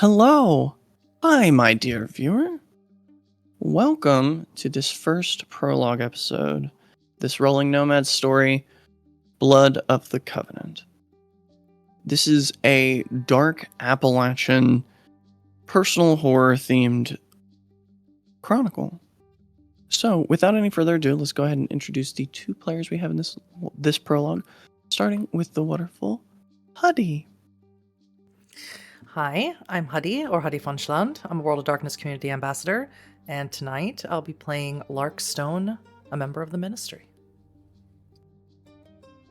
Hello! Hi, my dear viewer. Welcome to this first prologue episode, this Rolling Nomad story, Blood of the Covenant. This is a dark Appalachian, personal horror themed chronicle. So, without any further ado, let's go ahead and introduce the two players we have in this prologue, starting with the wonderful Huddy. Hi, I'm Huddy, or Huddy Funchland. I'm a World of Darkness community ambassador, and tonight I'll be playing Lark Stone, a member of the Ministry.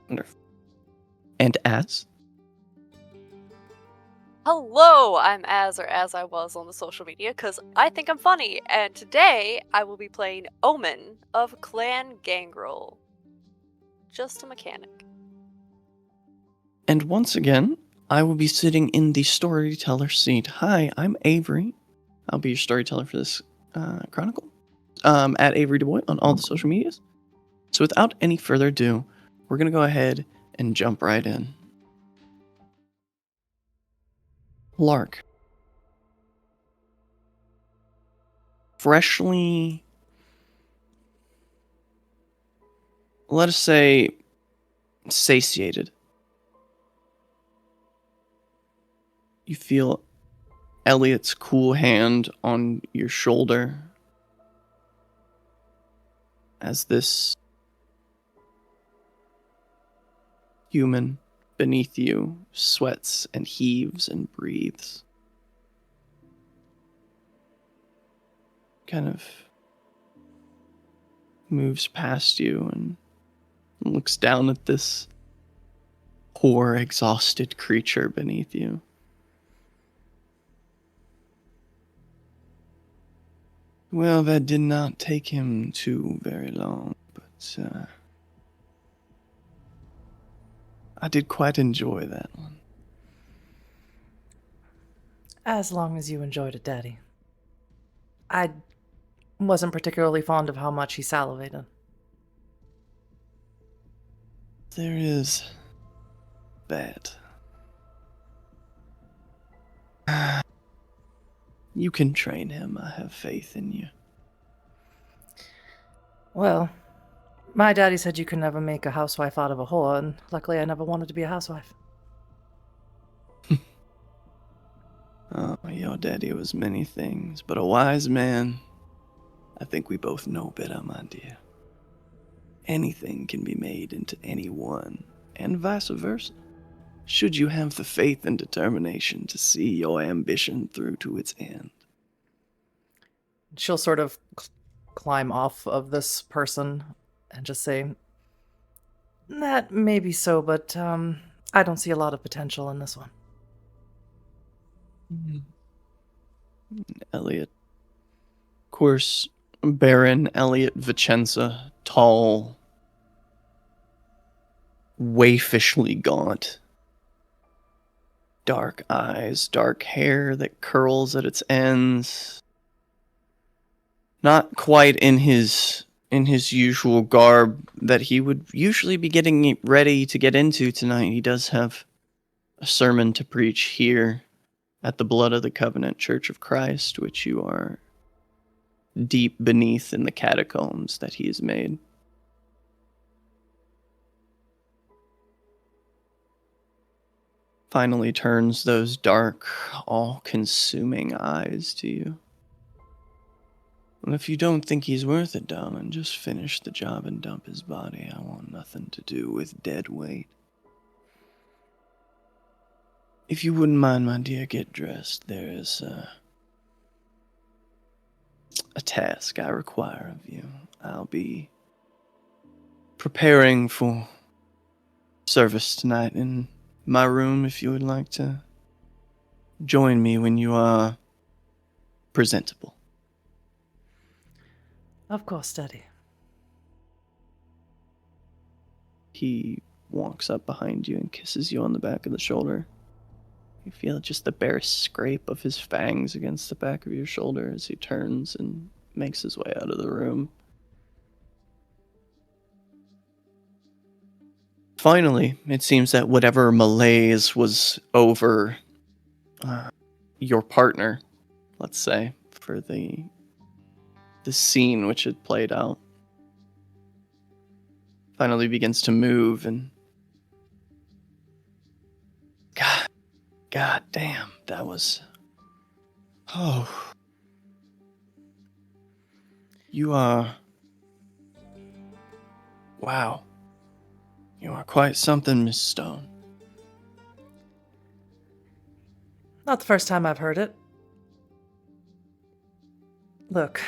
Wonderful. And Az. Hello, I'm Az, or as I was on the social media, because I think I'm funny, and today I will be playing Omen of Clan Gangrel. Just a mechanic. And once again, I will be sitting in the storyteller seat. Hi, I'm Avery. I'll be your storyteller for this chronicle. At Avery DuBois on all the social medias. So without any further ado, we're going to go ahead and jump right in. Lark. Freshly, let us say, satiated. You feel Elliot's cool hand on your shoulder as this human beneath you sweats and heaves and breathes. Kind of moves past you and looks down at this poor, exhausted creature beneath you. Well, that did not take him too very long, but I did quite enjoy that one. As long as you enjoyed it, Daddy. I wasn't particularly fond of how much he salivated. There is that. You can train him. I have faith in you. Well, my daddy said you could never make a housewife out of a whore, and luckily I never wanted to be a housewife. Oh, your daddy was many things, but a wise man. I think we both know better, my dear. Anything can be made into anyone, and vice versa, should you have the faith and determination to see your ambition through to its end. She'll sort of climb off of this person and just say, that may be so, but I don't see a lot of potential in this one. Elliot. Of course, Baron Elliot Vicenza, tall, waifishly gaunt. Dark eyes, dark hair that curls at its ends. Not quite in his usual garb that he would usually be getting ready to get into tonight. He does have a sermon to preach here at the Blood of the Covenant Church of Christ, which you are deep beneath in the catacombs that he has made. Finally turns those dark, all-consuming eyes to you. Well, if you don't think he's worth it, darling, just finish the job and dump his body. I want nothing to do with dead weight. If you wouldn't mind, my dear, get dressed. There is a task I require of you. I'll be preparing for service tonight in my room if you would like to join me when you are presentable. Of course, Daddy. He walks up behind you and kisses you on the back of the shoulder. You feel just the barest scrape of his fangs against the back of your shoulder as he turns and makes his way out of the room. Finally, it seems that whatever malaise was over your partner, let's say, for the scene which had played out, finally begins to move, and God damn, that was... Oh. You are... Wow. You are quite something, Miss Stone. Not the first time I've heard it. Look,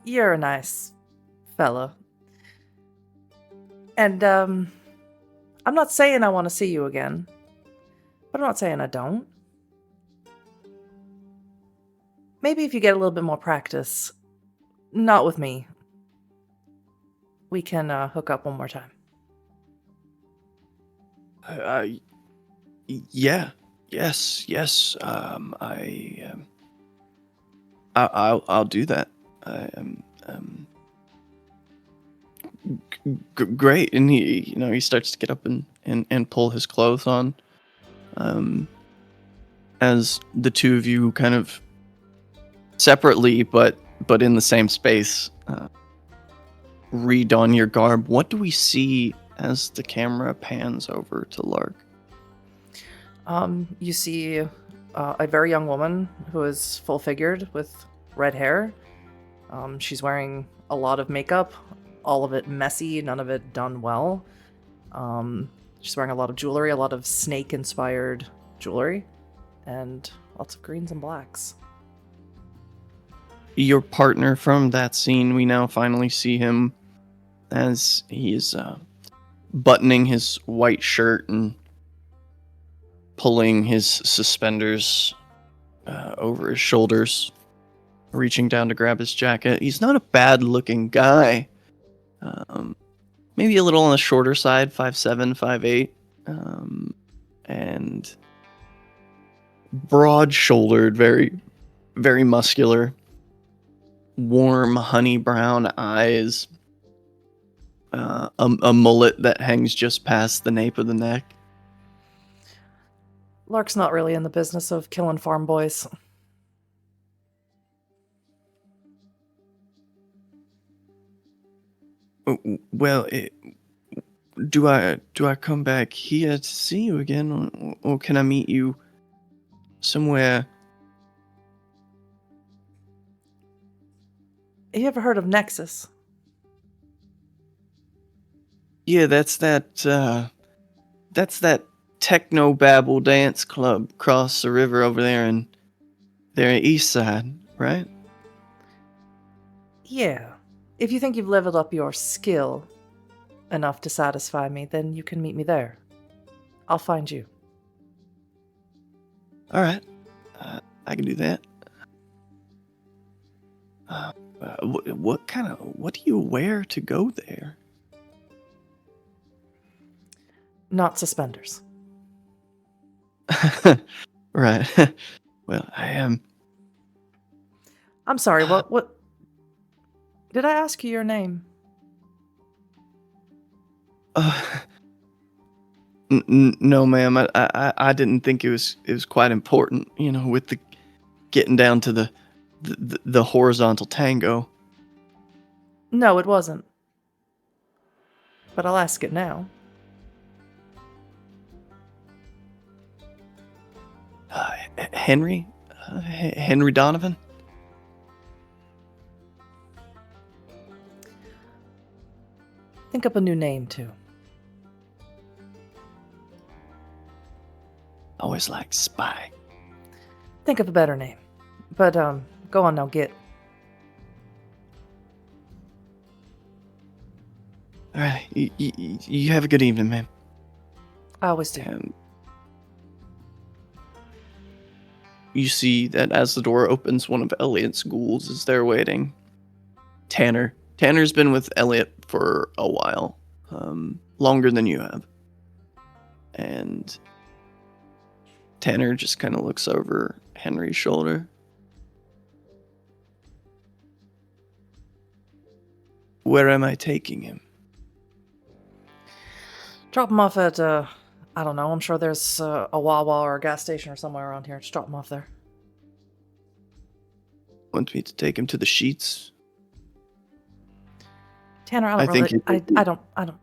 you're a nice fellow. And, I'm not saying I want to see you again, but I'm not saying I don't. Maybe if you get a little bit more practice, not with me, we can hook up one more time. Yeah. Yes. I'll do that. Great. And he starts to get up and pull his clothes on. As the two of you kind of separately, but in the same space, redon your garb. What do we see as the camera pans over to Lark? You see a very young woman who is full-figured with red hair. She's wearing a lot of makeup, all of it messy, none of it done well. She's wearing a lot of jewelry, a lot of snake-inspired jewelry, and lots of greens and blacks. Your partner from that scene, we now finally see him as he is buttoning his white shirt and pulling his suspenders over his shoulders, reaching down to grab his jacket. He's not a bad-looking guy. Maybe a little on the shorter side, 5'7", 5'8", and broad-shouldered, very, very muscular. Warm, honey brown eyes. A mullet that hangs just past the nape of the neck. Lark's not really in the business of killing farm boys. Well, do I come back here to see you again, or can I meet you somewhere? Have you ever heard of Nexus? Yeah, that's that techno babble dance club across the river over there in East Side, right? Yeah. If you think you've leveled up your skill enough to satisfy me, then you can meet me there. I'll find you. All right, I can do that. What do you wear to go there? Not suspenders. Right. Well, I am. I'm sorry, what? Did I ask you your name? No, ma'am. I didn't think it was quite important, with the getting down to the horizontal tango. No, it wasn't. But I'll ask it now. Henry? Henry Donovan? Think up a new name, too. Always like spy. Think of a better name. But, go on now, get. All right. You have a good evening, ma'am. I always do. You see that as the door opens, one of Elliot's ghouls is there waiting. Tanner. Tanner's been with Elliot for a while. Longer than you have. And Tanner just kind of looks over Henry's shoulder. Where am I taking him? Drop him off at, I don't know, I'm sure there's a Wawa or a gas station or somewhere around here. Just drop him off there. Want me to take him to the sheets? Tanner, I think it would be- I don't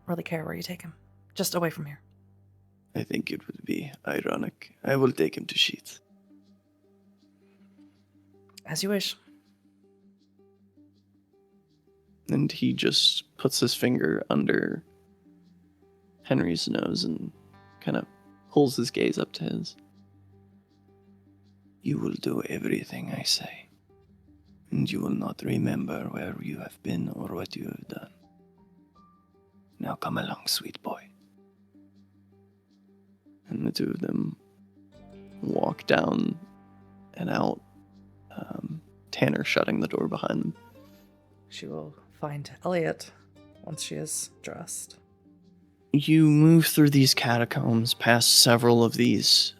really care where you take him. Just away from here. I think it would be ironic. I will take him to sheets. As you wish. And he just puts his finger under Henry's nose and kind of pulls his gaze up to his. You will do everything I say, and you will not remember where you have been or what you have done. Now come along, sweet boy. And the two of them walk down and out, Tanner shutting the door behind them. She will find Elliot once she is dressed. You move through these catacombs, past several of these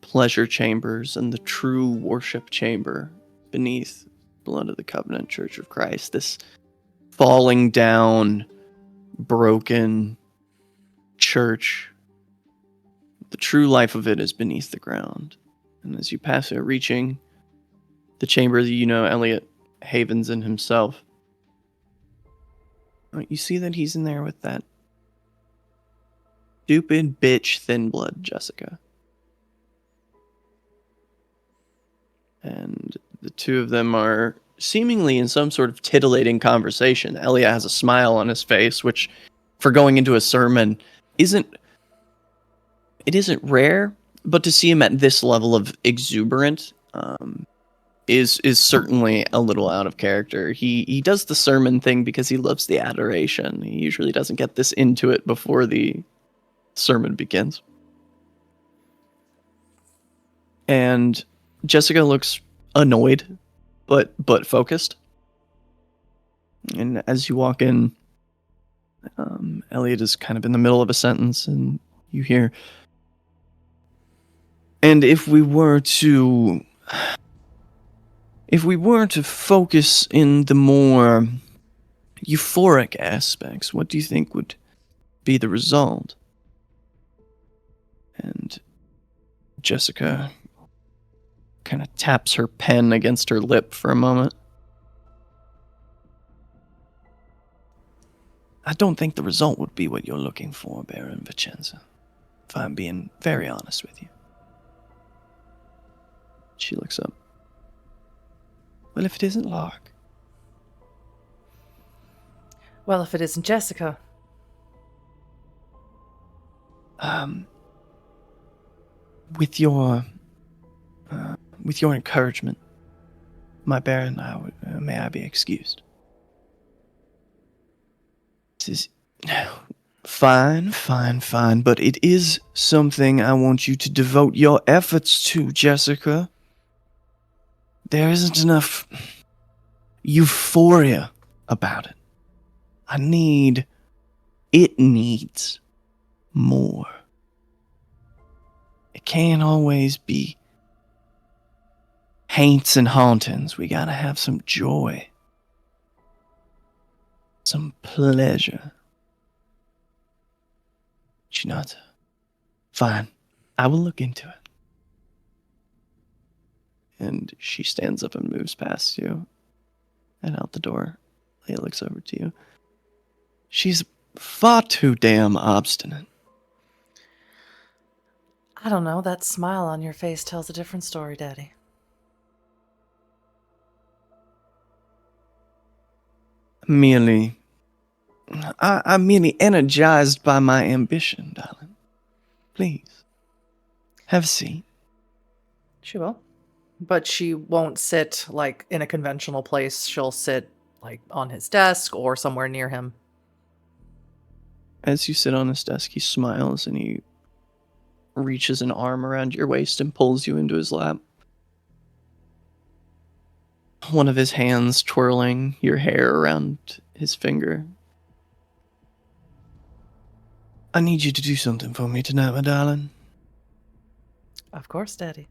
pleasure chambers and the true worship chamber beneath Blood of the Covenant Church of Christ. This falling down, broken church. The true life of it is beneath the ground. And as you pass it, reaching the chamber that you know Elliot havens in himself, you see that he's in there with that stupid bitch thin blood Jessica. And the two of them are seemingly in some sort of titillating conversation. Elliot has a smile on his face, which, for going into a sermon, isn't rare, but to see him at this level of exuberant is certainly a little out of character. He does the sermon thing because he loves the adoration. He usually doesn't get this into it before the sermon begins. And Jessica looks annoyed, but focused. And as you walk in, Elliot is kind of in the middle of a sentence, and you hear, and if we were to focus in the more euphoric aspects, what do you think would be the result? And Jessica kind of taps her pen against her lip for a moment. I don't think the result would be what you're looking for, Baron Vicenza, if I'm being very honest with you. She looks up. Well, if it isn't Lark. Well, if it isn't Jessica. With your encouragement, my Baron, may I be excused? This is fine, but it is something I want you to devote your efforts to, Jessica. There isn't enough euphoria about it. It needs more. It can't always be haints and hauntings. We gotta have some joy. Some pleasure. Chinata. Fine. I will look into it. And she stands up and moves past you and out the door. Leia looks over to you. She's far too damn obstinate. I don't know. That smile on your face tells a different story, Daddy. I'm merely energized by my ambition, darling. Please, have a seat. She will. But she won't sit, like, in a conventional place. She'll sit, like, on his desk or somewhere near him. As you sit on his desk, he smiles and he reaches an arm around your waist and pulls you into his lap. One of his hands twirling your hair around his finger. I need you to do something for me tonight, my darling. Of course, Daddy.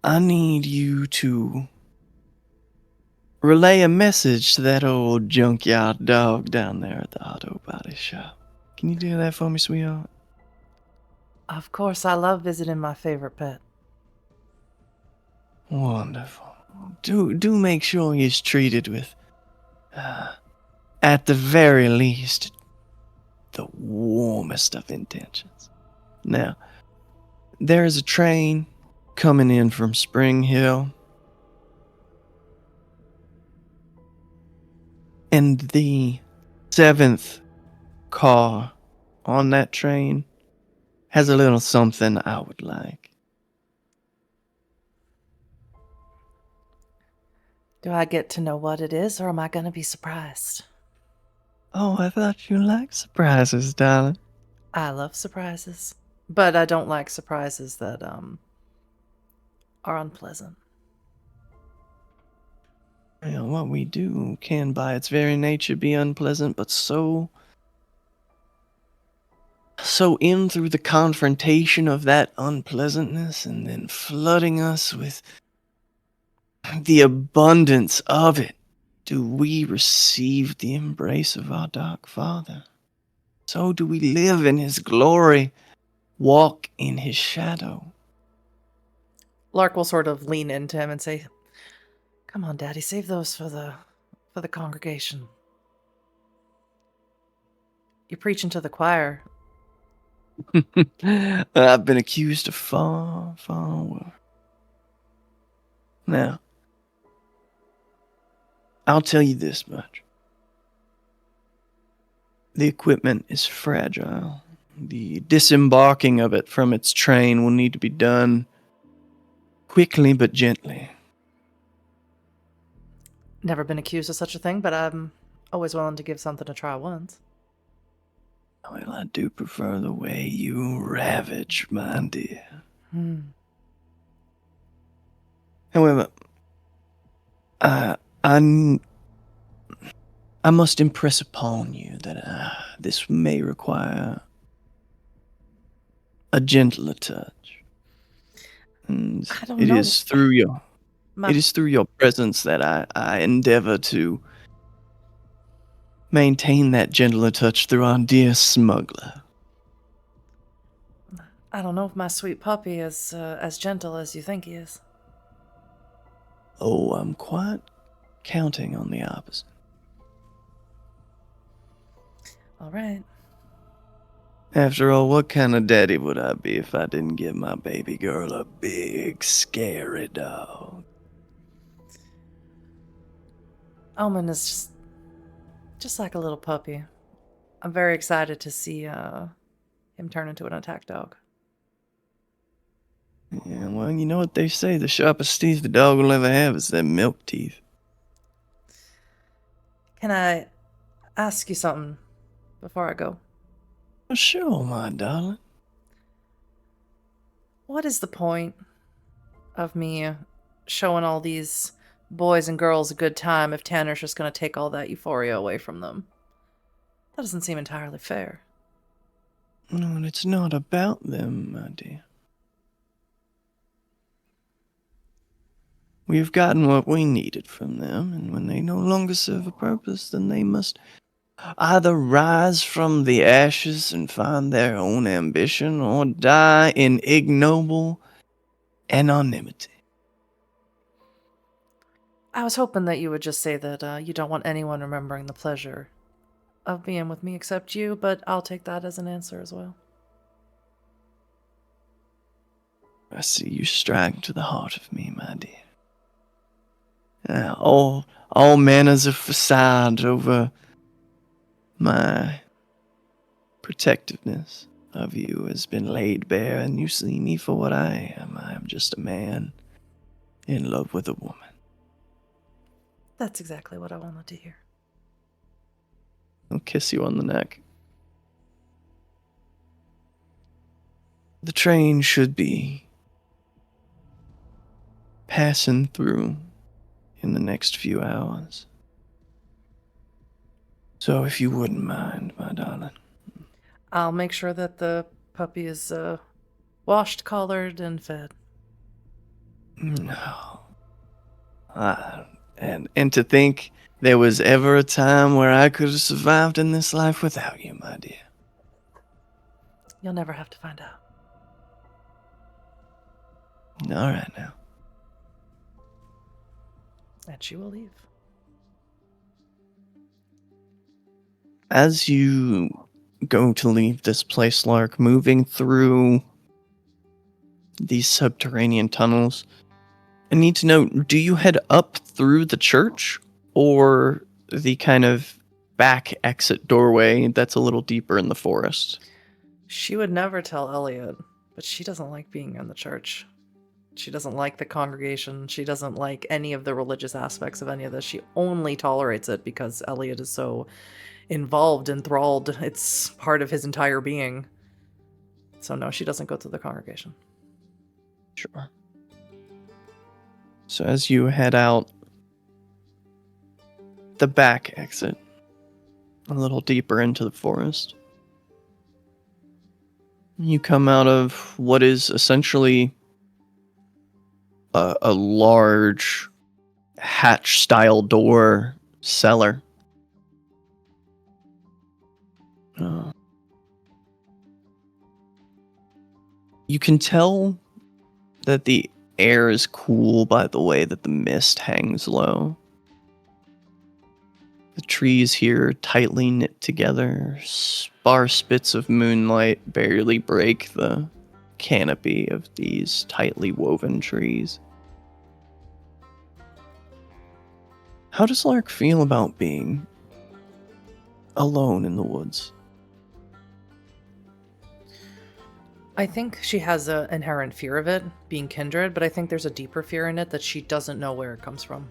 I need you to relay a message to that old junkyard dog down there at the auto body shop. Can you do that for me, sweetheart? Of course, I love visiting my favorite pet. Wonderful. Do make sure he's treated with, at the very least, the warmest of intentions. Now, there is a train coming in from Spring Hill, and the 7th car on that train has a little something I would like. Do I get to know what it is, or am I going to be surprised? Oh, I thought you liked surprises, darling. I love surprises, but I don't like surprises that are unpleasant. Well, what we do can by its very nature be unpleasant, but so in through the confrontation of that unpleasantness and then flooding us with the abundance of it, do we receive the embrace of our dark Father. So do we live in his glory, walk in his shadow. Lark will sort of lean into him and say, "Come on, Daddy, save those for the congregation. You're preaching to the choir." I've been accused of far, far worse. Now, I'll tell you this much. The equipment is fragile. The disembarking of it from its train will need to be done quickly but gently. Never been accused of such a thing, but I'm always willing to give something a try once. Well, I do prefer the way you ravage, my dear. However, I must impress upon you that this may require a gentler touch. And I don't it know. is through your My- it is through your presence that I endeavor to maintain that gentler touch through our dear smuggler. I don't know if my sweet puppy is as gentle as you think he is. Oh, I'm quite counting on the opposite. All right. After all, what kind of daddy would I be if I didn't give my baby girl a big, scary dog? Omen is just like a little puppy. I'm very excited to see him turn into an attack dog. Yeah, well, you know what they say, the sharpest teeth the dog will ever have is their milk teeth. Can I ask you something before I go? Well, sure, my darling. What is the point of me showing all these boys and girls a good time if Tanner's just going to take all that euphoria away from them? That doesn't seem entirely fair. No, it's not about them, my dear. We've gotten what we needed from them, and when they no longer serve a purpose, then they must either rise from the ashes and find their own ambition, or die in ignoble anonymity. I was hoping that you would just say that you don't want anyone remembering the pleasure of being with me except you, but I'll take that as an answer as well. I see you strike to the heart of me, my dear. All manners of facade over my protectiveness of you has been laid bare, and you see me for what I am. I am just a man in love with a woman. That's exactly what I wanted to hear. I'll kiss you on the neck. The train should be passing through in the next few hours. So if you wouldn't mind, my darling. I'll make sure that the puppy is washed, collared, and fed. No. And to think there was ever a time where I could have survived in this life without you, my dear. You'll never have to find out. All right now. And she will leave. As you go to leave this place, Lark, moving through these subterranean tunnels, I need to know, do you head up through the church or the kind of back exit doorway that's a little deeper in the forest? She would never tell Elliot, but she doesn't like being in the church. She doesn't like the congregation. She doesn't like any of the religious aspects of any of this. She only tolerates it because Elliot is so involved, enthralled. It's part of his entire being. So no, she doesn't go to the congregation. Sure. So as you head out the back exit, a little deeper into the forest, you come out of what is essentially a large hatch-style door cellar. You can tell that the air is cool by the way that the mist hangs low. The trees here tightly knit together. Sparse bits of moonlight barely break the canopy of these tightly woven trees. How does Lark feel about being alone in the woods? I think she has an inherent fear of it, being kindred, but I think there's a deeper fear in it that she doesn't know where it comes from.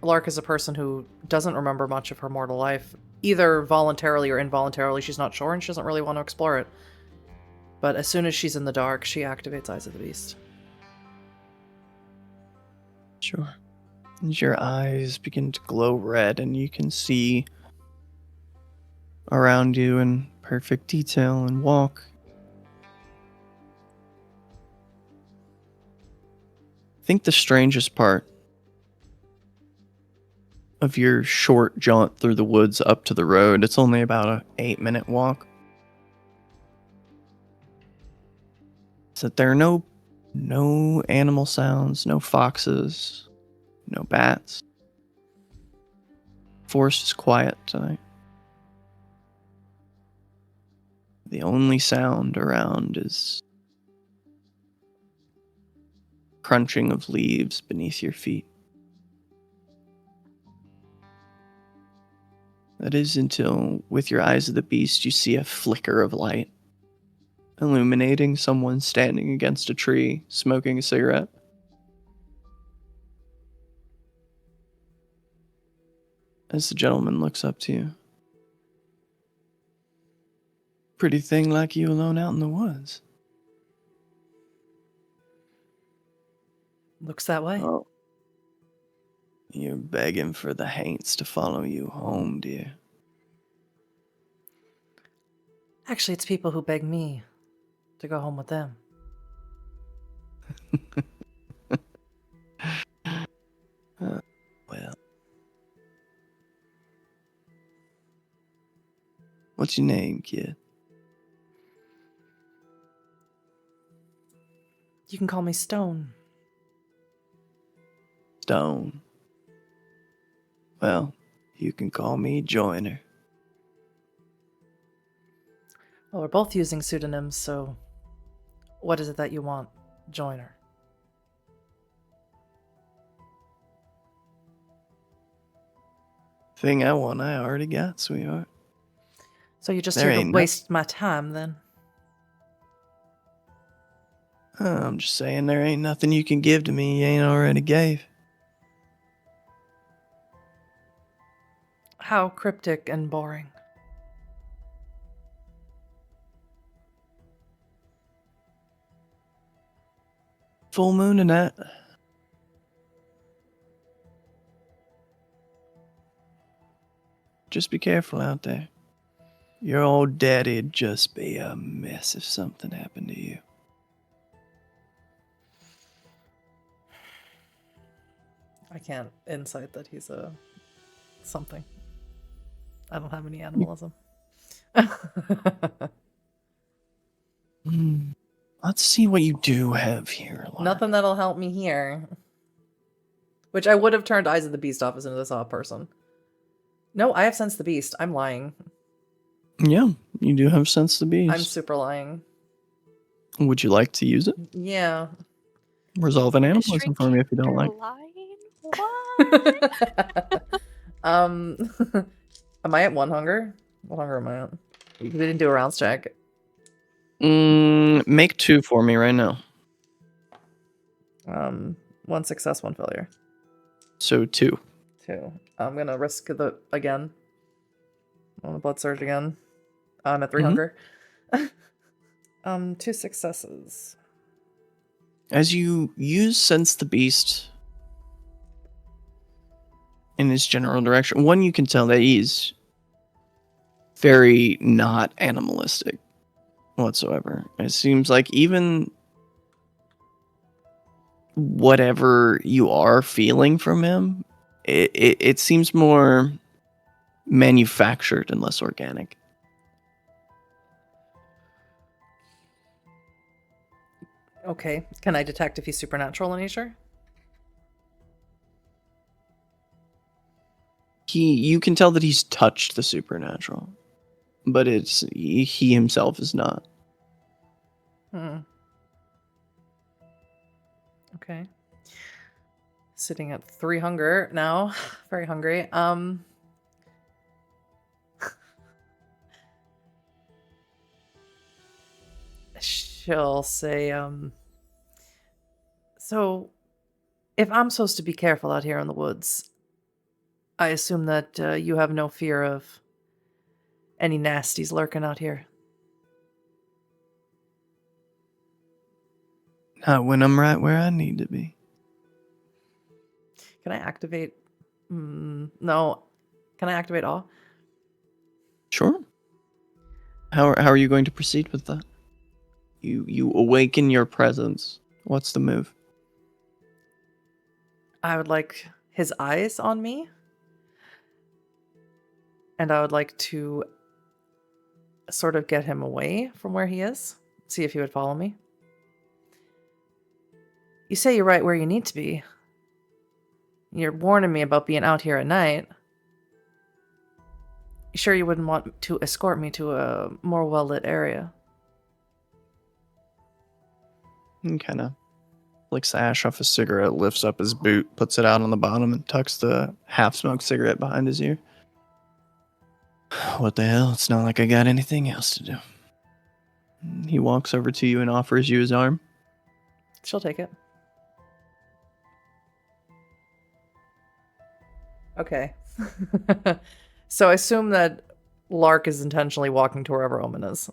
Lark is a person who doesn't remember much of her mortal life, either voluntarily or involuntarily. She's not sure, and she doesn't really want to explore it. But as soon as she's in the dark, she activates Eyes of the Beast. Sure. As your eyes begin to glow red and you can see around you in perfect detail and walk. I think the strangest part of your short jaunt through the woods up to the road, it's only about an 8-minute walk, is that there are no animal sounds, no foxes, no bats. Forest is quiet tonight. The only sound around is crunching of leaves beneath your feet. That is until, with your Eyes of the Beast, you see a flicker of light, illuminating someone standing against a tree, smoking a cigarette. As the gentleman looks up to you. Pretty thing like you alone out in the woods. Looks that way. Oh. You're begging for the Haints to follow you home, dear. Actually, it's people who beg me to go home with them. Well. What's your name, kid? You can call me Stone. Stone. Well, you can call me Joiner. Well, we're both using pseudonyms, so what is it that you want, Joiner? Thing I want, I already got, sweetheart. So you're just There here to ain't waste my time, then? I'm just saying there ain't nothing you can give to me you ain't already gave. How cryptic and boring. Full moon and that. Just be careful out there. Your old daddy'd just be a mess if something happened to you. I can't insight that he's a something. I don't have any animalism. Let's see what you do have here, Lark. Nothing that'll help me here. Which I would have turned Eyes of the Beast off as soon as I saw a person. No, I have Sense the Beast. I'm lying. Yeah, you do have Sense the Beast. I'm super lying. Would you like to use it? Yeah. Resolve an A animalism street for me if you don't character like. lying? What? Am I at 1 hunger? What hunger am I at? We didn't do a rounds check. Make 2 for me right now. 1 success, 1 failure. So 2. 2. I'm gonna risk the again. I want a blood surge again. I'm at 3 hunger. 2 successes. As you use Sense the Beast in his general direction, one, you can tell that he's very not animalistic whatsoever. It seems like even whatever you are feeling from him, it seems more manufactured and less organic. Okay. Can I detect if he's supernatural in nature? You can tell that he's touched the supernatural, but he himself is not. Okay. Sitting at 3 hunger now. Very hungry. She'll say, so if I'm supposed to be careful out here in the woods, I assume that you have no fear of any nasties lurking out here. Not when I'm right where I need to be. Can I activate? No. Can I activate awe? Sure. How are you going to proceed with that? You awaken your presence. What's the move? I would like his eyes on me. And I would like to sort of get him away from where he is. See if he would follow me. You say you're right where you need to be. You're warning me about being out here at night. You sure you wouldn't want to escort me to a more well-lit area? He kind of flicks the ash off his cigarette, lifts up his boot, puts it out on the bottom, and tucks the half-smoked cigarette behind his ear. What the hell? It's not like I got anything else to do. He walks over to you and offers you his arm. She'll take it. Okay. So I assume that Lark is intentionally walking to wherever Omen is.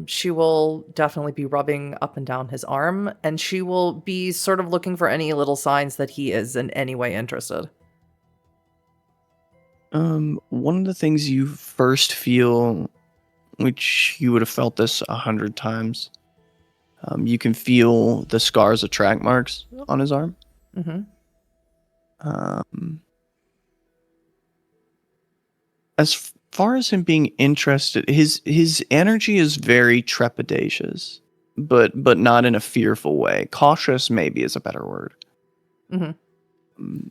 She will definitely be rubbing up and down his arm, and she will be sort of looking for any little signs that he is in any way interested. One of the things you first feel, which you would have felt this 100 times, you can feel the scars of track marks on his arm. Mm-hmm. As far as him being interested, his energy is very trepidatious, but not in a fearful way. Cautious maybe is a better word. Mm-hmm.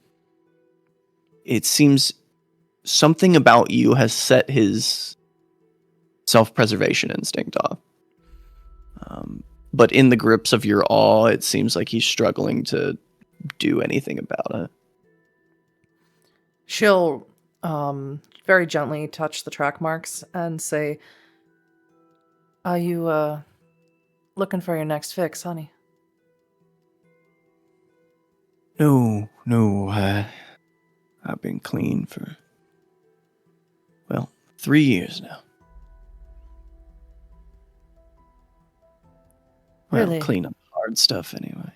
It seems something about you has set his self-preservation instinct off. But in the grips of your awe, it seems like he's struggling to do anything about it. She'll very gently touch the track marks and say, "Are you looking for your next fix, honey?" No, I've been clean for, 3 years now. Well, Really? clean up the hard stuff anyway.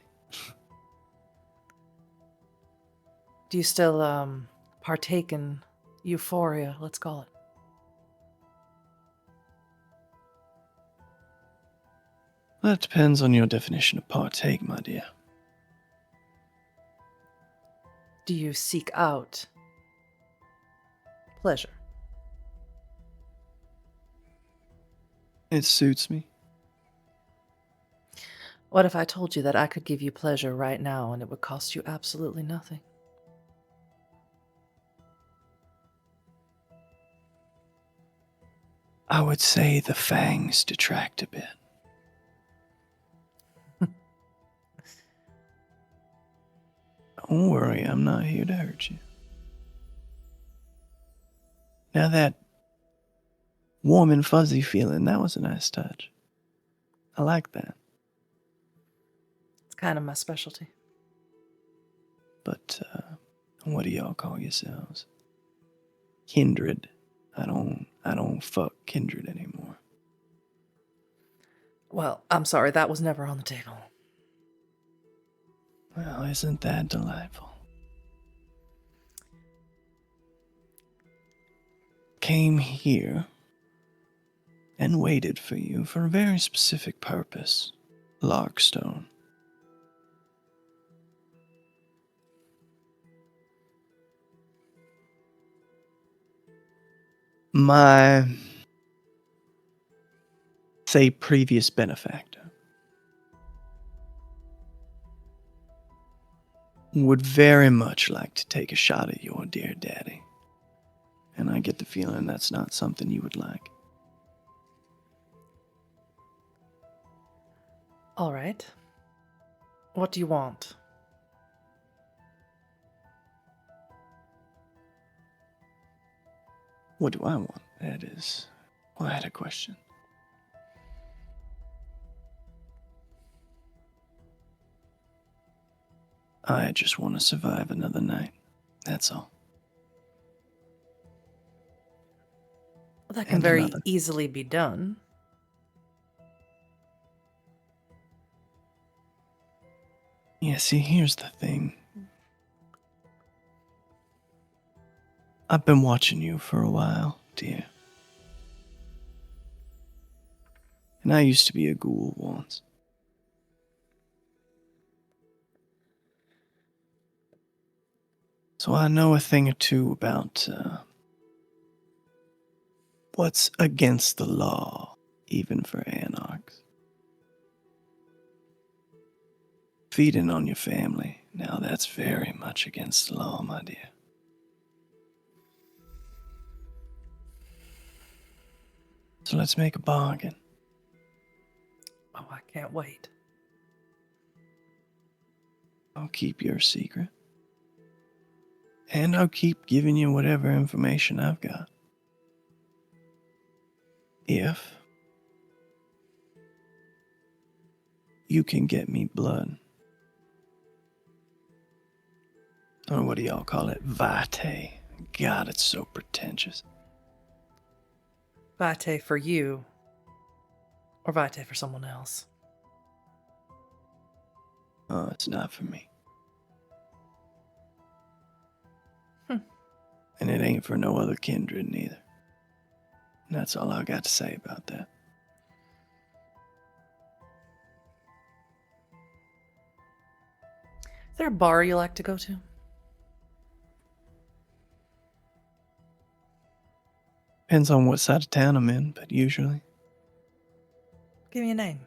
Do you still partake in euphoria, let's call it? That depends on your definition of partake, my dear. Do you seek out pleasure? It suits me. What if I told you that I could give you pleasure right now and it would cost you absolutely nothing? I would say the fangs detract a bit. Don't worry, I'm not here to hurt you. Now that warm and fuzzy feeling, that was a nice touch. I like that. It's kind of my specialty. But, what do y'all call yourselves? Kindred. I don't fuck kindred anymore. Well, I'm sorry, that was never on the table. Well, isn't that delightful? Came here and waited for you for a very specific purpose, Larkstone. My, say, previous benefactor would very much like to take a shot at your dear daddy. And I get the feeling that's not something you would like. All right. What do you want? What do I want? That is quite a question. I just want to survive another night. That's all. Well, that can And very another. easily be done. Yeah, see, here's the thing. I've been watching you for a while, dear. And I used to be a ghoul once. So I know a thing or two about what's against the law, even for anarchs. Feeding on your family, now that's very much against the law, my dear. So let's make a bargain. Oh, I can't wait. I'll keep your secret. And I'll keep giving you whatever information I've got. If you can get me blood. Or what do y'all call it? Vitae. God, it's so pretentious. Vitae for you, or Vitae for someone else. Oh, it's not for me. And it ain't for no other kindred neither. And that's all I got to say about that. Is there a bar you like to go to? Depends on what side of town I'm in, but usually. Give me a name.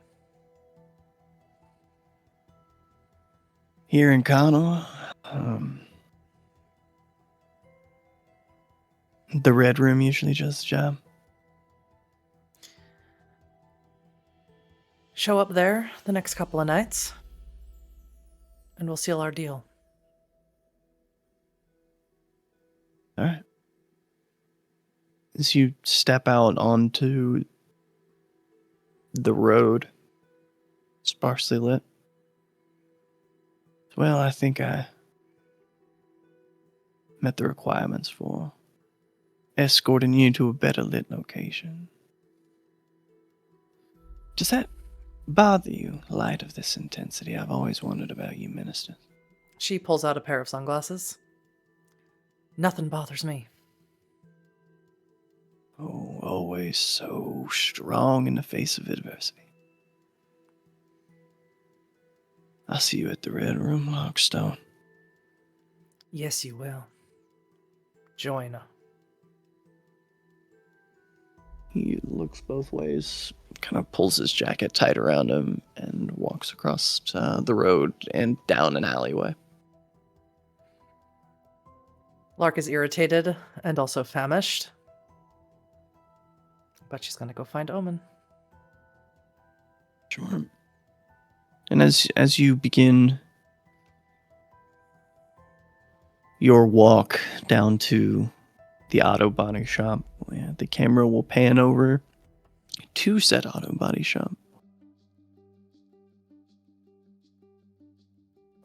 Here in Connell, the Red Room usually does the job. Show up there the next couple of nights, and we'll seal our deal. All right. As you step out onto the road, sparsely lit. Well, I think I met the requirements for escorting you to a better lit location. Does that bother you, light of this intensity? I've always wondered about you ministers. She pulls out a pair of sunglasses. Nothing bothers me. Oh, always so strong in the face of adversity. I'll see you at the Red Room, Lockstone. Yes, you will. Join her. He looks both ways, kind of pulls his jacket tight around him, and walks across the road and down an alleyway. Lark is irritated and also famished. But she's gonna go find Omen. Sure. And as you begin your walk down to the auto body shop, the camera will pan over to said auto body shop.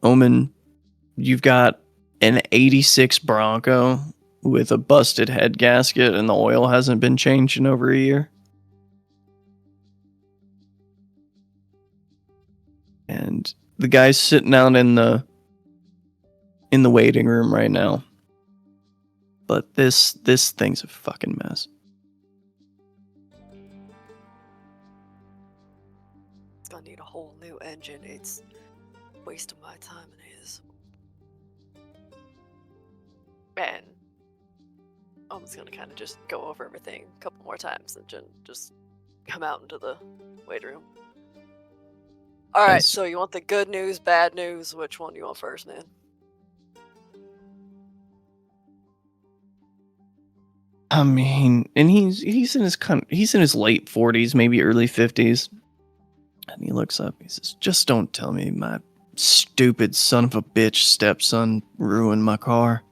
Omen, you've got an 86 Bronco with a busted head gasket and the oil hasn't been changed in over a year. And the guy's sitting out in the waiting room right now. But this thing's a fucking mess. It's gonna need a whole new engine. It's a waste of my time and his. And I'm just gonna kind of just go over everything a couple more times and just come out into the waiting room. All right, Yes. so you want the good news, bad news? Which one do you want first, man? I mean, and he's in his late 40s, maybe early 50s. And he looks up. He says, "Just don't tell me my stupid son of a bitch stepson ruined my car."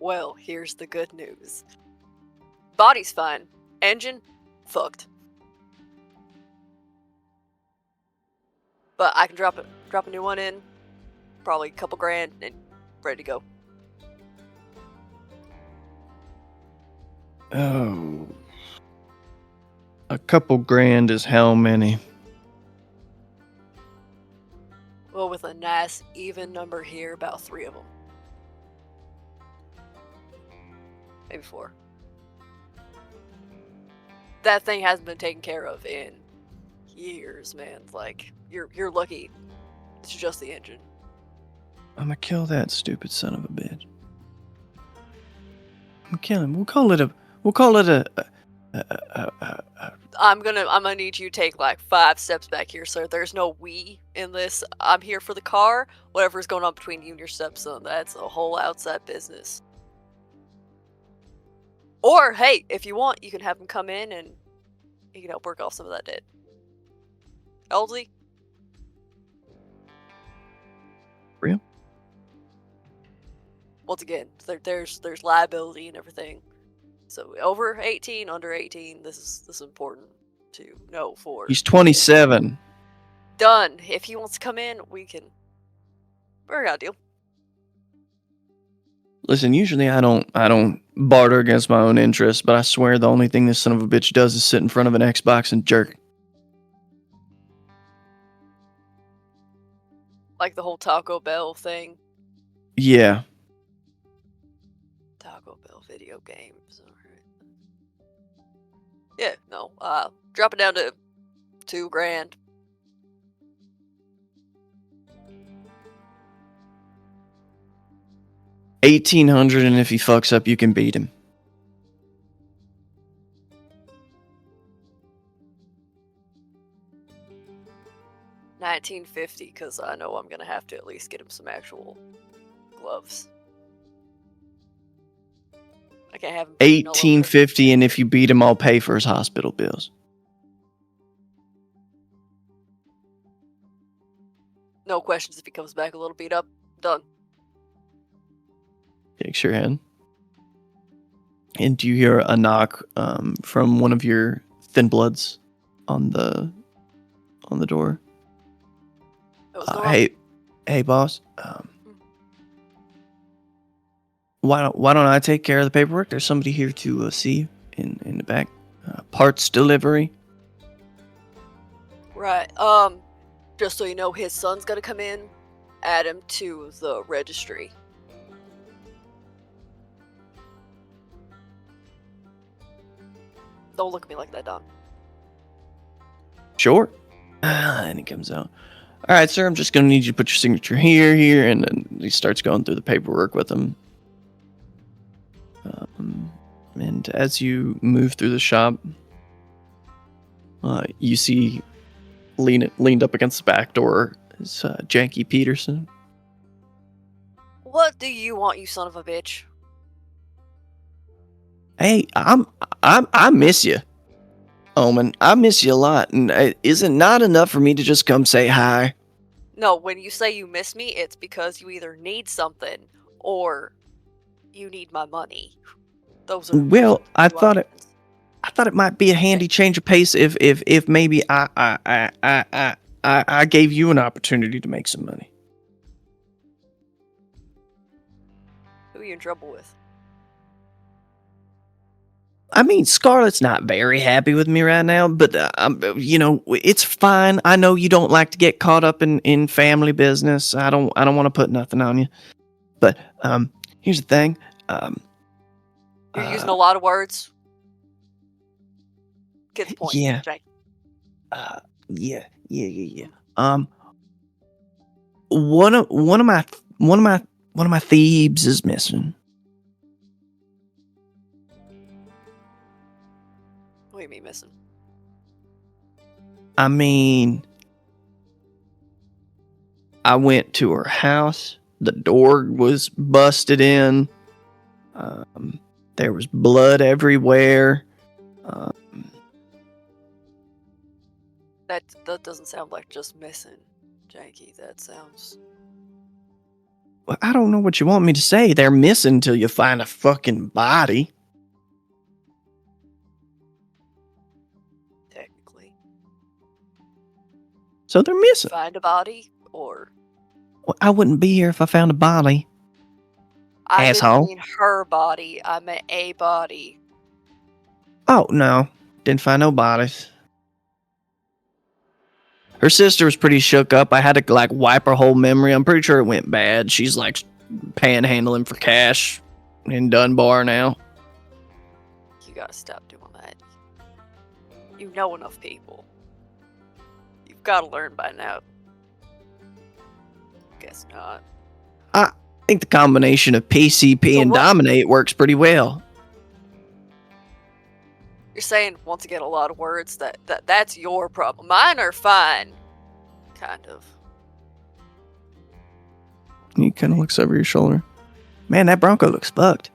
Well, here's the good news. Body's fine. Engine, fucked. But I can drop a new one in, probably a couple grand, and ready to go. Oh. A couple grand is how many? Well, with a nice even number here, about 3 of them. Maybe 4. That thing hasn't been taken care of in years, man. Like, you're lucky. It's just the engine. I'm gonna kill that stupid son of a bitch. I'm gonna kill him. We'll call it a I'm gonna need you to take like 5 steps back here, sir. There's no we in this. I'm here for the car. Whatever's going on between you and your stepson, that's a whole outside business. Or hey, if you want, you can have him come in and he can help work off some of that debt. Elsie? Real? Once again, there's liability and everything. So over 18, under 18, this is important to know for. He's 27. Done. If he wants to come in, we can work out a deal. Listen, usually I don't barter against my own interests, but I swear the only thing this son of a bitch does is sit in front of an Xbox and jerk. Like the whole Taco Bell thing. Yeah. Taco Bell video games. Alright. Yeah, no. Drop it down to 2 grand. $1,800, and if he fucks up, you can beat him. $19.50, because I know I'm gonna have to at least get him some actual gloves. I can't have him bleeding all over. $1,850, and if you beat him, I'll pay for his hospital bills. No questions if he comes back a little beat up. Done. Shakes your head. And do you hear a knock from one of your thin bloods on the door? What's going on? Hey, boss. Why don't I take care of the paperwork? There's somebody here to see you in the back. Parts delivery. Right. Just so you know, his son's gonna come in, add him to the registry. Don't look at me like that, Don. Sure. And he comes out. All right, sir, I'm just going to need you to put your signature here, and then he starts going through the paperwork with him. And as you move through the shop, you see leaned up against the back door is Janky Peterson. What do you want, you son of a bitch? Hey, I miss you, Omen. I miss you a lot, and is it not enough for me to just come say hi? No, when you say you miss me, it's because you either need something or you need my money. Those are Well, I two thought options. it might be a handy change of pace if maybe I gave you an opportunity to make some money. Who are you in trouble with? I mean, Scarlett's not very happy with me right now, but it's fine. I know you don't like to get caught up in family business. I don't want to put nothing on you. But here's the thing. You're using a lot of words. Get the point. Yeah. Jake. Yeah. One of my thieves is missing. What do you mean missing? I mean, I went to her house. The door was busted in. There was blood everywhere. That doesn't sound like just missing, Janky. That sounds... Well, I don't know what you want me to say. They're missing until you find a fucking body. Technically. So they're missing. Find a body, or... Well, I wouldn't be here if I found a body. I Asshole. didn't mean her body. I meant a body. Oh, no. Didn't find no bodies. Her sister was pretty shook up. I had to, wipe her whole memory. I'm pretty sure it went bad. She's, panhandling for cash in Dunbar now. You gotta stop doing that. You know enough people. You've gotta learn by now. Guess not. I think the combination of PCP So and what- Dominate works pretty well. You're saying, once again, a lot of words. That's your problem. Mine are fine. Kind of. He kind of looks over your shoulder. Man, that Bronco looks fucked.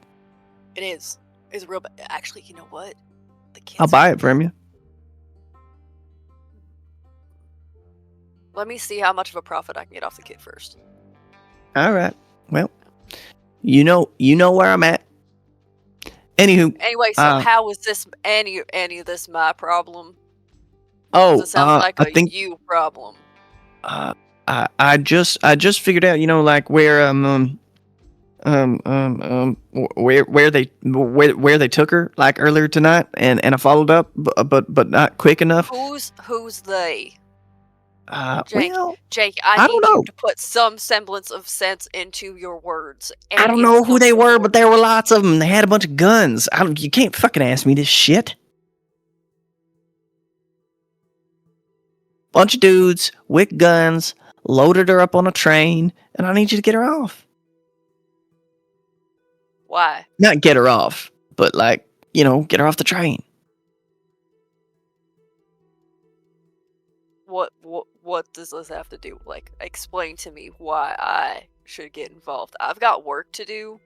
It is. It's real. Actually, you know what? The kids. I'll buy it from you. Let me see how much of a profit I can get off the kid first. All right. Well, you know where I'm at. Anywho. Anyway, so how is this any of this my problem? Oh, It sounds like I think you problem. I just figured out, where where they took her earlier tonight, and I followed up, but not quick enough. Who's they? Jake, Jake, I I don't need you know. to put some semblance of sense into your words. I don't know who they were, but there were lots of them. They had a bunch of guns. You can't fucking ask me this shit. Bunch of dudes with guns, loaded her up on a train, and I need you to get her off. Why? Not get her off, but get her off the train. What does this have to do? Explain to me why I should get involved. I've got work to do.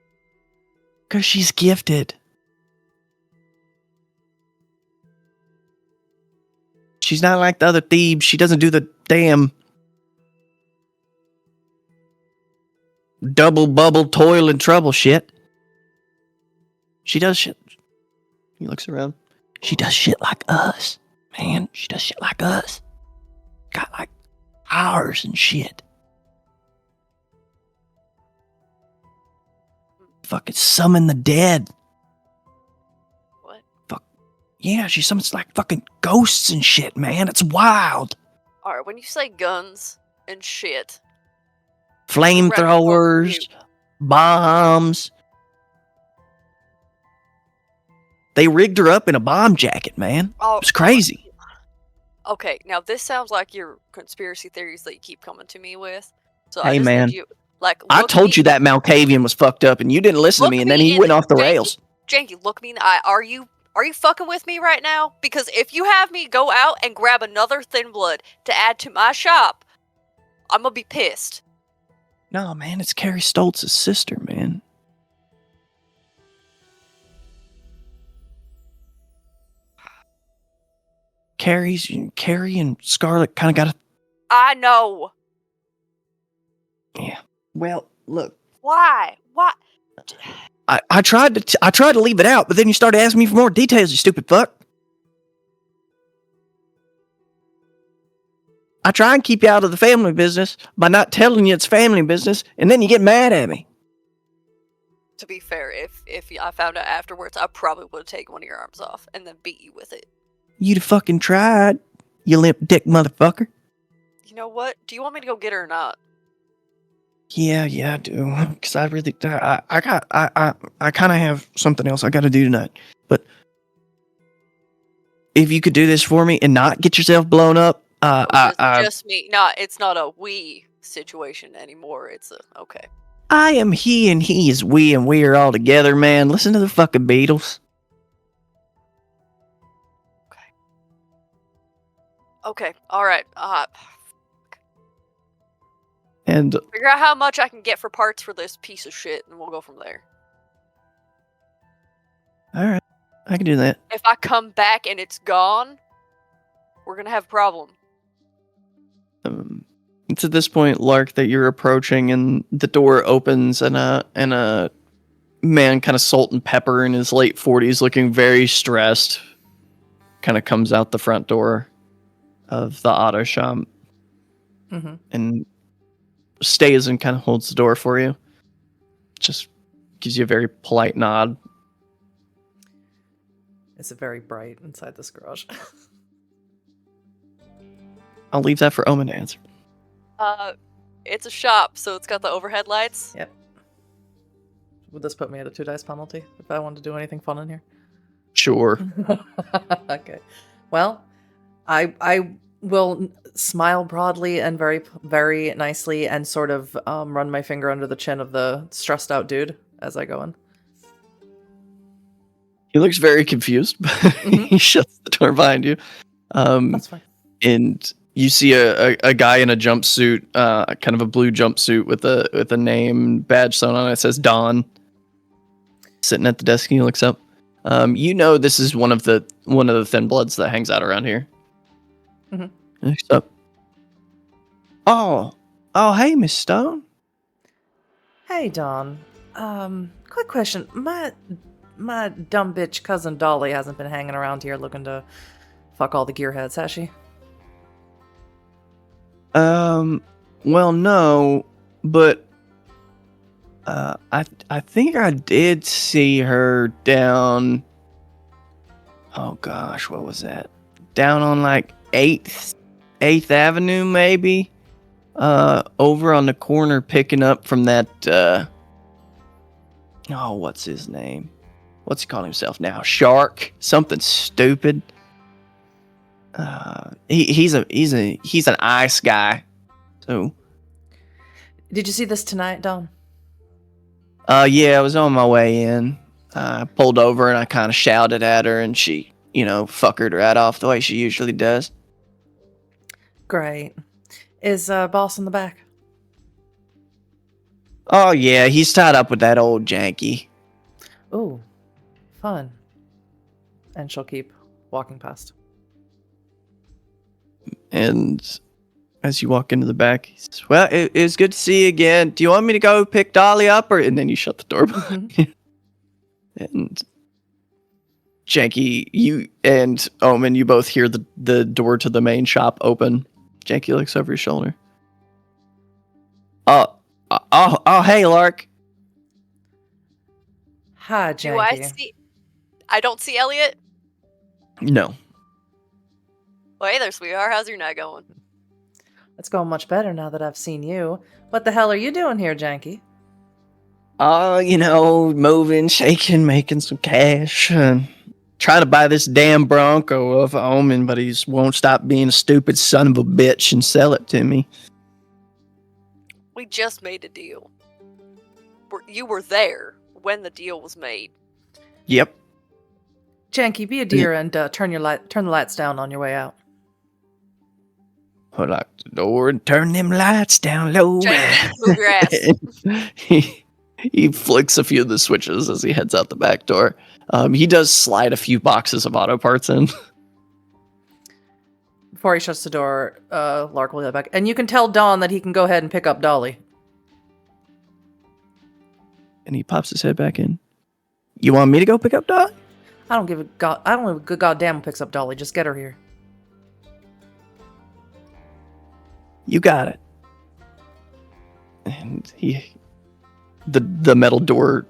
'Cause she's gifted. She's not like the other thieves. She doesn't do the damn double bubble toil and trouble shit. She does shit. He looks around. She does shit like us, man. She does shit like us. Got powers and shit. Fucking summon the dead. What? Fuck. Yeah, she summons fucking ghosts and shit, man. It's wild. Alright, when you say guns and shit. Flamethrowers, bombs. They rigged her up in a bomb jacket, man. It was crazy. Okay, now this sounds like your conspiracy theories that you keep coming to me with. So Hey, I just man. need you, I told you that Malkavian was fucked up, and you didn't listen to me, and then he went off the rails. Janky, look me in the eye. Are Are you fucking with me right now? Because if you have me go out and grab another Thin Blood to add to my shop, I'm gonna be pissed. No, man, it's Carrie Stoltz's sister, man. Carrie and Scarlett kind of got a... I know. Yeah. Well, look. Why? Why? I tried to leave it out, but then you started asking me for more details, you stupid fuck. I try and keep you out of the family business by not telling you it's family business, and then you get mad at me. To be fair, if I found out afterwards, I probably would have taken one of your arms off and then beat you with it. You'd have fucking tried, you limp dick motherfucker. You know what? Do you want me to go get her or not? Yeah, I do. Because I really, I kind of have something else I got to do tonight. But if you could do this for me and not get yourself blown up, just me. It's not a we situation anymore. It's a okay. I am he and he is we and we are all together, man. Listen to the fucking Beatles. Okay. All right. And figure out how much I can get for parts for this piece of shit, and we'll go from there. All right, I can do that. If I come back and it's gone, we're gonna have a problem. It's at this point, Lark, that you're approaching, and the door opens, and a man, kind of salt and pepper in his late 40s, looking very stressed, kind of comes out the front door of the auto shop, and stays and kind of holds the door for you. Just gives you a very polite nod. Is it very bright inside this garage? I'll leave that for Omen to answer. It's a shop, so it's got the overhead lights. Yep. Would this put me at a 2 dice penalty if I wanted to do anything fun in here? Sure. Okay. Well, I will smile broadly and very, very nicely and sort of run my finger under the chin of the stressed out dude as I go in. He looks very confused, but he shuts the door behind you. That's fine. And you see a guy in a jumpsuit, kind of a blue jumpsuit with a name badge sewn on it. It says Don. Sitting at the desk, and he looks up. You know this is one of the Thin Bloods that hangs out around here. Next up. Oh, hey, Miss Stone. Hey, Don. Quick question. My dumb bitch cousin Dolly hasn't been hanging around here looking to fuck all the gearheads, has she? Well, no, but I think I did see her down. Oh gosh, what was that? Down on like 8th Avenue, maybe. Over on the corner, picking up from that. Oh, what's his name? What's he calling himself now? Shark? Something stupid. He's an ice guy. So. Did you see this tonight, Don? Yeah, I was on my way in. I pulled over and I kind of shouted at her, and she, fuckered right off the way she usually does. Great. Is boss in the back? Oh yeah, he's tied up with that old janky. Ooh, fun. And she'll keep walking past. And as you walk into the back, he says, well, it was good to see you again. Do you want me to go pick Dolly up? And then you shut the door behind you. And Janky, you and Omen, you both hear the door to the main shop open. Janky looks over his shoulder. Oh, hey, Lark. Hi, Janky. Do I see? I don't see Elliot. No. Well, hey there, sweetheart. How's your night going? It's going much better now that I've seen you. What the hell are you doing here, Janky? Moving, shaking, making some cash, and trying to buy this damn Bronco of Omen, but he won't stop being a stupid son of a bitch and sell it to me. We just made a deal. You were there when the deal was made. Yep. Janky, be a dear and turn the lights down on your way out. Lock the door and turn them lights down low. Janky, move your ass. he flicks a few of the switches as he heads out the back door. He does slide a few boxes of auto parts in. Before he shuts the door, Lark will head back. And you can tell Dawn that he can go ahead and pick up Dolly. And he pops his head back in. You want me to go pick up Dolly? I don't give a good goddamn who picks up Dolly. Just get her here. You got it. And the metal door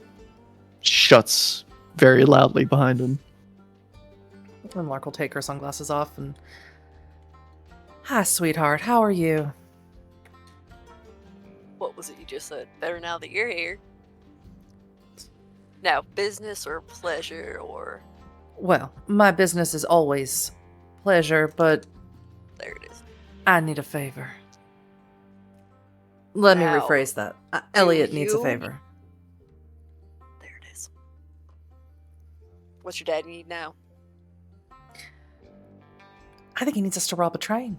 shuts very loudly behind him. And Lark will take her sunglasses off and... Hi, sweetheart. How are you? What was it you just said? Better now that you're here. Now, business or pleasure or... Well, my business is always pleasure, but There it is. I need a favor. Let me Now, rephrase that. Elliot needs a you- favor. There it is. What's your dad need now? I think he needs us to rob a train.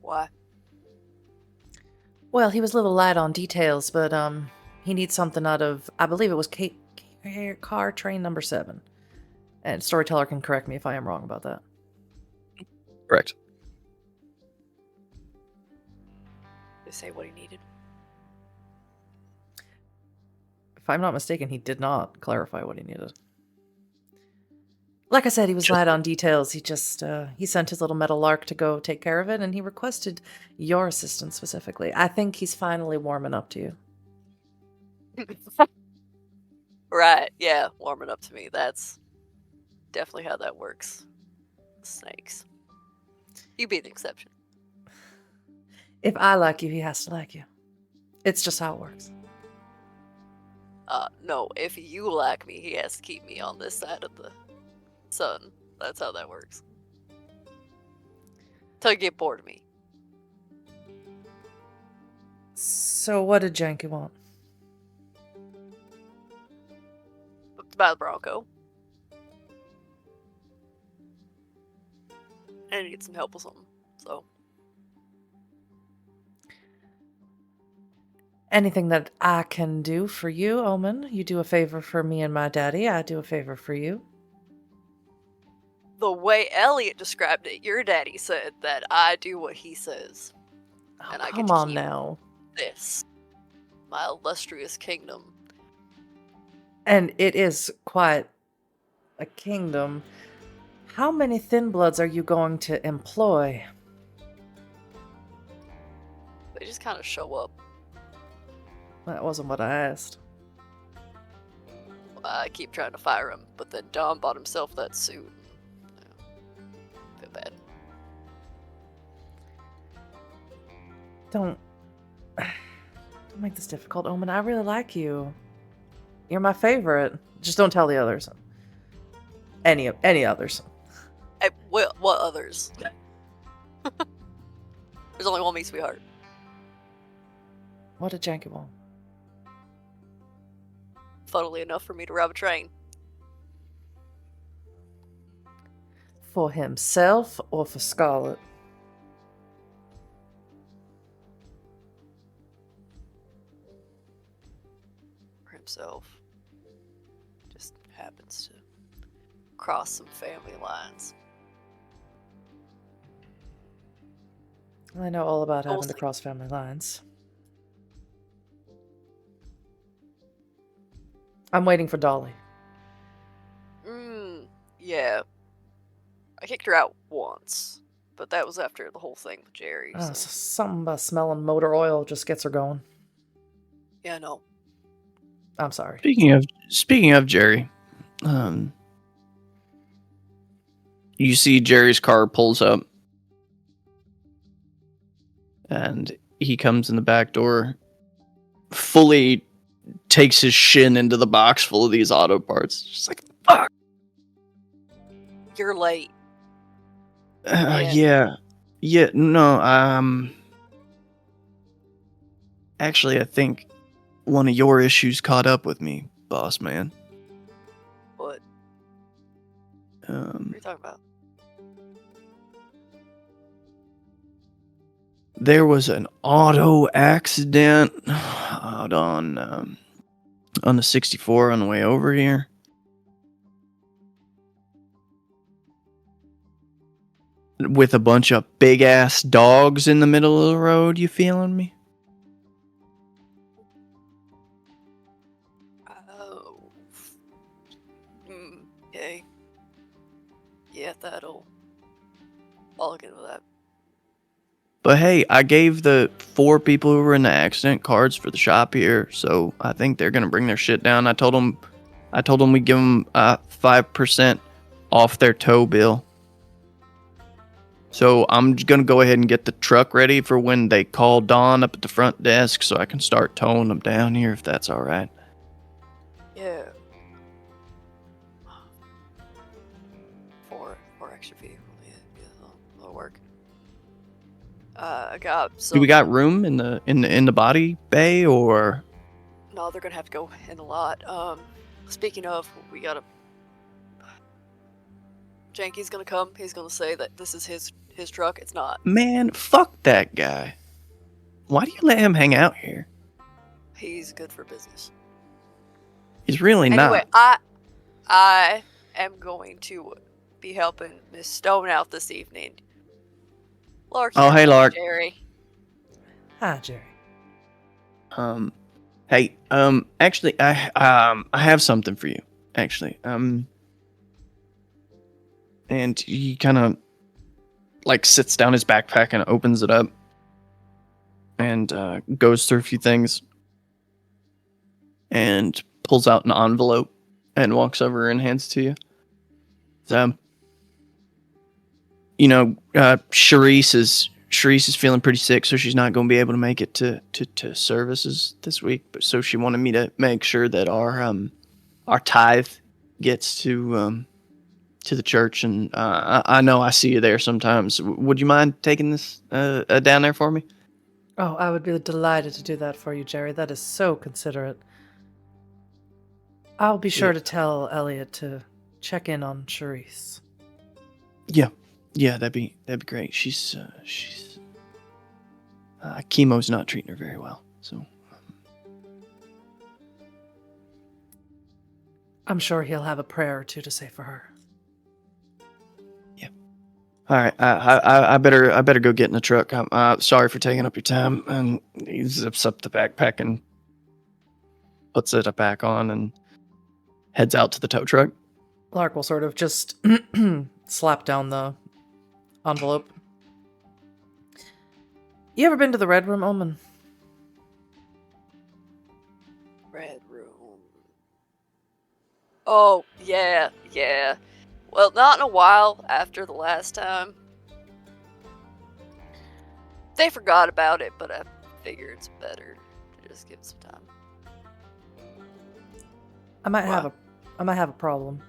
Why? Well, he was a little light on details, but he needs something out of, I believe it was car train number 7. And storyteller can correct me if I am wrong about that. Correct. They say what he needed. If I'm not mistaken, he did not clarify what he needed. Like I said, he was light on details. He just, he sent his little metal lark to go take care of it, and he requested your assistance specifically. I think he's finally warming up to you. Right, yeah, warming up to me. That's definitely how that works. Snakes. You be the exception. If I like you, he has to like you. It's just how it works. No, if you like me, he has to keep me on this side of the sun. That's how that works. Till you get bored of me. So what did Janky want? Buy the Bronco. And I need some help with something, so. Anything that I can do for you, Omen. You do a favor for me and my daddy. I do a favor for you. The way Elliot described it, your daddy said that I do what he says. Oh, And I get come to on keep- now. This. My illustrious kingdom. And it is quite a kingdom. How many thin bloods are you going to employ? They just kind of show up. That wasn't what I asked. I keep trying to fire him, but then Dom bought himself that suit. Yeah. Feel bad. Don't make this difficult, Omen. I really like you. You're my favorite. Just don't tell the others. Any others. Hey, what others? There's only one me, sweetheart. What did Janky want? Funnily enough for me to rob a train. For himself or for Scarlet? For himself. Just happens to cross some family lines. I know all about having to Mostly. cross family lines. I'm waiting for Dolly. Yeah. I kicked her out once, but that was after the whole thing with Jerry. So. Something about smelling motor oil just gets her going. Yeah, no. I'm sorry. Speaking of Jerry, you see Jerry's car pulls up, and he comes in the back door, fully takes his shin into the box full of these auto parts. Just like, fuck. You're late. Yeah, no. Actually, I think one of your issues caught up with me, boss man. What? What are you talking about? There was an auto accident out on the 64 on the way over here. With a bunch of big ass dogs in the middle of the road, you feeling me? Oh. Okay. Yeah, I'll look into that. But hey, I gave the 4 people who were in the accident cards for the shop here, so I think they're gonna bring their shit down. I told them we'd give them 5% off their tow bill. So I'm gonna go ahead and get the truck ready for when they call Dawn up at the front desk, so I can start towing them down here if that's all right. Yeah. Four extra vehicles. Yeah, that'll work. I got some. Do we got room in the body bay, or? No, they're gonna have to go in the lot. Speaking of, we gotta. Janky's gonna come. He's gonna say that this is his truck. It's not. Man, fuck that guy. Why do you let him hang out here? He's good for business. He's really Anyway, not. I am going to be helping Miss Stone out this evening. Lark. Oh, hey, Lark. Jerry. Hi, Jerry. Hey, actually, I have something for you. Actually, and he kind of like sits down his backpack and opens it up, and goes through a few things, and pulls out an envelope and walks over and hands it to you. So, Charisse is feeling pretty sick, so she's not going to be able to make it to services this week. But so she wanted me to make sure that our tithe gets to the church, and I know I see you there sometimes. Would you mind taking this down there for me? Oh, I would be delighted to do that for you, Jerry. That is so considerate. I'll be sure to tell Elliot to check in on Charisse. Yeah, that'd be great. She's chemo's not treating her very well, so. I'm sure he'll have a prayer or two to say for her. Yeah. All right. I better go get in the truck. I'm sorry for taking up your time. And he zips up the backpack and puts it back on and heads out to the tow truck. Lark will sort of just slap down the envelope. You ever been to the Red Room, Omen? Red Room. Oh, yeah. Well, not in a while after the last time. They forgot about it, but I figure it's better to just give it some time. I might have a problem.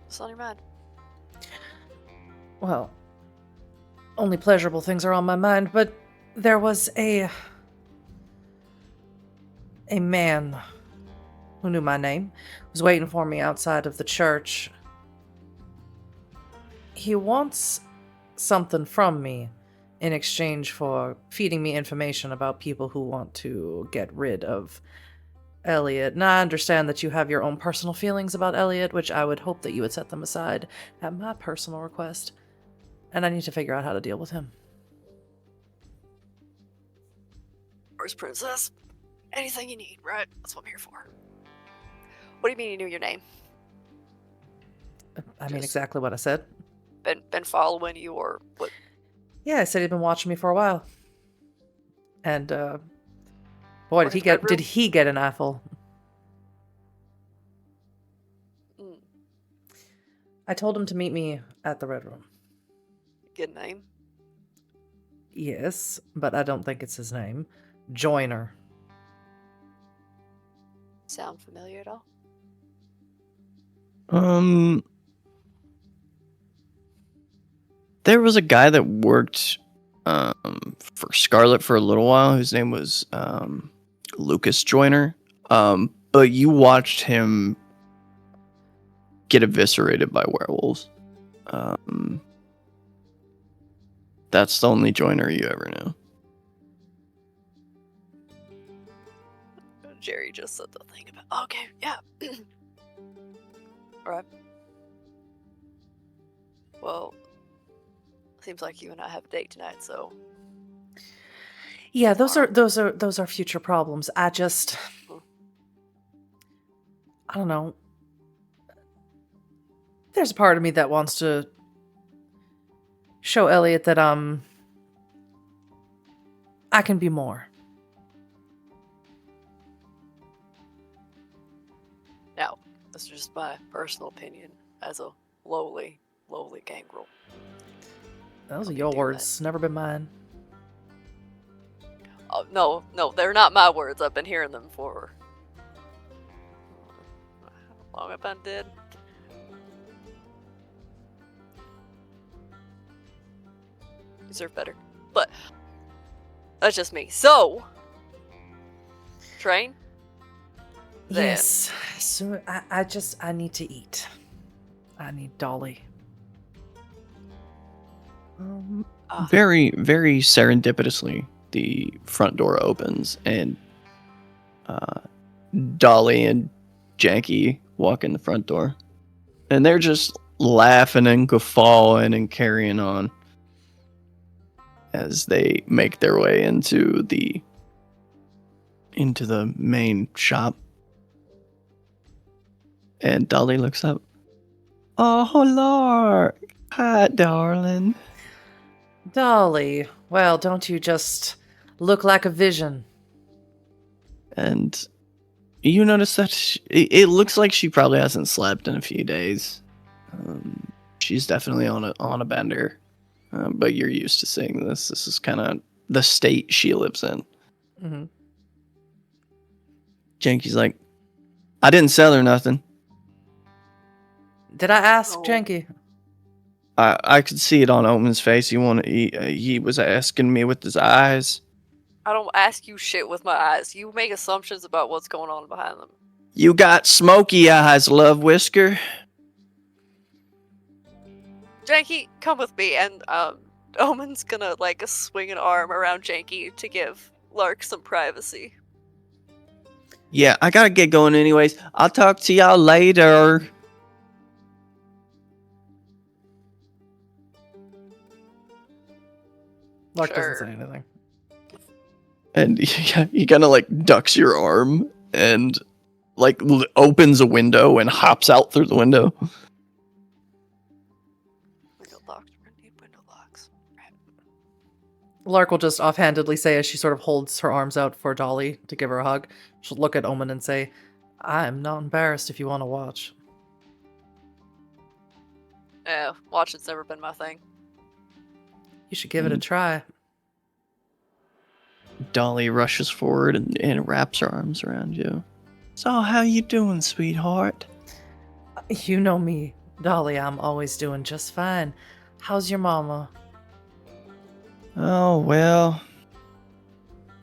What's on your mind? Well, only pleasurable things are on my mind, but there was a man who knew my name, was waiting for me outside of the church. He wants something from me in exchange for feeding me information about people who want to get rid of Elliot. And I understand that you have your own personal feelings about Elliot, which I would hope that you would set them aside at my personal request. And I need to figure out how to deal with him. Where's Princess? Anything you need, right? That's what I'm here for. What do you mean you knew your name? I mean exactly what I said. Been following you or what? Yeah, I said he'd been watching me for a while. And boy, did he get an eyeful. I told him to meet me at the Red Room. Good name? Yes, but I don't think it's his name. Joiner. Sound familiar at all? There was a guy that worked for Scarlet for a little while, whose name was Lucas Joyner. But you watched him get eviscerated by werewolves. That's the only Joyner you ever knew. Jerry just said the thing about. Okay, yeah. Alright. Well, seems like you and I have a date tonight, so Yeah, those are future problems. I don't know. There's a part of me that wants to show Elliot that I can be more. now this is just my personal opinion as a lowly gangrel. Those are I your can do words, never been mine. Oh, no, they're not my words. I've been hearing them for how long have I been dead? Deserve better. But that's just me. So train? Then. Yes. So I need to eat. I need Dolly. Very, very serendipitously, the front door opens and Dolly and Janky walk in the front door. And they're just laughing and guffawing and carrying on as they make their way into the main shop. And Dolly looks up. Oh, Lord. Hi, darling. Dolly, well, don't you just look like a vision? And you notice that it looks like she probably hasn't slept in a few days. She's definitely on a bender. But you're used to seeing this. This is kind of the state she lives in. Mm-hmm. Janky's like, I didn't sell her nothing. Did I ask Oh. Janky? I could see it on Omen's face. He was asking me with his eyes. I don't ask you shit with my eyes. You make assumptions about what's going on behind them. You got smoky eyes, Love Whisker. Janky, come with me, and Omen's gonna like swing an arm around Janky to give Lark some privacy. Yeah, I gotta get going anyways. I'll talk to y'all later. Lark Sure. doesn't say anything. And he kind of like ducks your arm and like opens a window and hops out through the window. Window locked. We need window locks. Right. Lark will just offhandedly say as she sort of holds her arms out for Dolly to give her a hug. She'll look at Omen and say, I'm not embarrassed if you want to watch. Yeah, watching's never been my thing. You should give it a try. Dolly rushes forward and wraps her arms around you. So, how you doing, sweetheart? You know me, Dolly. I'm always doing just fine. How's your mama? Oh, well.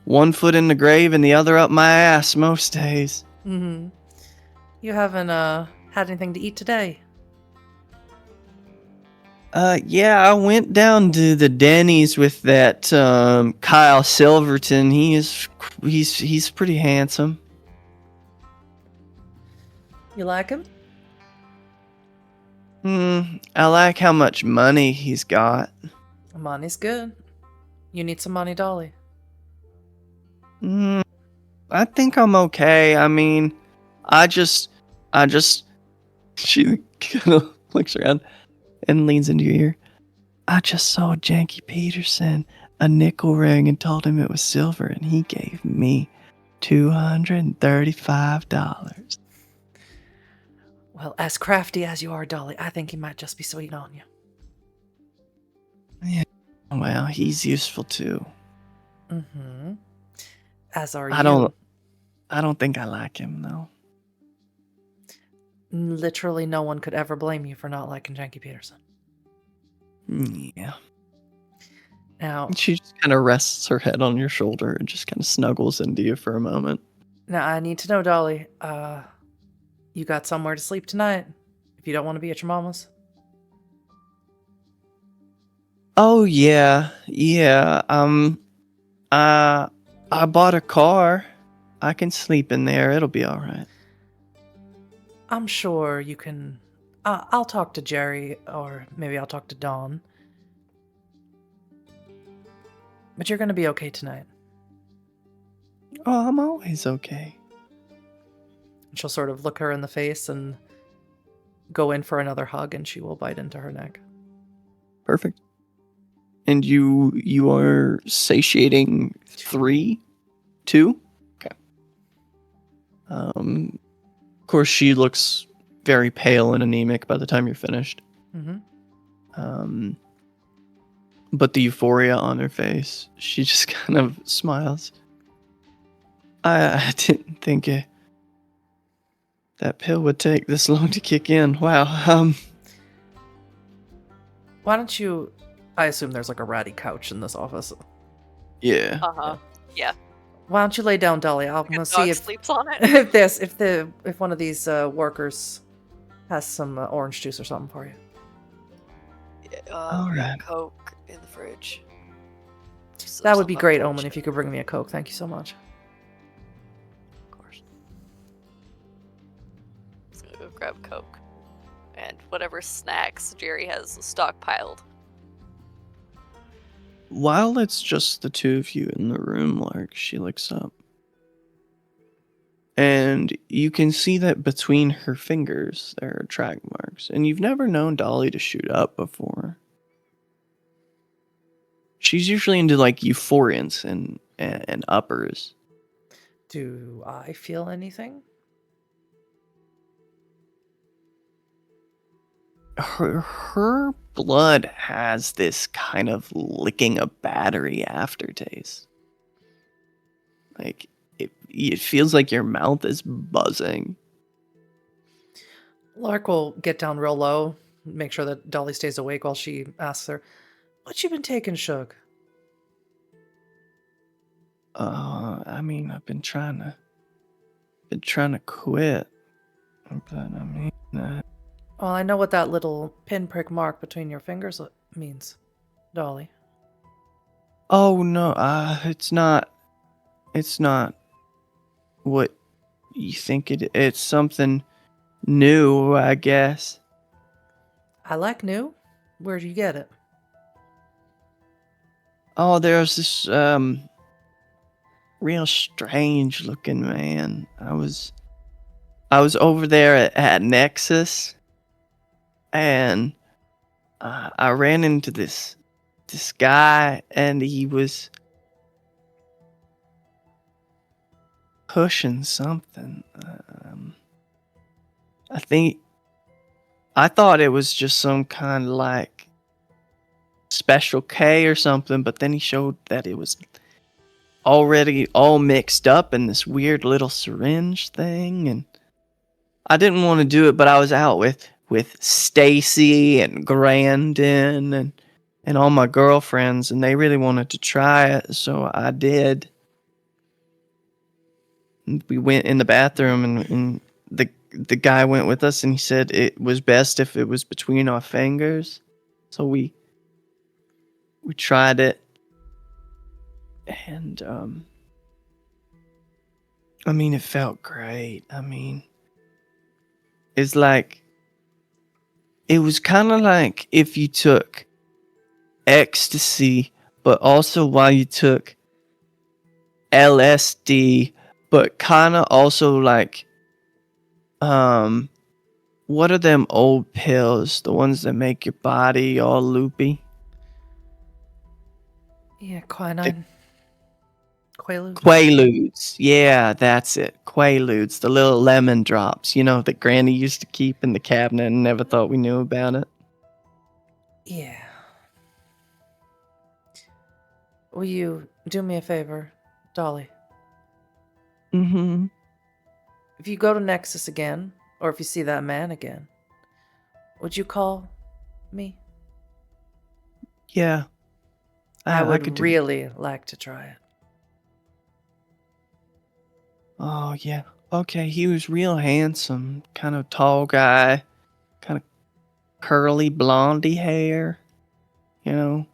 One foot in the grave and the other up my ass most days. Mm-hmm. You haven't had anything to eat today? Yeah, I went down to the Denny's with that Kyle Silverton. He's pretty handsome. You like him? I like how much money he's got. Money's good. You need some money, Dolly. I think I'm okay. I mean, I just she kind of looks around and leans into your ear. I just saw Janky Peterson a nickel ring and told him it was silver, and he gave me $235. Well, as crafty as you are, Dolly, I think he might just be sweet on you. Yeah. Well, he's useful too. Mm-hmm. As are you. I don't think I like him though. Literally no one could ever blame you for not liking Janky Peterson. Yeah. Now, She just kind of rests her head on your shoulder and just kind of snuggles into you for a moment. now I need to know, Dolly. You got somewhere to sleep tonight? If you don't want to be at your mama's. Oh yeah, yeah. I bought a car. I can sleep in there. It'll be all right. I'm sure you can. I'll talk to Jerry, or maybe I'll talk to Dawn. But you're gonna be okay tonight. Oh, I'm always okay. She'll sort of look her in the face and go in for another hug, and she will bite into her neck. Perfect. And you are satiating 3, 2. Okay. Of course, she looks very pale and anemic by the time you're finished. Mm-hmm. But the euphoria on her face, she just kind of smiles. I didn't think that pill would take this long to kick in. Wow. Why don't you? I assume there's like a ratty couch in this office. Yeah. Yeah. Why don't you lay down, Dolly? I'm Like a gonna dog see if sleeps on it. if one of these workers has some orange juice or something for you. All right. Coke in the fridge. Just That would be some great, bullshit. Omen, if you could bring me a Coke. Thank you so much. Of course. So go grab Coke. And whatever snacks Jerry has stockpiled. While it's just the two of you in the room, Lark, she looks up. And you can see that between her fingers there are track marks. And you've never known Dolly to shoot up before. She's usually into like euphorians and uppers. Do I feel anything? Her blood has this kind of licking a battery aftertaste. Like it feels like your mouth is buzzing. Lark will get down real low, make sure that Dolly stays awake while she asks her, "What you been taking, Shug?" I mean, I've been trying to quit, but I mean, Well, I know what that little pinprick mark between your fingers means, Dolly. oh no, it's not what you think it's something new, I guess. I like new. Where'd you get it? Oh, there's this real strange looking man. I was over there at Nexus, and I ran into this guy, and he was pushing something. I thought it was just some kind of like special K or something, but then he showed that it was already all mixed up in this weird little syringe thing, and I didn't want to do it, but I was out with Stacy and Grandin and all my girlfriends, and they really wanted to try it, so I did. And we went in the bathroom, and the guy went with us, and he said it was best if it was between our fingers. So we tried it, and I mean, it felt great. I mean, it's like, it was kind of like if you took ecstasy, but also while you took LSD, but kind of also like, what are them old pills? The ones that make your body all loopy? Yeah, quinine. Quaalude. Quaaludes. Yeah, that's it. Quaaludes. The little lemon drops, that Granny used to keep in the cabinet and never thought we knew about it. Yeah. Will you do me a favor, Dolly? Mm-hmm. If you go to Nexus again, or if you see that man again, would you call me? Yeah. I I would could do. really like to try it. Oh yeah. Okay, he was real handsome, kind of tall guy, kind of curly blondie hair. You know.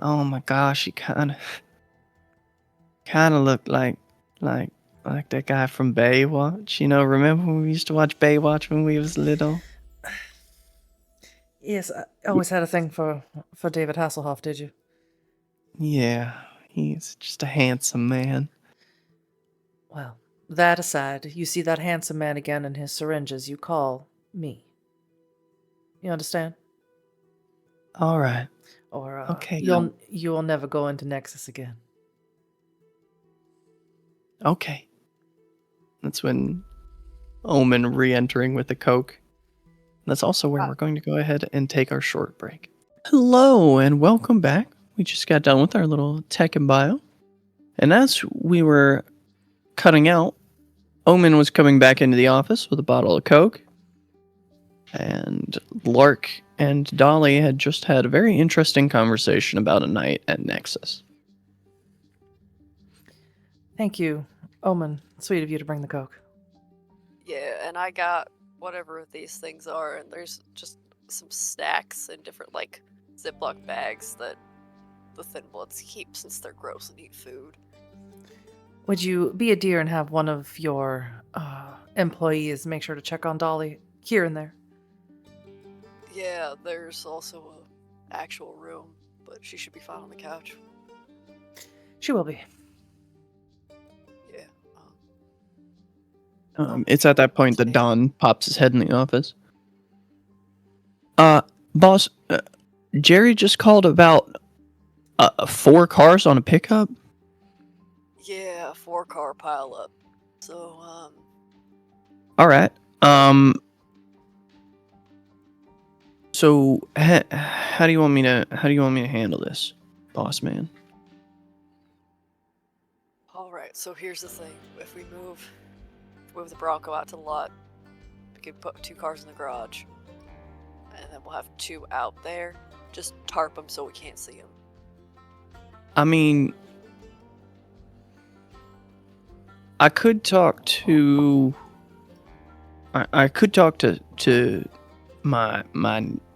Oh my gosh, he kind of looked like like that guy from Baywatch. You know, remember when we used to watch Baywatch when we was little? Yes, I always had a thing for David Hasselhoff, did you? Yeah, he's just a handsome man. Well, that aside, you see that handsome man again in his syringes, you call me. You understand? All right. Or Okay. you'll never go into Nexus again. Okay. That's when Omen re-entering with the Coke. That's also where we're going to go ahead and take our short break. Hello and welcome back. We just got done with our little tech and bio. And as we were cutting out, Omen was coming back into the office with a bottle of Coke. And Lark and Dolly had just had a very interesting conversation about a night at Nexus. Thank you, Omen. Sweet of you to bring the Coke. Yeah, and I got whatever these things are, and there's just some snacks in different, like, Ziploc bags that the Thin Bloods keep since they're gross and eat food. Would you be a dear and have one of your employees make sure to check on Dolly here and there? Yeah, there's also a actual room, but she should be fine on the couch. She will be. Yeah. It's at that point that Don pops his head in the office. Boss, Jerry just called about 4 cars on a pickup. Yeah, 4-car pileup. So, All right. So how do you want me to handle this, boss man? all right. So here's the thing: if we move the Bronco out to the lot, we can put 2 cars in the garage, and then we'll have 2 out there. Just tarp them so we can't see them. I mean, I could talk to my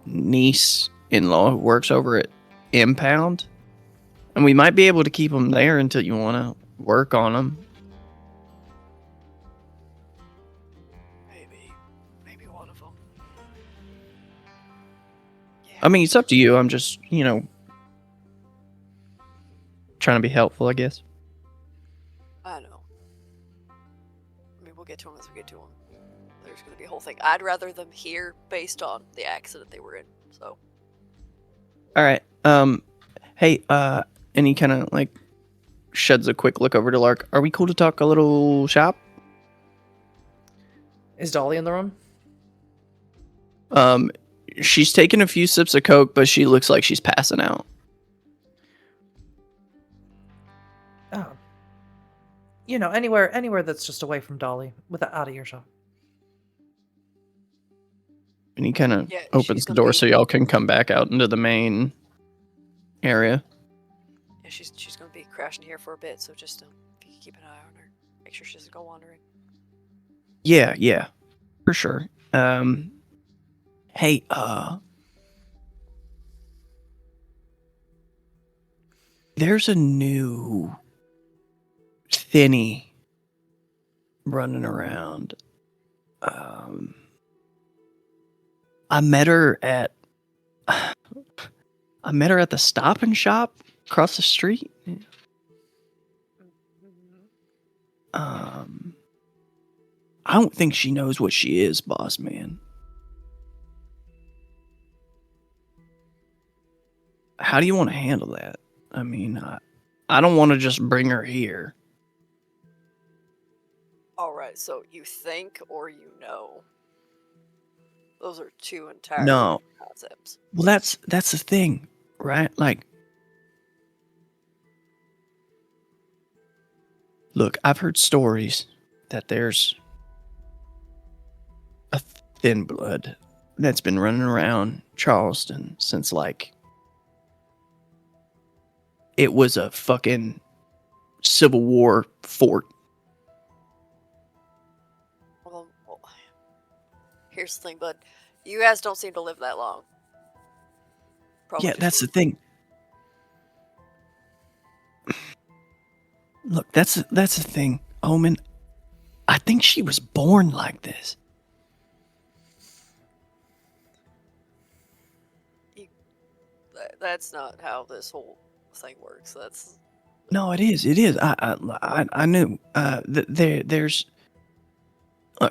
niece-in-law who works over at Impound, and we might be able to keep them there until you want to work on them. Maybe one of them. Yeah. I mean, it's up to you. I'm just, trying to be helpful, I guess. I know. I mean, we'll get to them as we get to them. There's going to be a whole thing. I'd rather them here based on the accident they were in. So. All right. Hey, and he kind of like sheds a quick look over to Lark. Are we cool to talk a little shop? Is Dolly in the room? She's taking a few sips of Coke, but she looks like she's passing out. Oh. Anywhere that's just away from Dolly, out of earshot. And he kind of Yeah, opens she's the gonna door be- so y'all can come back out into the main area. Yeah, she's going to be crashing here for a bit, so just if you keep an eye on her. Make sure she doesn't go wandering. Yeah, for sure. Hey, there's a new thinny running around. I met her at the Stop and Shop across the street. I don't think she knows what she is, boss man. How do you want to handle that? I mean, I don't want to just bring her here. Alright, so you think or you know? Those are 2 entirely No. different concepts. Well, that's the thing, right? Like, look, I've heard stories that there's a thin blood that's been running around Charleston since like it was a fucking Civil War fort. Well, here's the thing, bud. You guys don't seem to live that long. Probably Yeah, just that's the move. thing. Look, that's the thing, Omen. I think she was born like this. That's not how this whole thing works. That's No, it is. It is. I knew. There's.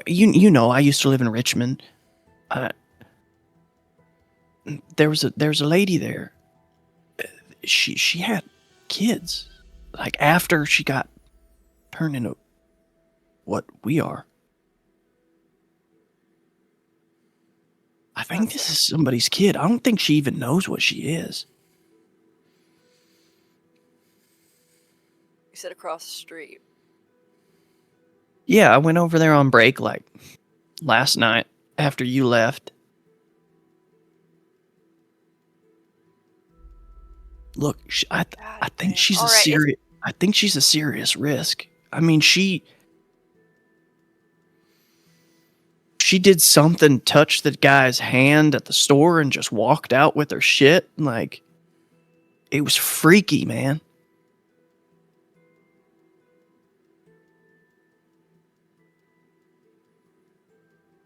You know, I used to live in Richmond. There's a lady there. She had kids, like after she got turned into what we are. I think this is somebody's kid. I don't think she even knows what she is. you said across the street. Yeah, I went over there on break like last night after you left. Look, I think she's a serious. I think she's a serious risk. I mean, she did something, touched the guy's hand at the store, and just walked out with her shit. Like, it was freaky, man.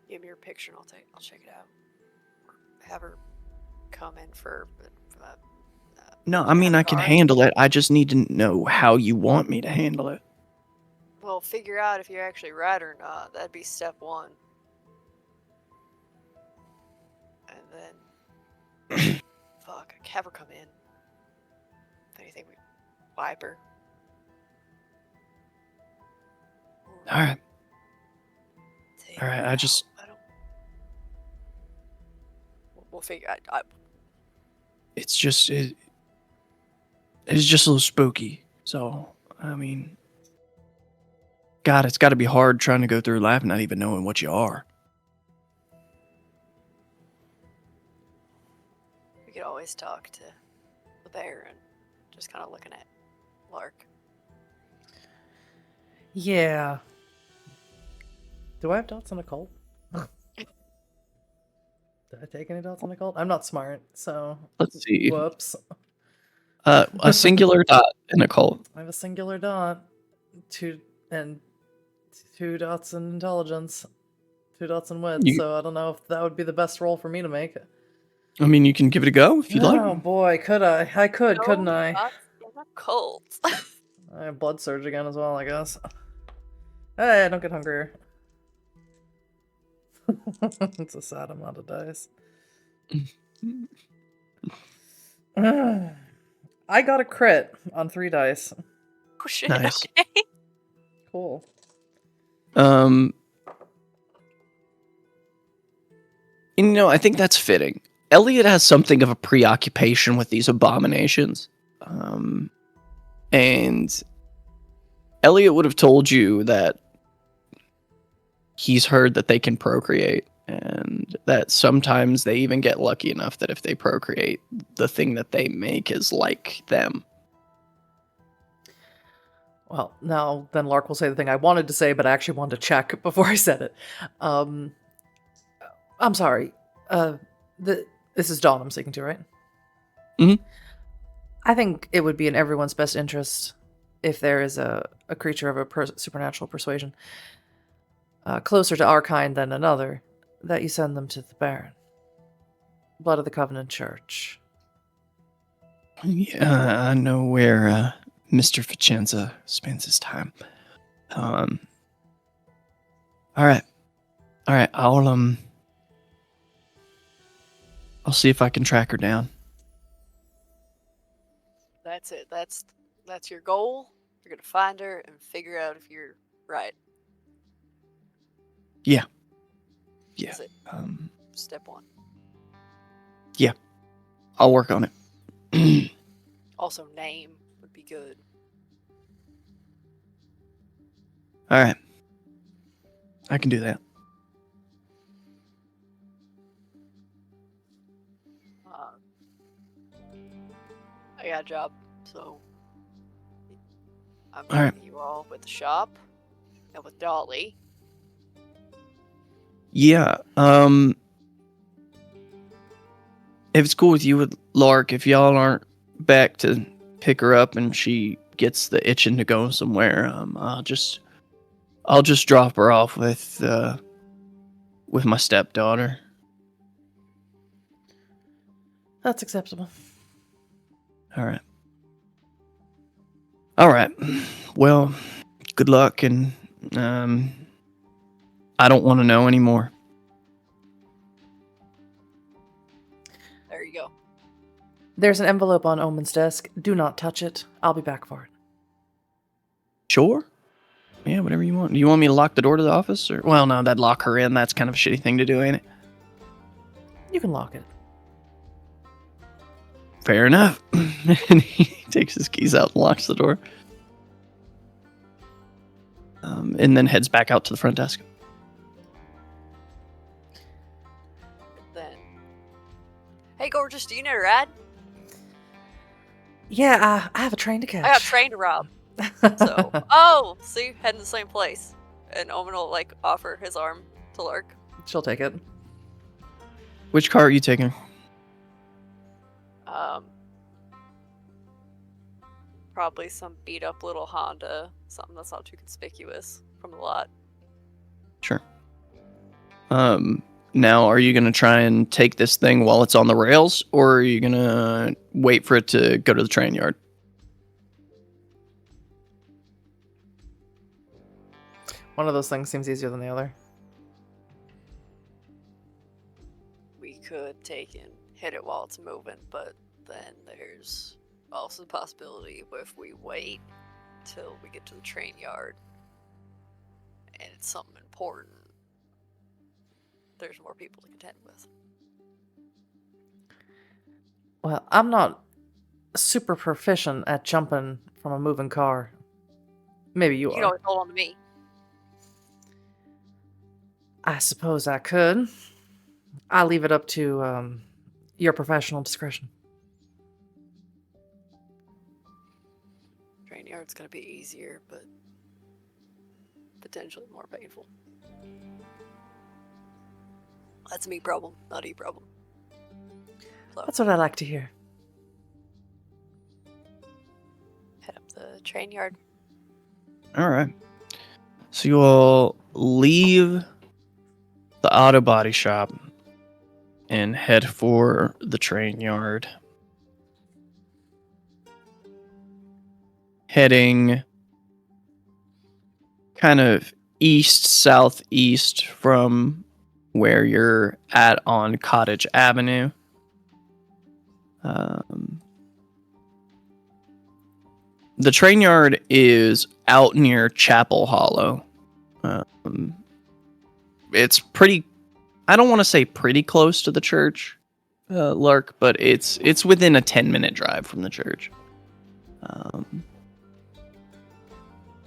Give me your picture and I'll check it out. Have her come in for. No, I mean, I can handle it. I just need to know how you want me to handle it. Well, figure out if you're actually right or not. That'd be step one. And then, fuck, have her come in. If anything, we wipe her. All right. All right. I don't. We'll figure. It's just it's just a little spooky. So I mean, God, it's got to be hard trying to go through life not even knowing what you are. We could always talk to the bear and just kind of looking at Lark. Yeah. Do I have dots on occult? Did I take any dots on occult? I'm not smart, so. Let's see. Whoops. A singular dot in occult. I have a singular dot. Two dots in intelligence. 2 dots in wit, so I don't know if that would be the best roll for me to make. I mean, you can give it a go if you'd like. Oh boy, could I? I could, couldn't I? Dots in occult. I have blood surge again as well, I guess. Hey, I don't get hungrier. It's a sad amount of dice. I got a crit on 3 dice. Oh shit. Nice. Okay. Cool. You know, I think that's fitting. Elliot has something of a preoccupation with these abominations. And Elliot would have told you that he's heard that they can procreate, and that sometimes they even get lucky enough that if they procreate, the thing that they make is like them. Well, now then Lark will say the thing I wanted to say, but I actually wanted to check before I said it. I'm sorry. This is Dawn I'm speaking to, right? Mm-hmm. I think it would be in everyone's best interest if there is a creature of a supernatural persuasion closer to our kind than another, that you send them to the Baron. Blood of the Covenant Church. Yeah, I know where Mr. Vicenza spends his time. All right. I'll see if I can track her down. That's it. That's your goal. You're gonna find her and figure out if you're right. Yeah. That's it. Step 1. Yeah. I'll work on it. Also, name would be good. All right. I can do that. I got a job, so I'm All right. leaving you all with the shop and with Dolly. Yeah. If it's cool with you with Lark, if y'all aren't back to pick her up and she gets the itching to go somewhere, I'll just drop her off with my stepdaughter. That's acceptable. All right. All right. Well, good luck, and I don't want to know anymore. There you go. There's an envelope on Omen's desk. Do not touch it. I'll be back for it. Sure. Yeah, whatever you want. Do you want me to lock the door to the office? Or well, no, that'd lock her in. That's kind of a shitty thing to do, ain't it? You can lock it. Fair enough. And he takes his keys out and locks the door. And then heads back out to the front desk. Then, hey, gorgeous, do you need a ride? Yeah, I have a train to catch. I got a train to rob. So, oh, see, heading the same place. And Omen will like offer his arm to Lark. She'll take it. Which car are you taking? Probably some beat up little Honda, something that's not too conspicuous from the lot. Sure. Now, are you going to try and take this thing while it's on the rails, or are you going to wait for it to go to the train yard? One of those things seems easier than the other. We could take and hit it while it's moving, but then there's also the possibility if we wait till we get to the train yard and it's something important, there's more people to contend with. Well, I'm not super proficient at jumping from a moving car. Maybe you You are. can always hold on to me. I suppose I could. I'll leave it up to your professional discretion. Train yard's gonna be easier, but potentially more painful. That's a me problem, not a you problem. So, That's what I like to hear. head up the train yard. All right. So you all leave the auto body shop and head for the train yard. Heading kind of east-southeast from where you're at on Cottage Avenue. The train yard is out near Chapel Hollow. It's pretty, I don't want to say pretty close to the church, Lark, but it's within a 10-minute drive from the church.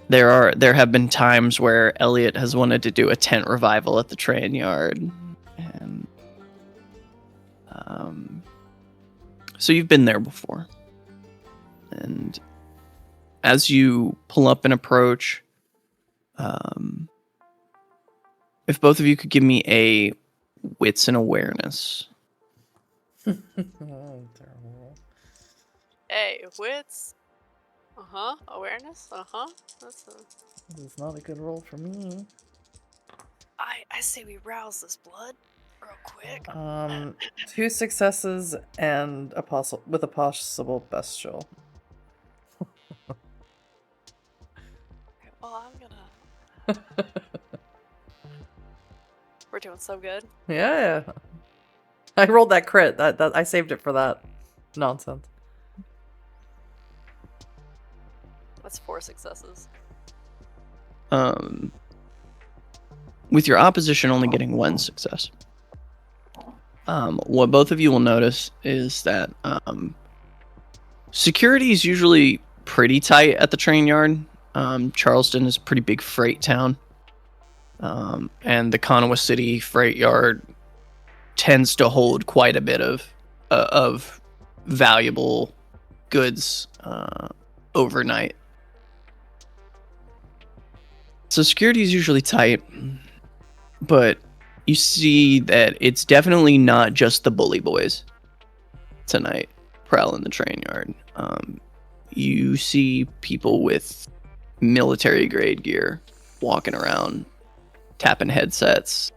There have been times where Elliot has wanted to do a tent revival at the train yard, and so you've been there before. And as you pull up and approach, if both of you could give me a wits and awareness. Oh, terrible. Hey, wits. Awareness. That's a... This is not a good roll for me. I say we rouse this blood real quick. 2 successes and with a possible bestial. Okay, well, I'm gonna. We're doing so good. Yeah. I rolled that crit. That I saved it for that nonsense. That's 4 successes. With your opposition only getting 1 success. What both of you will notice is that security is usually pretty tight at the train yard. Charleston is a pretty big freight town. And the Kanawha City freight yard tends to hold quite a bit of valuable goods overnight. So security is usually tight, but you see that it's definitely not just the bully boys tonight prowling the train yard. You see people with military grade gear walking around, tapping headsets.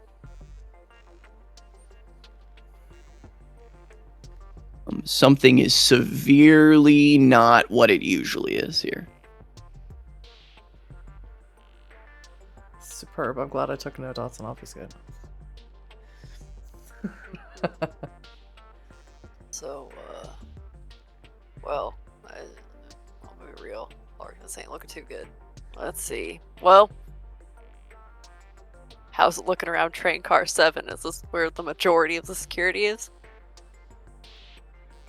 Something is severely not what it usually is here. Superb. I'm glad I took no dots on obfuscate. So, well, I'll be real. This ain't looking too good. Let's see. Well, how's it looking around train car 7? Is this where the majority of the security is?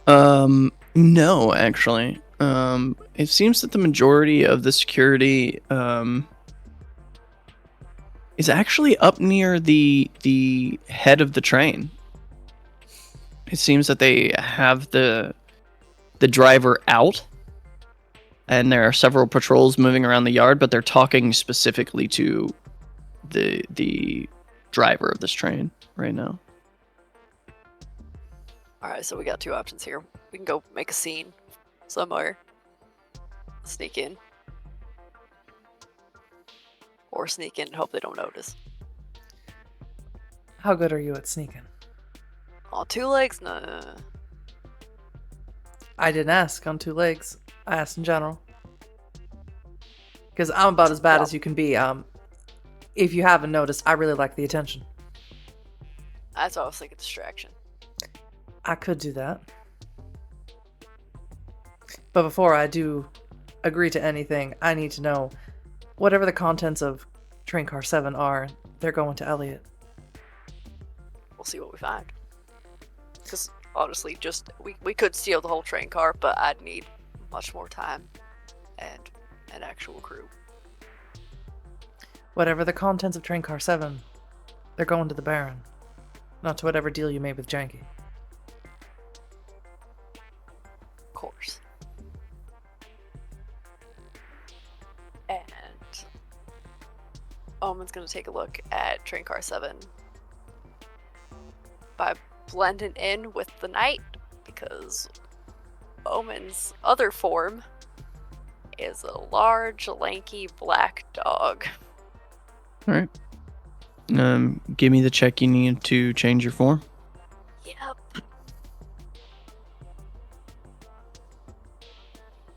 No, actually. It seems that the majority of the security, is actually up near the head of the train. It seems that they have the driver out, and there are several patrols moving around the yard, but they're talking specifically to the driver of this train right now. Alright, so we got 2 options here. We can go make a scene somewhere. Sneak in. Or sneak in and hope they don't notice. How good are you at sneaking? On 2 legs? No. I didn't ask on 2 legs. I asked in general. Because I'm about as bad as you can be. If you haven't noticed, I really like the attention. That's what I was thinking, distraction. I could do that. But before I do agree to anything, I need to know whatever the contents of train car 7 are, they're going to Elliot. We'll see what we find. Because honestly, just we could steal the whole train car, but I'd need much more time and an actual crew. Whatever the contents of train car 7, they're going to the Baron. Not to whatever deal you made with Janky. Of course. And Omen's gonna take a look at train car 7 by blending in with the night, because Omen's other form is a large, lanky black dog. All right. Give me the check you need to change your form. Yep.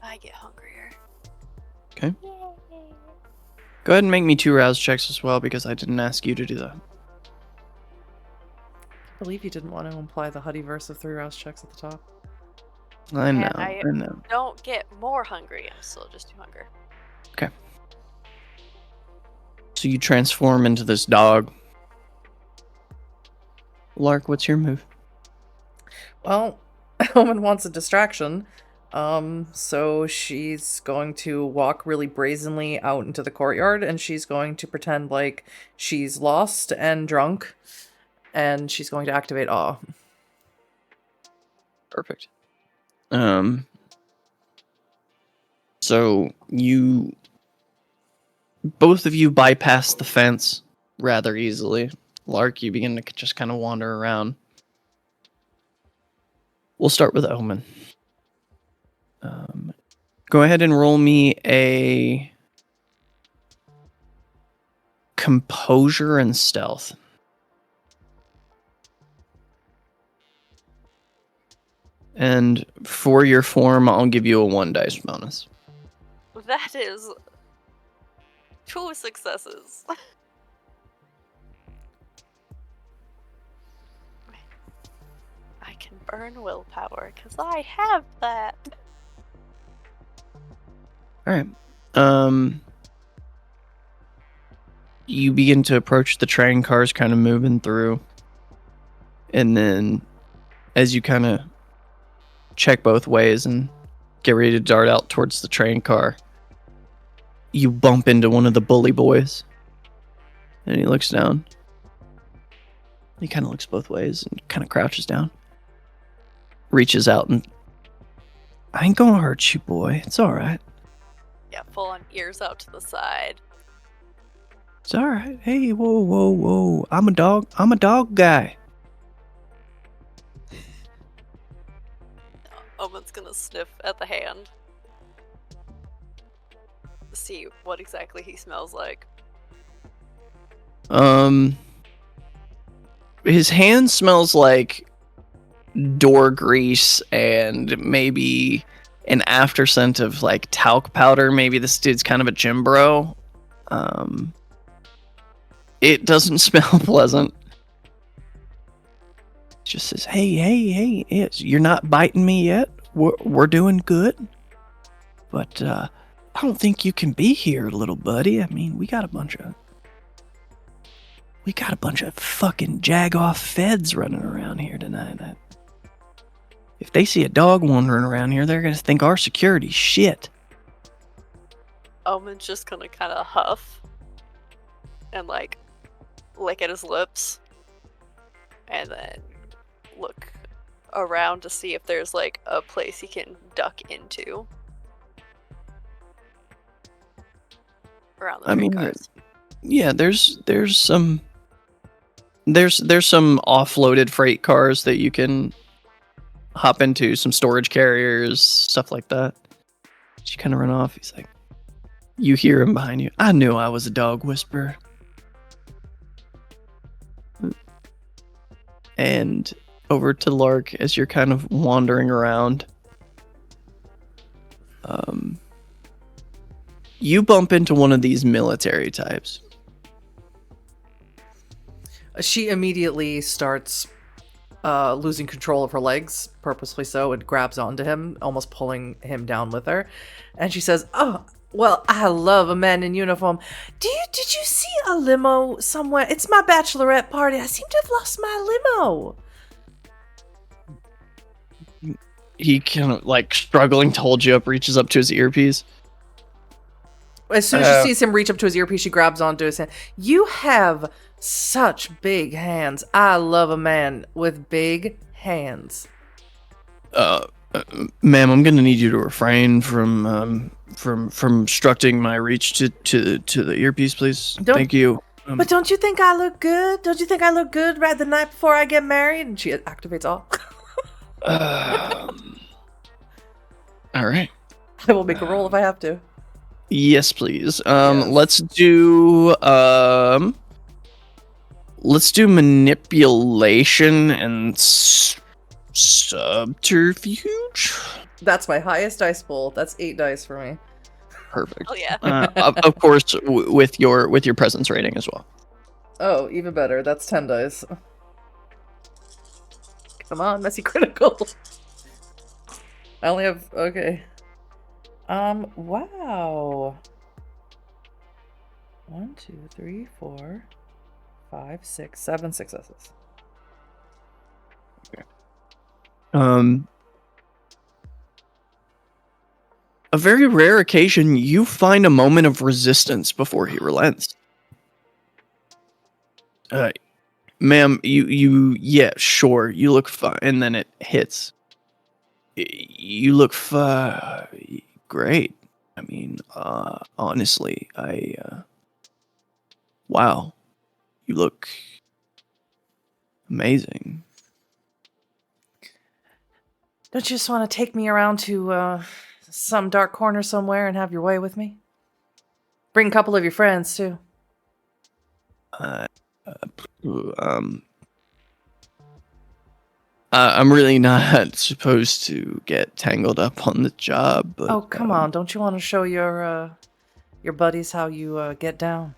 I get hungrier. Okay. Go ahead and make me 2 rouse checks as well, because I didn't ask you to do that. I believe you didn't want to imply the Huddyverse of 3 rouse checks at the top. I know. And I know. don't get more hungry. I'm still just too hungry. Okay. So you transform into this dog. Lark, what's your move? Well, Omen wants a distraction. So she's going to walk really brazenly out into the courtyard, and she's going to pretend like she's lost and drunk, and she's going to activate awe. Perfect. So you both of you bypass the fence rather easily. Lark, you begin to just kind of wander around. We'll start with Omen. Go ahead and roll me a composure and stealth. And for your form, I'll give you a 1 dice bonus. That is 2 successes. I can burn willpower because I have that. All right. You begin to approach the train cars, kind of moving through, and then as you kind of check both ways and get ready to dart out towards the train car, you bump into one of the bully boys, and he looks down. He kind of looks both ways and kind of crouches down, reaches out, and I ain't gonna hurt you, boy. It's all right. Yeah, full on ears out to the side. It's all right. Hey, whoa, whoa, whoa. I'm a dog. I'm a dog guy. Omen's gonna sniff at the hand. See what exactly he smells like. His hand smells like door grease and maybe an after scent of like talc powder. Maybe this dude's kind of a gym bro. It doesn't smell pleasant. It just says, hey, you're not biting me yet. We're doing good. But I don't think you can be here, little buddy. I mean, we got a bunch of fucking jag-off feds running around here tonight. If they see a dog wandering around here, they're gonna think our security's shit. Omen's just gonna kind of huff and like lick at his lips, and then look around to see if there's like a place he can duck into around the freight cars. Yeah, there's some offloaded freight cars that you can hop into, some storage carriers, stuff like that. You kind of run off. He's like, you hear him behind you. I knew I was a dog whisperer. And over to Lark as you're kind of wandering around. You bump into one of these military types. She immediately starts losing control of her legs, purposely so, and grabs onto him, almost pulling him down with her. And she says, "Oh, well, I love a man in uniform. Did you see a limo somewhere? It's my bachelorette party. I seem to have lost my limo." He kind of like struggling to hold you up, reaches up to his earpiece. As soon as she sees him reach up to his earpiece, she grabs onto his hand. "You have such big hands. I love a man with big hands." Ma'am, I'm gonna need you to refrain from obstructing my reach to the earpiece, please. Thank you. But don't you think I look good? Don't you think I look good right the night before I get married? And she activates all. All right. I will make a roll if I have to. Yes, please. Yes. Let's do manipulation and subterfuge. That's my highest dice pool. That's 8 dice for me. Perfect. Oh yeah. Of course, with your presence rating as well. Oh, even better. That's 10 dice. Come on, messy critical. I only have... Okay. Wow. 1, 2, 3, 4, 5, 6, 7 successes. Okay. A very rare occasion, you find a moment of resistance before he relents. Ma'am, yeah, sure, you look fine, and then it hits. You look great. I mean, honestly, wow, you look amazing. Don't you just want to take me around to some dark corner somewhere and have your way with me? Bring a couple of your friends too. I'm really not supposed to get tangled up on the job, but Oh, come on! Don't you want to show your buddies how you get down?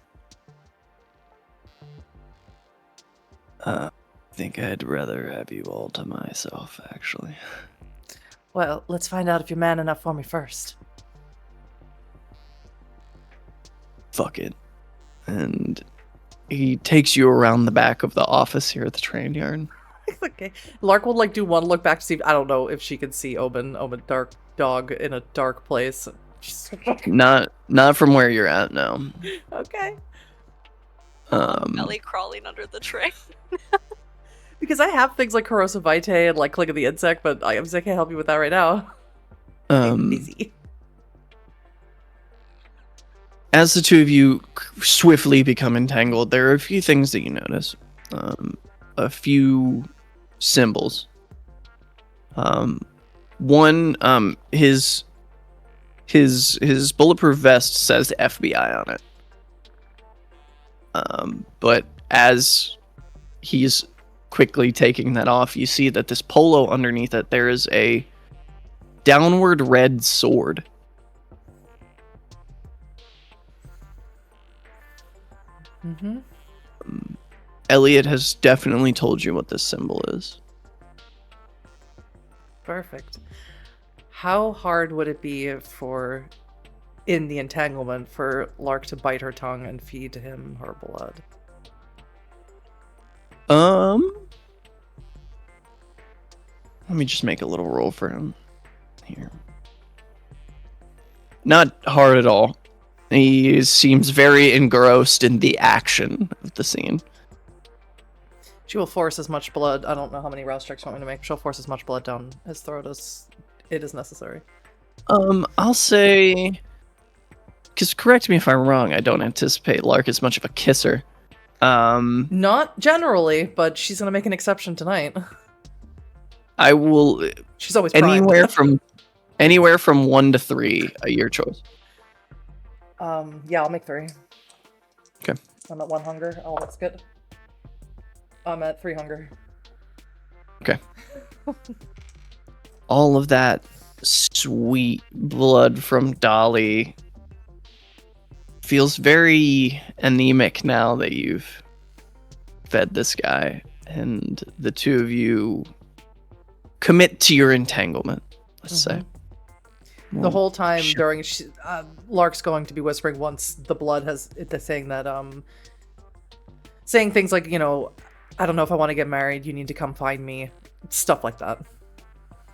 I think I'd rather have you all to myself, actually. Well, let's find out if you're man enough for me first. Fuck it. And he takes you around the back of the office here at the train yard. Okay. Lark will do one look back to see. I don't know if she can see Omen dark dog in a dark place. Not from where you're at, no. Okay. Belly crawling under the train. Because I have things like corrosive vitae and Click of the Insect, but I can't help you with that right now. Easy. As the two of you swiftly become entangled, there are a few things that you notice. A few symbols. One, his bulletproof vest says FBI on it. But as he's quickly taking that off, you see that this polo underneath it, there is a downward red sword. Mm-hmm. Elliot has definitely told you what this symbol is. Perfect. How hard would it be for, in the entanglement, for Lark to bite her tongue and feed him her blood? Let me just make a little roll for him here. Not hard at all. He seems very engrossed in the action of the scene. She will force as much blood. I don't know how many rouse checks you want me to make. She'll force as much blood down his throat as it is necessary. I'll say, because correct me if I'm wrong, I don't anticipate Lark as much of a kisser. Not generally, but she's gonna make an exception tonight. I will. She's always primed. anywhere from 1 to 3, your choice. Yeah, I'll make 3. Okay. I'm at 1 hunger. Oh, that's good. I'm at 3 hunger. Okay. All of that sweet blood from Dolly feels very anemic now that you've fed this guy, and the two of you commit to your entanglement, let's say. The whole time during Lark's going to be whispering once the blood has saying that saying things like, you know, I don't know if I want to get married, you need to come find me, stuff like that.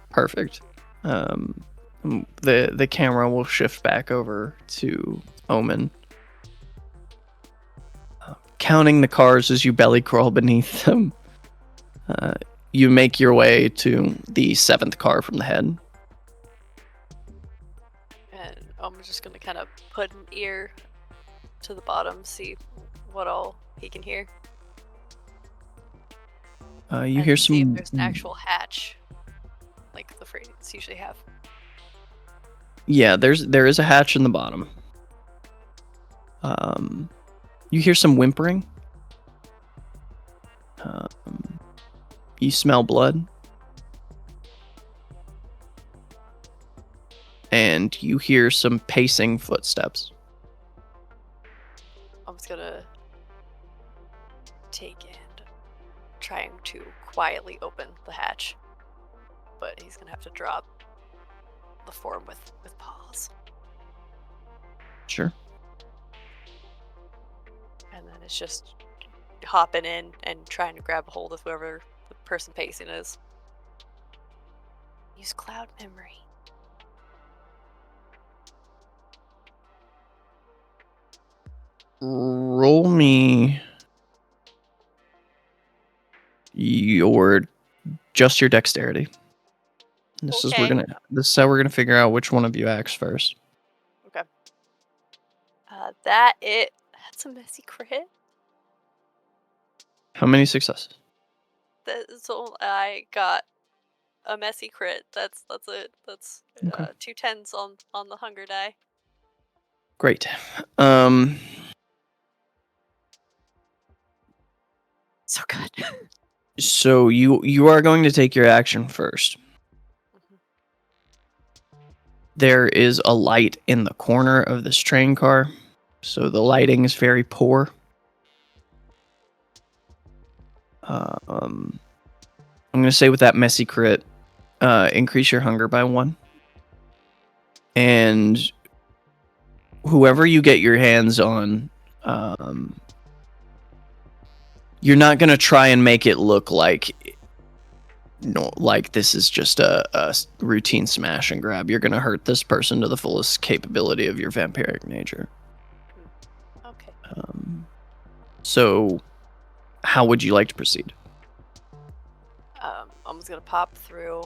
Perfect. The camera will shift back over to Omen. Counting the cars as you belly crawl beneath them, you make your way to the 7th car from the head. And I'm just gonna kind of put an ear to the bottom, see what all he can hear. You hear see if some. there's an actual hatch, like the freights usually have. Yeah, there is a hatch in the bottom. You hear some whimpering. You smell blood. And you hear some pacing footsteps. I'm just gonna take and trying to quietly open the hatch, but he's gonna have to drop the form with paws. Sure. And then it's just hopping in and trying to grab a hold of whoever the person pacing is. Use cloud memory. Roll me your dexterity. This is how we're gonna figure out which one of you acts first. Okay. That's a messy crit. How many successes? So I got a messy crit. That's it. That's Okay. 2 10s on the hunger die. Great. So good. So you are going to take your action first. There is a light in the corner of this train car, so the lighting is very poor. I'm going to say with that messy crit, increase your hunger by 1. And whoever you get your hands on, you're not going to try and make it look like this is just a routine smash and grab. You're going to hurt this person to the fullest capability of your vampiric nature. Okay. So how would you like to proceed? I'm just gonna pop through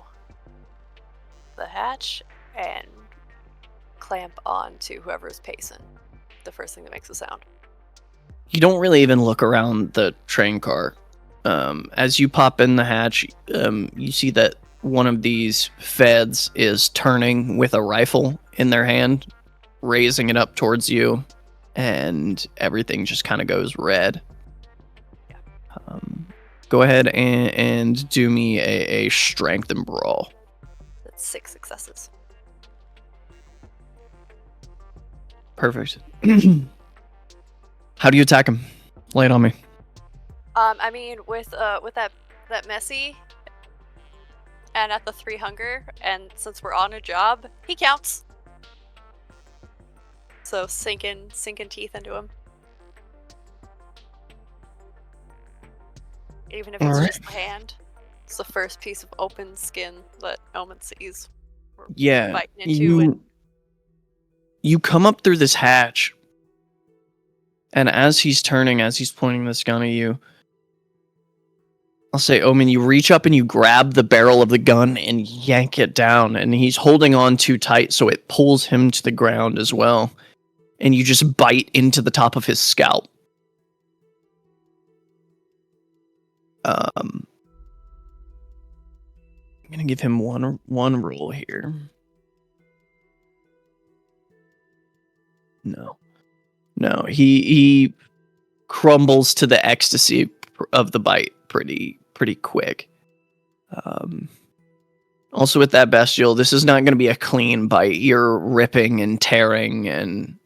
the hatch and clamp on to whoever's pacing. the first thing that makes a sound. You don't really even look around the train car. As you pop in the hatch, you see that one of these feds is turning with a rifle in their hand, raising it up towards you, and everything just kind of goes red. Yeah. Go ahead and do me a strength and brawl. That's 6 successes. Perfect. How do you attack him? Lay it on me. I mean, with that messy, and at the 3 hunger, and since we're on a job, he counts. So sinking teeth into him. Even if it's Alright. just the hand, it's the first piece of open skin that Omen sees. We're Yeah, biting into and you come up through this hatch, and as he's turning, as he's pointing this gun at you, I'll say, Omen, you reach up and you grab the barrel of the gun and yank it down, and he's holding on too tight, so it pulls him to the ground as well. And you just bite into the top of his scalp. I'm gonna give him one roll here. No, he crumbles to the ecstasy of the bite pretty quick. Also with that bestial, this is not going to be a clean bite. You're ripping and tearing, and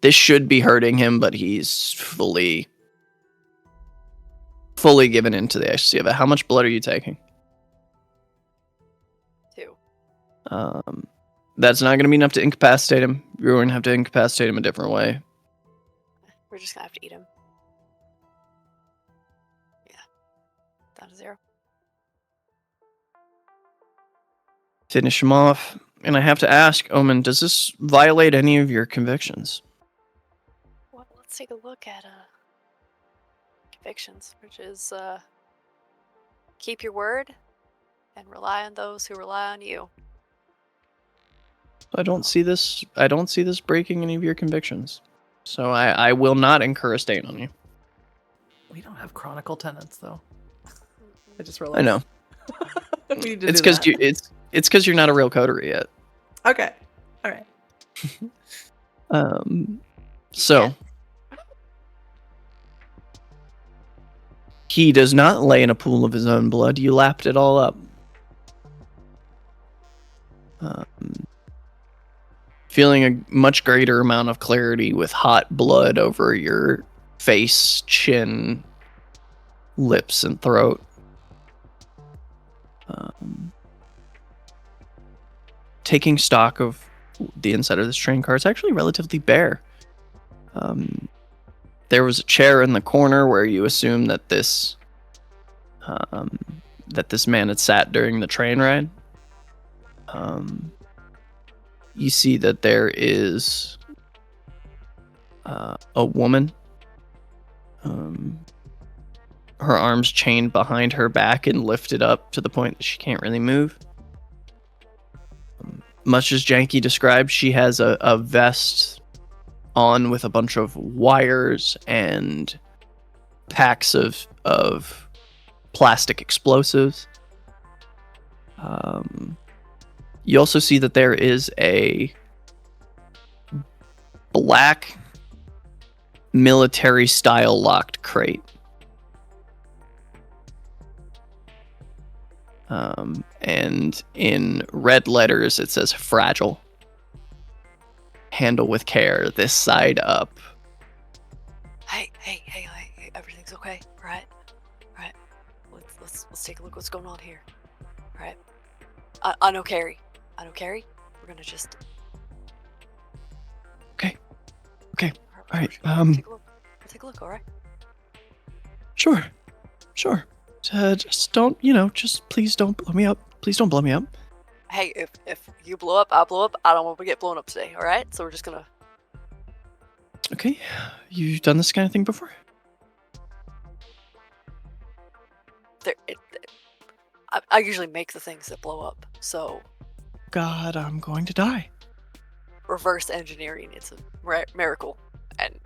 this should be hurting him, but he's fully given into the ecstasy of it. How much blood are you taking? 2. That's not going to be enough to incapacitate him. You're going to have to incapacitate him a different way. We're just gonna have to eat him. Yeah. Down to 0. Finish him off. And I have to ask, Omen, does this violate any of your convictions? Well, let's take a look at convictions, which is keep your word and rely on those who rely on you. I don't see this breaking any of your convictions. So I will not incur a stain on you. We don't have Chronicle tenants, though. I just I realized. know. We need to It's do because that. it's because you're not a real coterie yet. Okay. All right. So he does not lay in a pool of his own blood. You lapped it all up. Feeling a much greater amount of clarity with hot blood over your face, chin, lips, and throat. Taking stock of the inside of this train car, it's actually relatively bare. There was a chair in the corner where you assume that this man had sat during the train ride. You see that there is a woman. Her arms chained behind her back and lifted up to the point that she can't really move. Much as Janky described, she has a vest on with a bunch of wires and packs of plastic explosives. You also see that there is a black military style locked crate. And in red letters it says fragile. Handle with care, this side up. Hey, everything's okay, right? Right. Let's take a look what's going on here. Right. I know Carrie. We're gonna just Okay. All right. Take a look, alright? Sure. Just don't, just please don't blow me up. Please don't blow me up. Hey, if you blow up, I blow up. I don't want to get blown up today, alright? So we're just gonna... Okay. You've done this kind of thing before? I usually make the things that blow up, so... God, I'm going to die. Reverse engineering, it's a miracle. And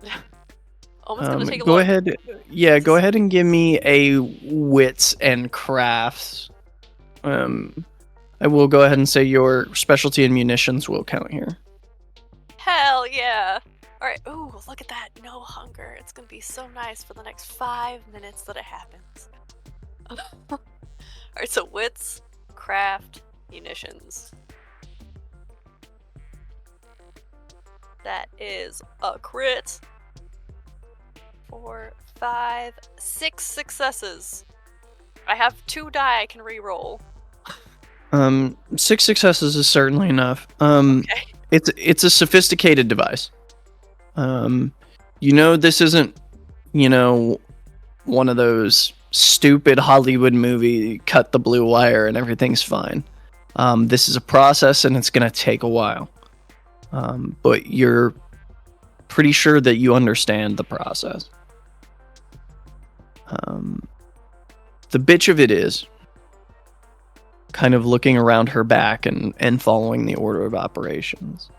Omen's gonna take a Go look. ahead. Yeah, go ahead and give me a wits and crafts. I will go ahead and say your specialty in munitions will count here. Hell yeah! Alright, ooh, look at that. No hunger. It's gonna be so nice for the next 5 minutes that it happens. Alright, so wits, craft, munitions. That is a crit. 4, 5, 6 successes. I have 2 die I can re-roll. 6 successes is certainly enough. Okay. It's a sophisticated device. This isn't, one of those stupid Hollywood movie cut the blue wire and everything's fine. This is a process and it's gonna take a while. But you're pretty sure that you understand the process. The bitch of it is kind of looking around her back and following the order of operations.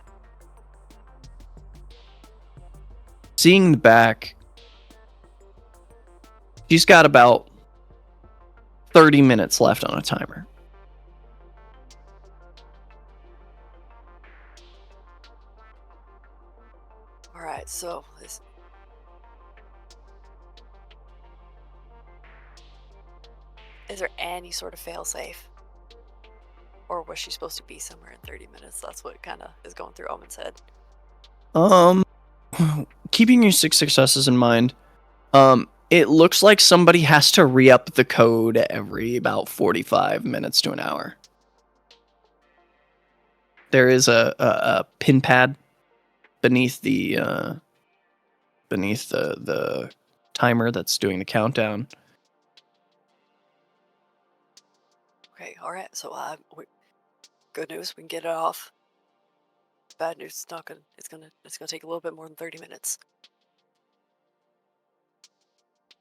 Seeing the back, she's got about 30 minutes left on a timer. Alright, so this. Is there any sort of failsafe? Or was she supposed to be somewhere in 30 minutes? That's what kind of is going through Omen's head. Keeping your 6 successes in mind, it looks like somebody has to re-up the code every about 45 minutes to an hour. There is a pin pad beneath the timer that's doing the countdown. Okay, alright, so good news, we can get it off. Bad news, it's gonna take a little bit more than 30 minutes.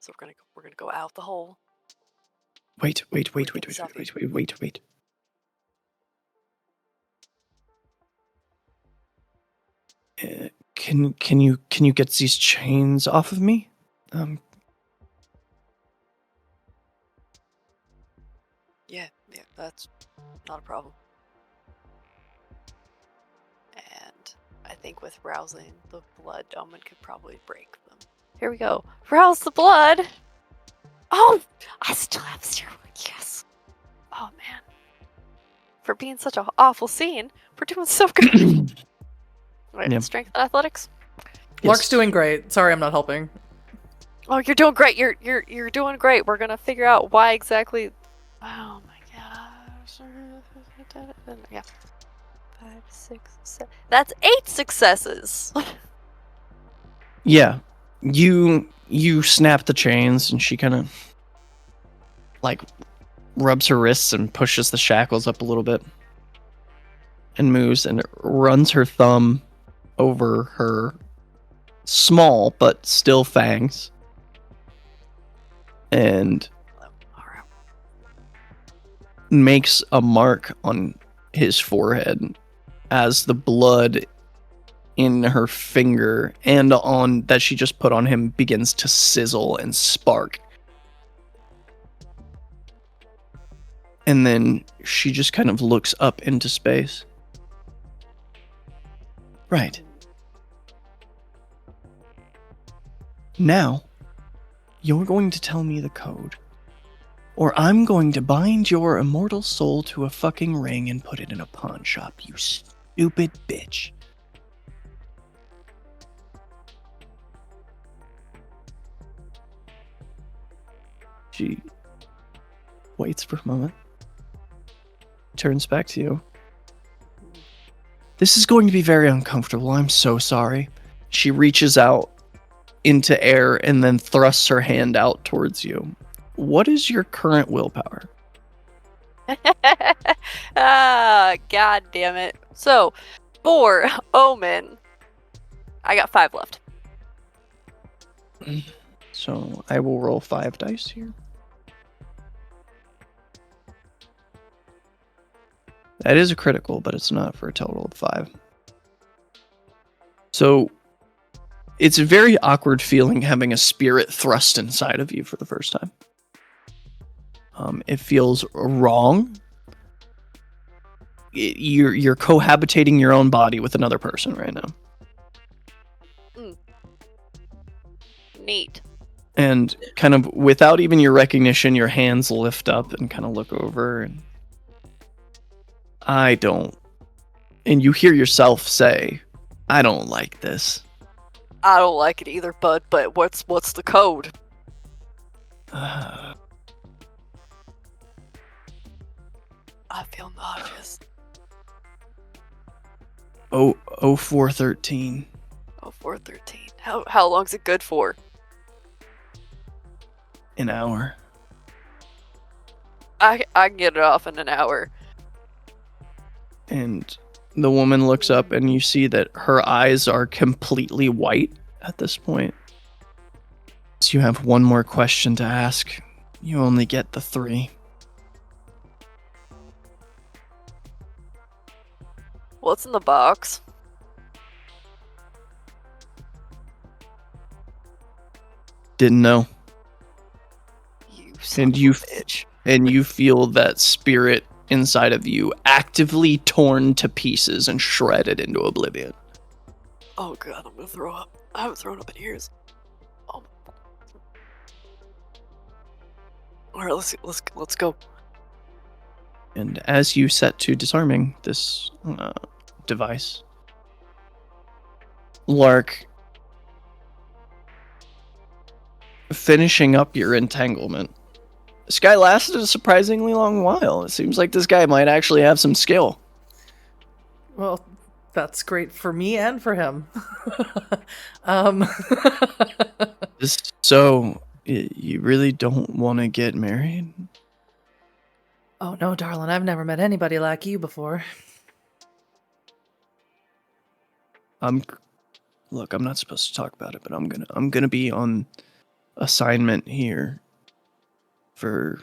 So we're gonna go out the hole. Wait. Can you get these chains off of me? Yeah, that's not a problem. And I think with rousing the blood, Omen could probably break them. Here we go. Rouse the blood! Oh! I still have 0. Yes! Oh, man. For being such an awful scene, we're doing so good. Right, Yeah. Strength and athletics? Lark's doing great. Sorry, I'm not helping. Oh, you're doing great. You're doing great. We're gonna figure out why exactly. Oh my gosh. Yeah. 5, 6, 7. That's 8 successes. Yeah. You snap the chains and she kind of rubs her wrists and pushes the shackles up a little bit and moves and runs her thumb over her small but still fangs and makes a mark on his forehead as the blood in her finger and on that she just put on him begins to sizzle and spark. And then she just kind of looks up into space. Right. Now, you're going to tell me the code, or I'm going to bind your immortal soul to a fucking ring and put it in a pawn shop, you stupid bitch. She waits for a moment, turns back to you. This is going to be very uncomfortable. I'm so sorry. She reaches out into air and then thrusts her hand out towards you. What is your current willpower? Ah, god damn it. So, for Omen, I got 5 left. So I will roll 5 dice here. That is a critical, but it's not for a total of 5. So it's a very awkward feeling having a spirit thrust inside of you for the first time. It feels wrong. You're cohabitating your own body with another person right now. Neat. And kind of without even your recognition, your hands lift up and kind of look over, and I don't. And you hear yourself say, I don't like this. I don't like it either, bud, but what's the code? Uh, I feel nauseous. 0413. 0413. How long's it good for? An hour. I can get it off in an hour. And the woman looks up and you see that her eyes are completely white at this point. So you have one more question to ask. You only get the 3. What's in the box? Didn't know. You son And of you a bitch. And you feel that spirit inside of you actively torn to pieces and shredded into oblivion. Oh god, I'm gonna throw up. I haven't thrown up in years. Oh. Alright, let's go. And as you set to disarming this device, Lark, finishing up your entanglement. This guy lasted a surprisingly long while. It seems like this guy might actually have some skill. Well, that's great for me and for him. So, you really don't want to get married? Oh no, darling, I've never met anybody like you before. Look, I'm not supposed to talk about it, but I'm gonna be on assignment here for,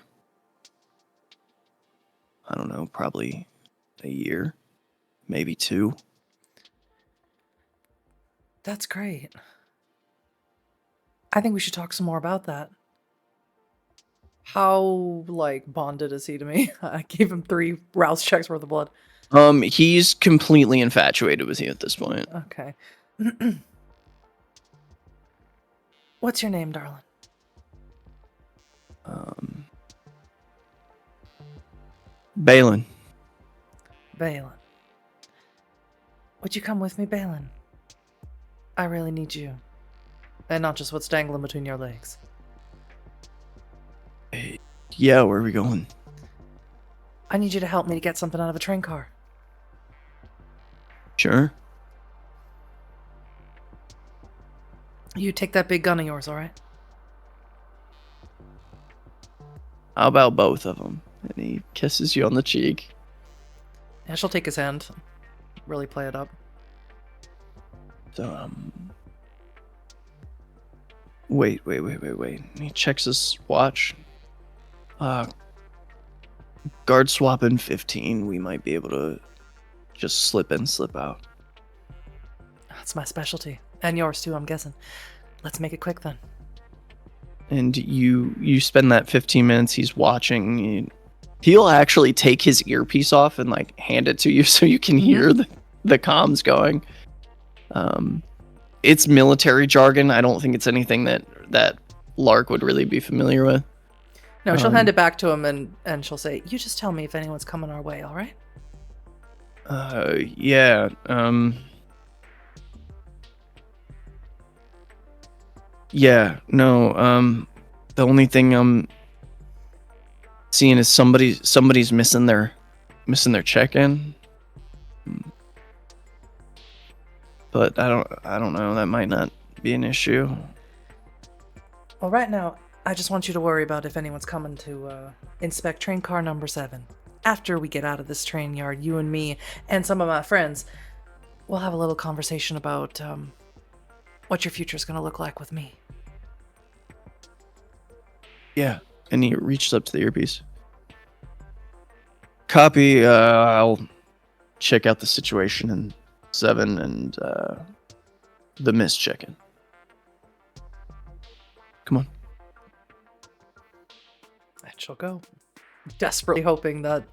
I don't know, probably a year, maybe 2. That's great. I think we should talk some more about that. How, bonded is he to me? I gave him 3 rouse checks worth of blood. He's completely infatuated with you at this point. Okay. What's your name, darling? Balin. Balin. Would you come with me, Balin? I really need you. And not just what's dangling between your legs. Yeah, where are we going? I need you to help me to get something out of a train car. Sure. You take that big gun of yours, alright? How about both of them? And he kisses you on the cheek. Yeah, she'll take his hand. Really play it up. So, wait. He checks his watch. Guard swap in 15. We might be able to just slip in, slip out. That's my specialty. And yours too, I'm guessing. Let's make it quick then. And you spend that 15 minutes. He's watching. He'll actually take his earpiece off and hand it to you so you can hear the comms going. It's military jargon. I don't think it's anything that Lark would really be familiar with. No, she'll hand it back to him and she'll say, "You just tell me if anyone's coming our way, all right?" Yeah. Yeah. No. The only thing I'm seeing is somebody's missing their check-in. But I don't know. That might not be an issue. Well, right now, I just want you to worry about if anyone's coming to inspect train car number 7. After we get out of this train yard, you and me and some of my friends, we'll have a little conversation about what your future's going to look like with me. Yeah. And he reaches up to the earpiece. Copy. I'll check out the situation in 7 and the missed check-in. Come on. And she'll go, desperately hoping that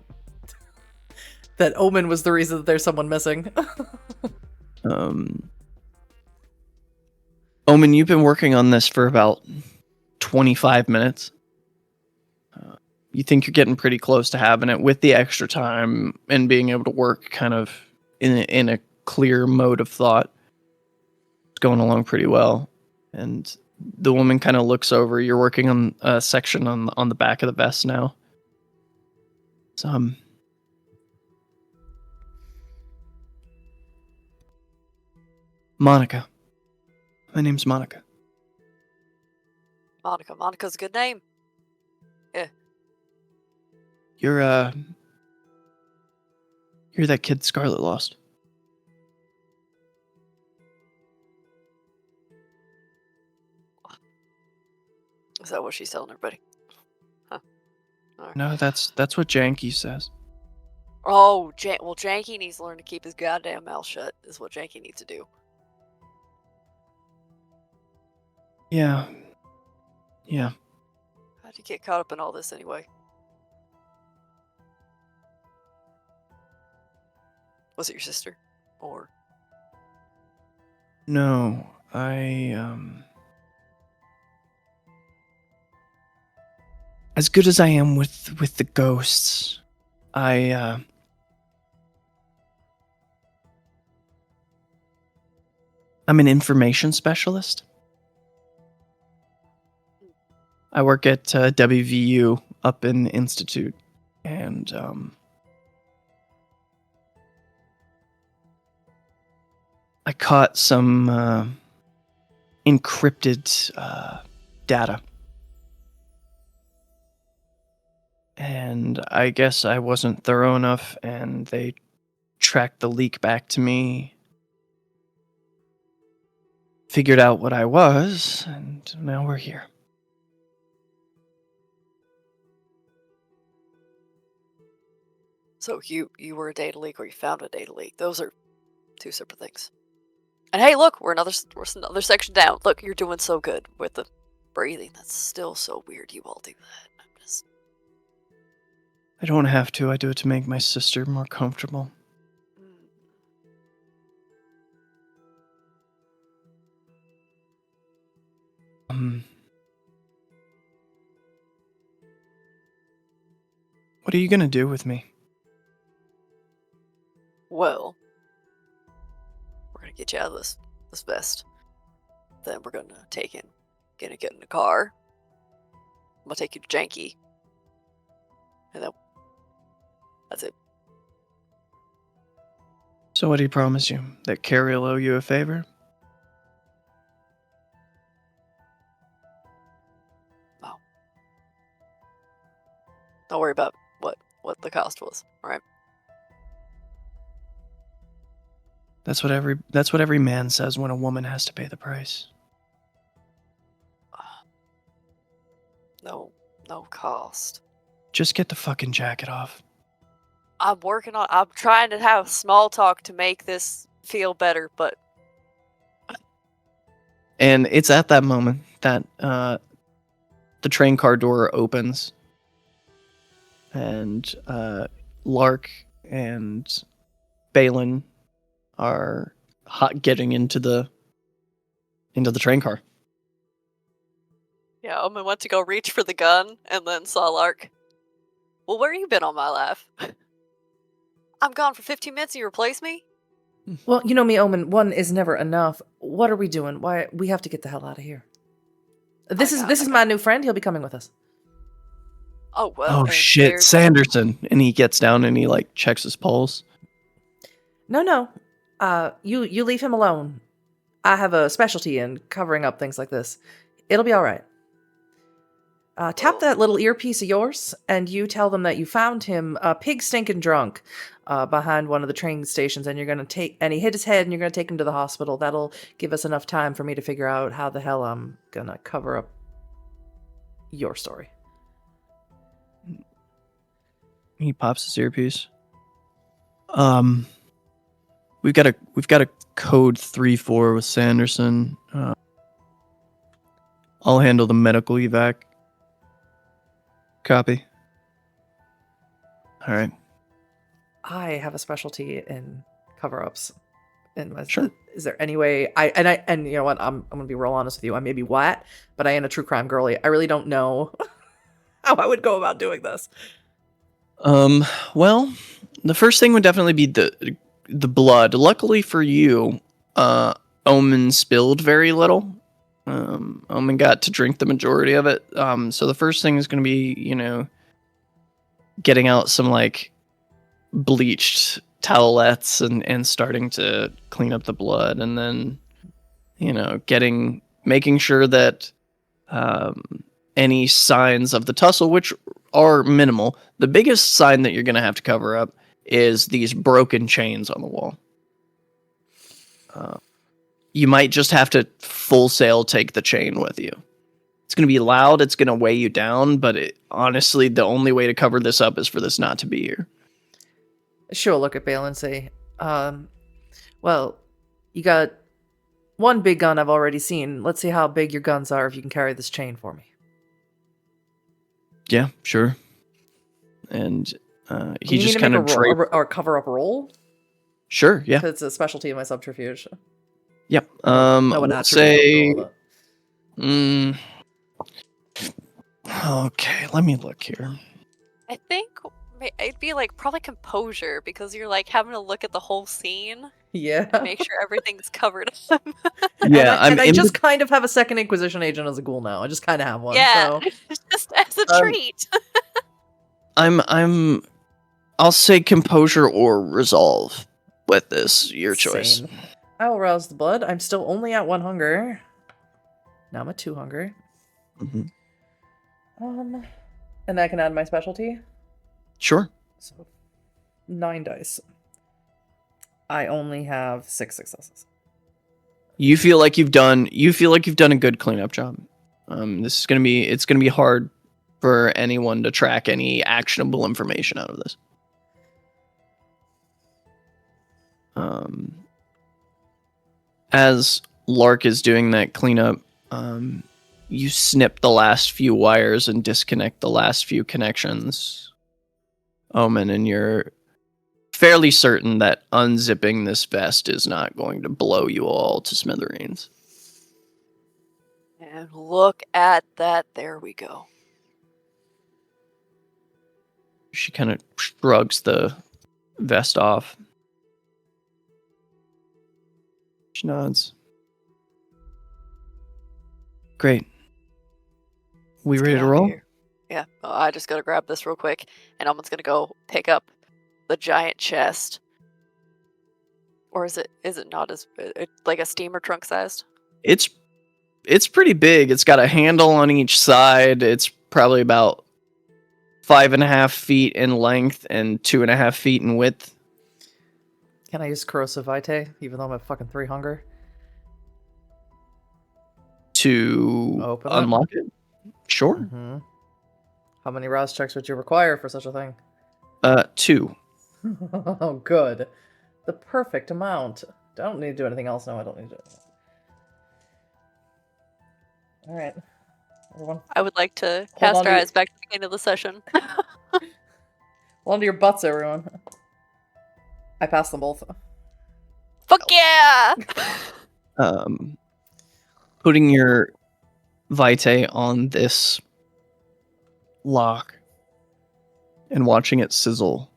Omen was the reason that there's someone missing. Omen, you've been working on this for about 25 minutes. You think you're getting pretty close to having it with the extra time and being able to work kind of in a clear mode of thought. It's going along pretty well. And the woman kind of looks over. You're working on a section on the back of the vest now. So, Monica. My name's Monica. Monica's a good name. Yeah. You're that kid Scarlet lost. Is that what she's telling everybody? Huh. All right. No, that's what Janky says. Oh, well, Janky needs to learn to keep his goddamn mouth shut, is what Janky needs to do. Yeah. How'd you get caught up in all this anyway? Was it your sister? Or... No, as good as I am with the ghosts, I'm an information specialist. I work at WVU up in the Institute, and I caught some encrypted data. And I guess I wasn't thorough enough, and they tracked the leak back to me, figured out what I was, and now we're here. So you were a data leak, or you found a data leak. Those are two separate things. And hey, look, we're another section down. Look, you're doing so good with the breathing. That's still so weird you all do that. I don't have to. I do it to make my sister more comfortable. What are you gonna do with me? Well, we're gonna get you out of this vest. Then we're gonna get in the car. I'm gonna take you to Janky. And then that's it. So what did he promise you? That Carrie will owe you a favor? No. Don't worry about what the cost was, alright? That's what every man says when a woman has to pay the price. No cost. Just get the fucking jacket off. I'm trying to have small talk to make this feel better, but... And it's at that moment that the train car door opens, and Lark and Balin are getting into the train car. Yeah, Omen went to go reach for the gun, and then saw Lark. Well, where you been all my life? I'm gone for 15 minutes and you replace me? Well, you know me, Omen, one is never enough. What are we doing? Why, we have to get the hell out of here. This is my new friend. He'll be coming with us. Oh, well. Oh, shit, Sanderson. And he gets down and he, checks his pulse. No. You leave him alone. I have a specialty in covering up things like this. It'll be all right. Tap that little earpiece of yours, and you tell them that you found him pig stinking drunk behind one of the train stations, and he hit his head, and you're gonna take him to the hospital. That'll give us enough time for me to figure out how the hell I'm gonna cover up your story. He pops his earpiece. We've got a code 3-4 with Sanderson. I'll handle the medical evac. Copy. All right. I have a specialty in cover-ups. Sure. Is there any way and you know what? I'm gonna be real honest with you. I may be wet, but I am a true crime girly. I really don't know how I would go about doing this. Well, the first thing would definitely be the blood. Luckily for you, Omen spilled very little. Omen got to drink the majority of it. So the first thing is going to be, getting out some like bleached towelettes and starting to clean up the blood, and then, making sure that any signs of the tussle, which are minimal. The biggest sign that you're going to have to cover up is these broken chains on the wall. You might just have to full sail take the chain with you. It's going to be loud. It's going to weigh you down. But honestly, the only way to cover this up is for this not to be here. Sure, look at Bale and say, well, you got one big gun I've already seen. Let's see how big your guns are if you can carry this chain for me. Yeah, sure. And he you just need to kind make of or cover up roll. Sure, yeah. It's a specialty in my subterfuge. Yep. Let's say. Okay, let me look here. I think it'd be like probably composure, because you're like having to look at the whole scene. Yeah. Make sure everything's covered up. Yeah, I just kind of have a second Inquisition agent as a ghoul now. I just kind of have one. Yeah, So. just as a treat. I'll say composure or resolve with this. Your choice. Same. I will rouse the blood. I'm still only at 1 hunger. Now I'm at 2 hunger. Mm-hmm. And I can add my specialty. Sure. So 9 dice. I only have 6 successes. You feel like you've done a good cleanup job. It's gonna be hard for anyone to track any actionable information out of this. As Lark is doing that cleanup, you snip the last few wires and disconnect the last few connections, Omen, and you're fairly certain that unzipping this vest is not going to blow you all to smithereens. And look at that. There we go. She kind of shrugs the vest off. She nods. Great. We ready to roll? Yeah. Oh, I just gotta grab this real quick, and Omen's gonna go pick up the giant chest. Or is it not as like a steamer trunk sized? It's pretty big. It's got a handle on each side. It's probably about 5.5 feet in length and 2.5 feet in width. Can I use Corrosive Vitae, even though I'm at fucking 3 hunger? To unlock it? Sure. Mm-hmm. How many rouse checks would you require for such a thing? 2. Oh, good. The perfect amount. I don't need to do anything else. No, I don't need to do it. Alright. Everyone. I would like to cast our eyes back to the beginning of the session. Hold on to your butts, everyone. I passed them both. Fuck yeah! Putting your Vitae on this lock and watching it sizzle.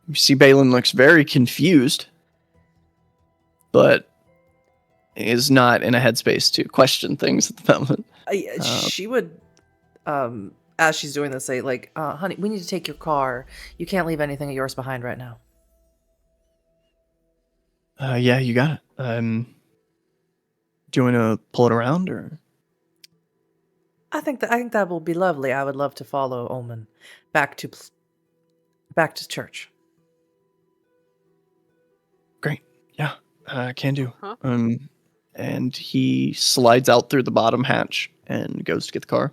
You see Balin looks very confused, but is not in a headspace to question things at the moment. She would, as she's doing this, say, like, honey, we need to take your car. You can't leave anything of yours behind right now. Yeah, you got it. Do you want to pull it around, or? I think that will be lovely. I would love to follow Omen back to church. Great. Yeah, can do. Huh? And he slides out through the bottom hatch and goes to get the car.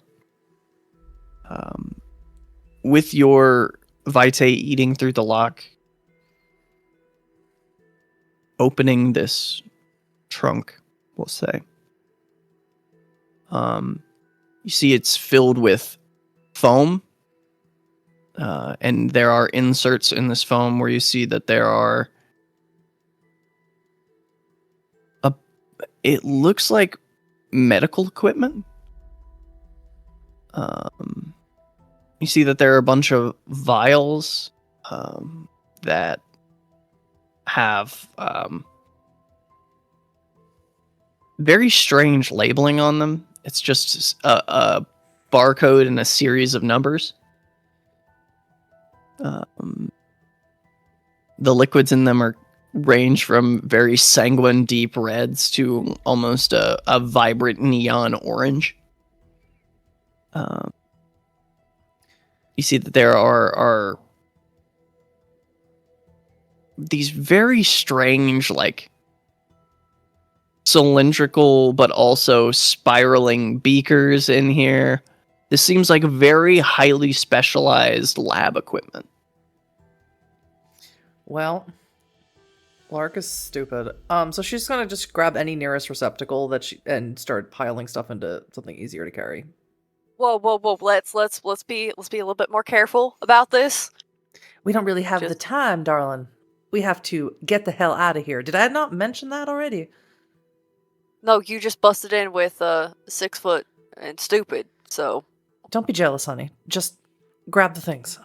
With your Vitae eating through the lock, opening this trunk, we'll say, You see it's filled with foam, and there are inserts in this foam where you see that there are it looks like medical equipment. You see that there are a bunch of vials that have very strange labeling on them. It's just a barcode and a series of numbers. The liquids in them range from very sanguine deep reds to almost a vibrant neon orange. You see that there are these very strange, like, cylindrical but also spiraling beakers in here. This seems like very highly specialized lab equipment. Well, Lark is stupid. So she's gonna just grab any nearest receptacle and start piling stuff into something easier to carry. Whoa! Let's be a little bit more careful about this. We don't really have the time, darling. We have to get the hell out of here. Did I not mention that already? No, you just busted in with 6 foot and stupid. So don't be jealous, honey. Just grab the things.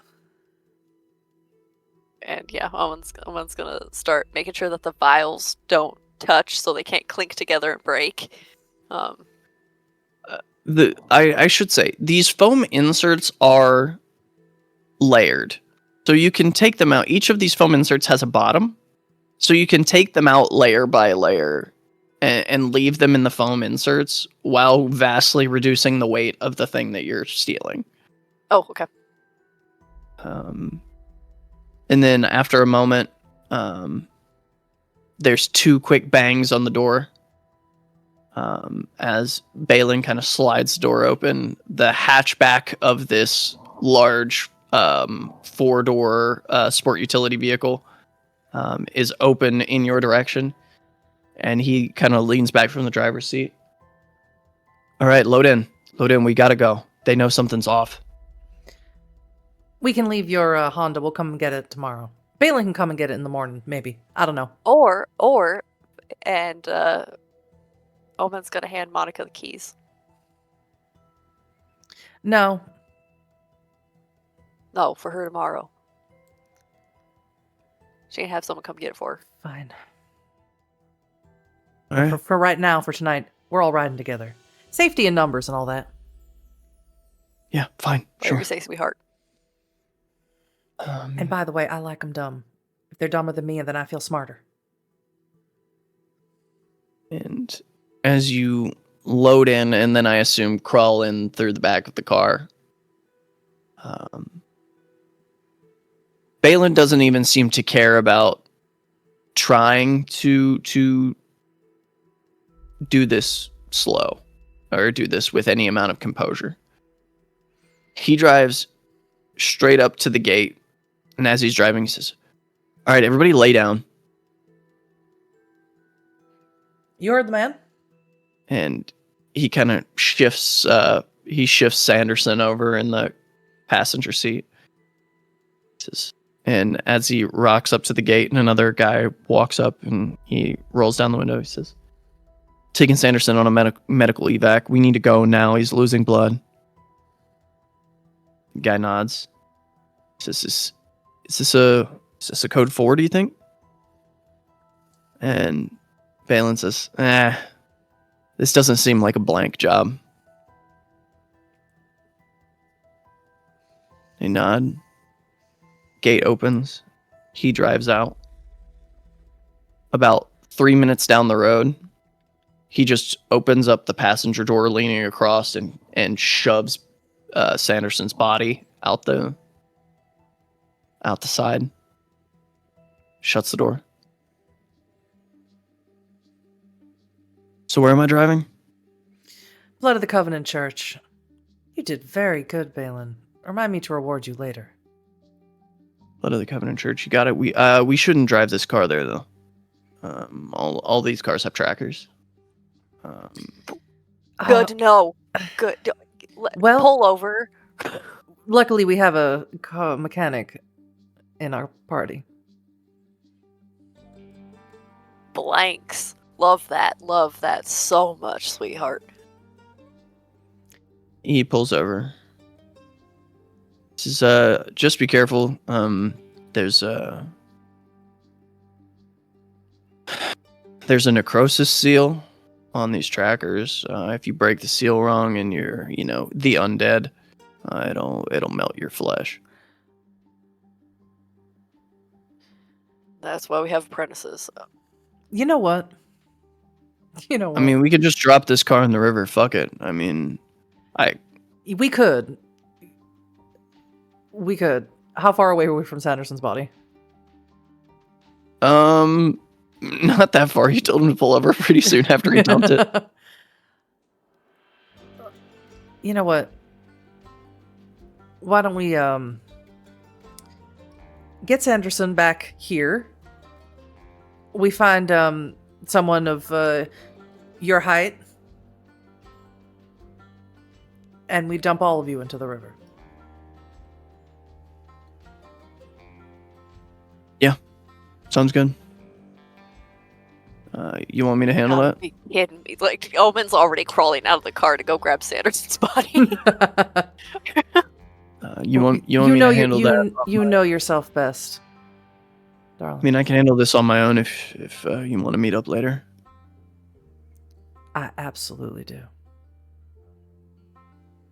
And yeah, Owen's gonna start making sure that the vials don't touch, so they can't clink together and break. I should say these foam inserts are layered, so you can take them out. Each of these foam inserts has a bottom, so you can take them out layer by layer and leave them in the foam inserts while vastly reducing the weight of the thing that you're stealing. Oh, okay. And then after a moment, there's 2 quick bangs on the door. As Balin kind of slides the door open, the hatchback of this large 4-door sport utility vehicle is open in your direction, and he kind of leans back from the driver's seat. All right, load in, we gotta go. They know something's off. We can leave your Honda. We'll come and get it tomorrow. Balin can come and get it in the morning, maybe. I don't know. And Omen's gonna hand Monica the keys. No, for her tomorrow. She can have someone come get it for her. Fine. All right. For right now, for tonight, we're all riding together. Safety in numbers and all that. Yeah, fine. Whatever Sure. you say, sweetheart. And by the way, I like them dumb. If they're dumber than me, then I feel smarter. And as you load in, and then I assume crawl in through the back of the car, Balin doesn't even seem to care about trying to do this slow or do this with any amount of composure. He drives straight up to the gate, and as he's driving, he says, "All right, everybody lay down." You heard the man? And he kind of shifts Sanderson over in the passenger seat. And as he rocks up to the gate and another guy walks up and he rolls down the window, he says, "Taking Sanderson on a medical evac. We need to go now. He's losing blood." The guy nods. He says, Is this a code 4, do you think? And Balin says, this doesn't seem like a blank job. They nod. Gate opens. He drives out. About 3 minutes down the road, he just opens up the passenger door, leaning across, and shoves Sanderson's body out the side. Shuts the door. So where am I driving? Blood of the Covenant Church. You did very good, Balin. Remind me to reward you later. Blood of the Covenant Church. You got it. We shouldn't drive this car there, though. All these cars have trackers. Good to know. Good. Well- Pull over. Luckily, we have a mechanic in our party. Blanks. Love that. Love that so much, sweetheart. He pulls over. Says, just be careful. There's a necrosis seal on these trackers. If you break the seal wrong and you're, the undead, it'll melt your flesh. That's why we have apprentices. You know what? You know what? I mean, we could just drop this car in the river. Fuck it. I mean, We could. We could. How far away were we from Sanderson's body? not that far. You told him to pull over pretty soon after he dumped it. You know what? Why don't we get Sanderson back here? We find someone of your height, and we dump all of you into the river. Sounds good. You want me to handle that? Be kidding me. Like, Omen's already crawling out of the car to go grab Sanderson's body. You want me to handle that? You know yourself best, darling. I mean, I can handle this on my own if you want to meet up later. I absolutely do.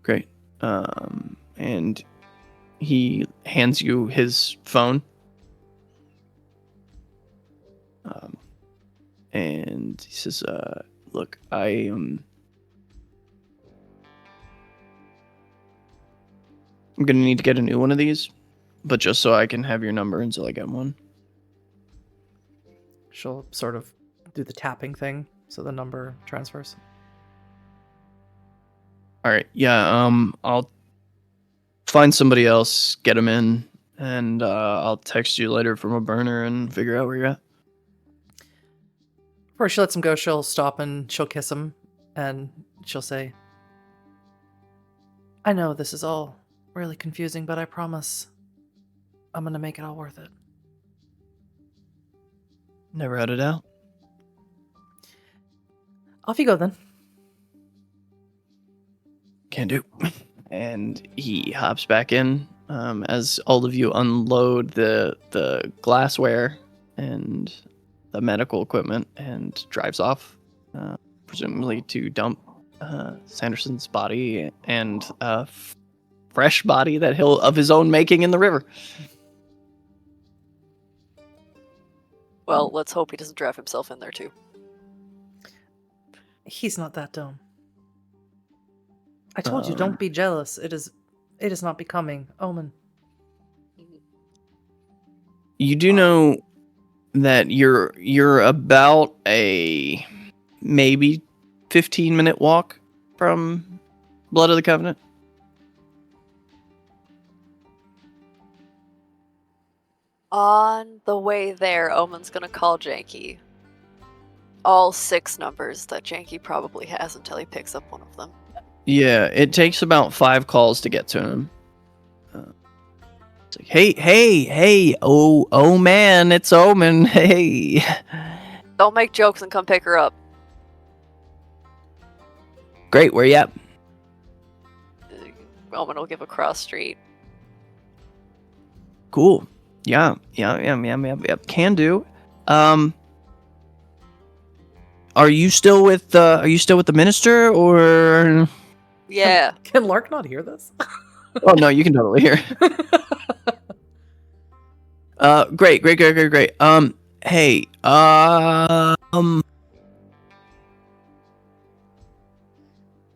Great. And he hands you his phone. And he says, look, I'm gonna need to get a new one of these, but just so I can have your number until I get one. She'll sort of do the tapping thing so the number transfers. All right. Yeah. I'll find somebody else, get them in, and I'll text you later from a burner and figure out where you're at. Before she lets him go, she'll stop and she'll kiss him, and she'll say, I know this is all really confusing, but I promise I'm gonna make it all worth it. Never had a doubt. Off you go then. Can do. And he hops back in as all of you unload the glassware and the medical equipment and drives off, presumably to dump Sanderson's body and a fresh body that he'll of his own making in the river. Well, let's hope he doesn't drive himself in there too. He's not that dumb. I told you, don't be jealous. It is not becoming. Omen. You do know that you're about a maybe 15-minute walk from Blood of the Covenant. On the way there, Omen's gonna call Janky. All 6 numbers that Janky probably has until he picks up one of them. Yeah, it takes about 5 calls to get to him. It's like, hey, oh man, it's Omen, hey. Don't make jokes and come pick her up. Great, where you at? Omen will give a cross street. Cool. Yeah. Can do. Are you still with the minister or? Yeah. Can Lark not hear this? Oh no, you can totally hear. Great. Hey,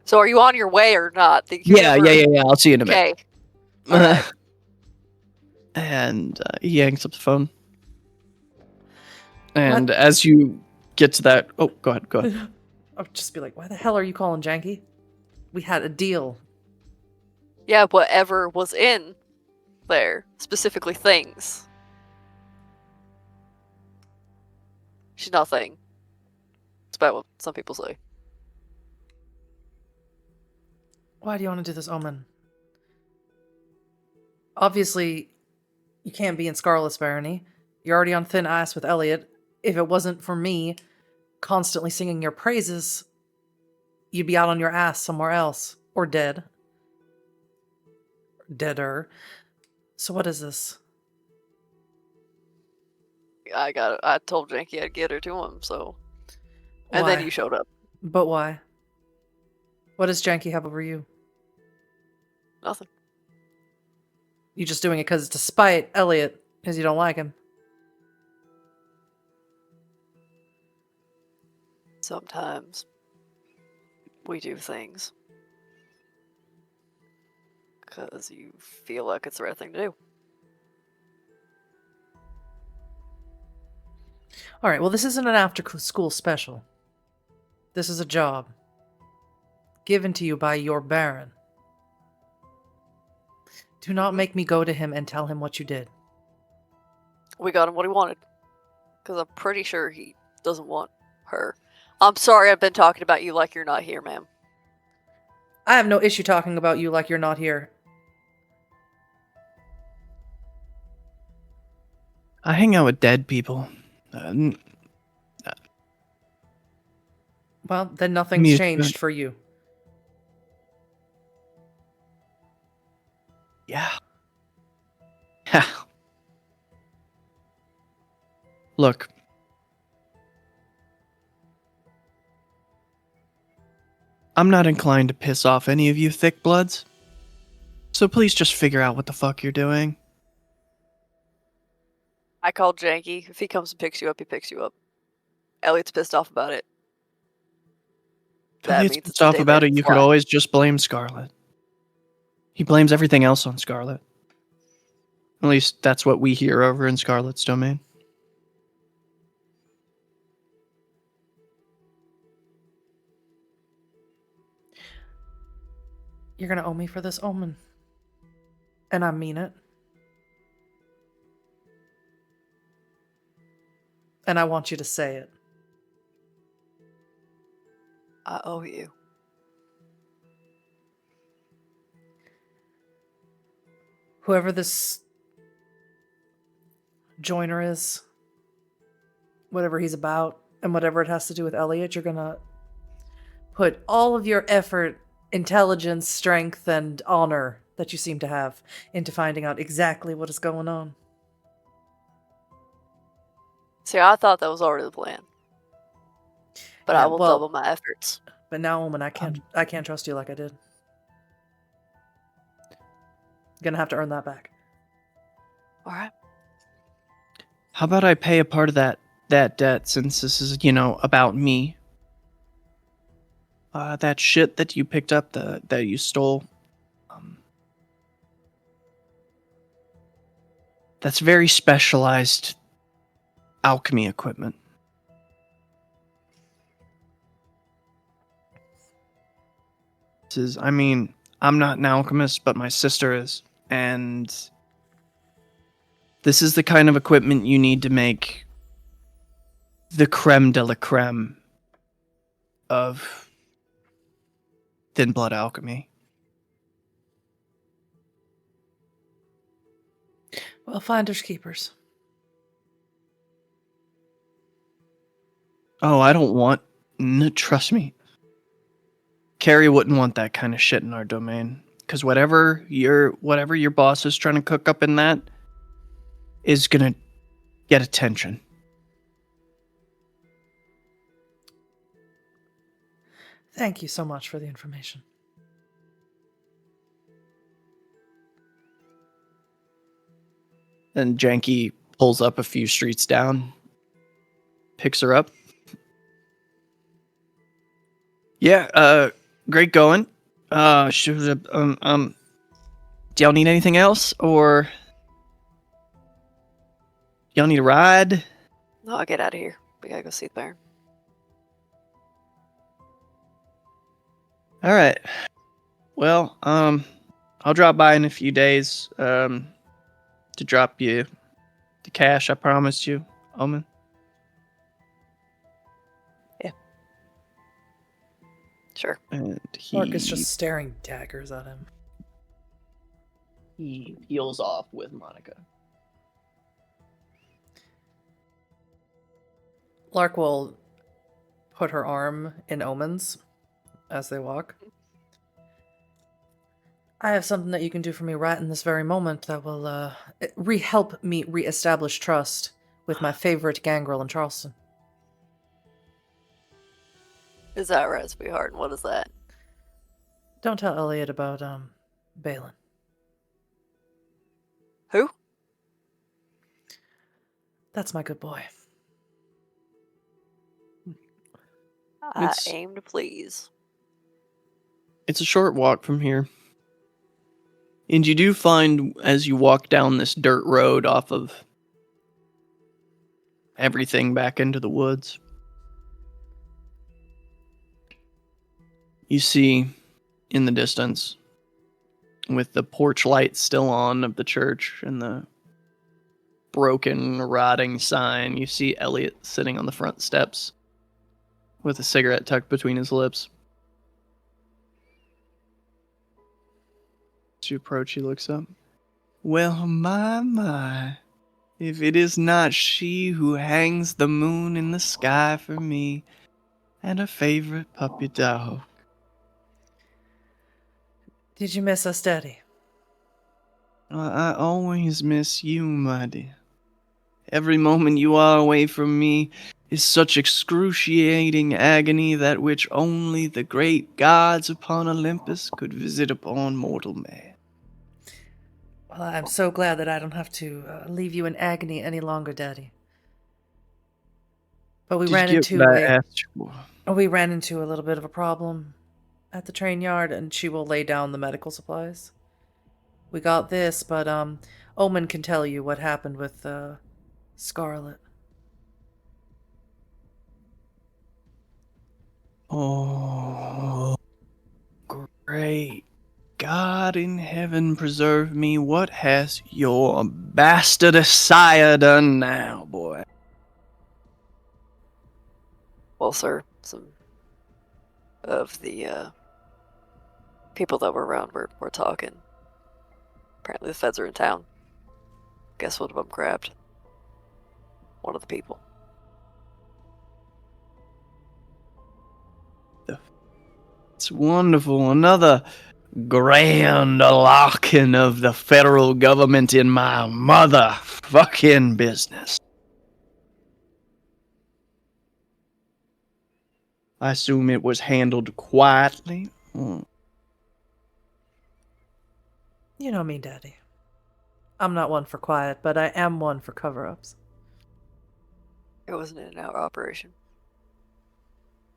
So are you on your way or not? yeah. I'll see you in a minute. Okay. Alright. And he hangs up the phone. And as you get to that, oh, go ahead. I'll just be like, why the hell are you calling Janky? We had a deal. Yeah, whatever was in there, specifically things. She's nothing. It's about what some people say. Why do you want to do this, Omen? Obviously, you can't be in Scarlet's Barony. You're already on thin ice with Elliot. If it wasn't for me constantly singing your praises, you'd be out on your ass somewhere else. Or dead. Deader. So what is this? I told Janky I'd get her to him, so. And Why? then you showed up. But why? What does Janky have over you? Nothing. You just doing it because it's to spite Elliot, because you don't like him. Sometimes we do things because you feel like it's the right thing to do. Alright, well, this isn't an after-school special. This is a job. Given to you by your Baron. Do not make me go to him and tell him what you did. We got him what he wanted. Because I'm pretty sure he doesn't want her. I'm sorry I've been talking about you like you're not here, ma'am. I have no issue talking about you like you're not here. I hang out with dead people. Well, then nothing's Me- changed for you. Yeah. Ha. Look. I'm not inclined to piss off any of you thick bloods. So please just figure out what the fuck you're doing. I called Janky. If he comes and picks you up, he picks you up. Elliot's pissed off about it. If he's pissed off about it, you could always just blame Scarlet. He blames everything else on Scarlet. At least that's what we hear over in Scarlet's domain. You're gonna owe me for this, Omen. And I mean it. And I want you to say it. I owe you. Whoever this joiner is, whatever he's about, and whatever it has to do with Elliot, you're gonna put all of your effort, intelligence, strength, and honor that you seem to have into finding out exactly what is going on. See, I thought that was already the plan. But Yeah, I will well, double my efforts. But now, Omen, I can't trust you like I did. Gonna have to earn that back. Alright. How about I pay a part of that debt, since this is, about me? That shit that you picked up, that you stole. That's very specialized alchemy equipment. I'm not an alchemist, but my sister is. And this is the kind of equipment you need to make the creme de la creme of thin blood alchemy. Well, finders keepers. Oh, I don't want... trust me. Carrie wouldn't want that kind of shit in our domain. Because whatever your boss is trying to cook up in that is gonna get attention. Thank you so much for the information. And Janky pulls up a few streets down, picks her up. Yeah, great going. Do y'all need anything else, or y'all need a ride? No, I'll get out of here. We gotta go see the Baron. All right. Well, I'll drop by in a few days, to drop you the cash I promised you, Omen. Sure. And Lark is just staring daggers at him. he peels off with Monica. Lark will put her arm in Omen's as they walk. I have something that you can do for me right in this very moment that will help me reestablish trust with my favorite gangrel in Charleston. Is that right, sweetheart? And what is that? Don't tell Elliot about Balin. Who? That's my good boy. I It's- aim to please. It's a short walk from here. And you do find, as you walk down this dirt road off of everything back into the woods, you see in the distance, with the porch light still on of the church and the broken, rotting sign, you see Elliot sitting on the front steps with a cigarette tucked between his lips. As you approach, he looks up. Well, my, if it is not she who hangs the moon in the sky for me and a favorite puppy dog. Did you miss us, Daddy? I always miss you, my dear. Every moment you are away from me is such excruciating agony that which only the great gods upon Olympus could visit upon mortal man. Well, I'm so glad that I don't have to leave you in agony any longer, Daddy. But we ran into a little bit of a problem at the train yard, and she will lay down the medical supplies. We got this, but Omen can tell you what happened with Scarlet. Oh, great God in heaven preserve me, what has your bastard sire done now, boy? Well, sir, some of the people that were around were talking. Apparently the feds are in town. Guess one of them grabbed one of the people. It's wonderful. Another grand locking of the federal government in my motherfucking business. I assume it was handled quietly. You know me, Daddy. I'm not one for quiet, but I am one for cover-ups. It was an in-and-out operation.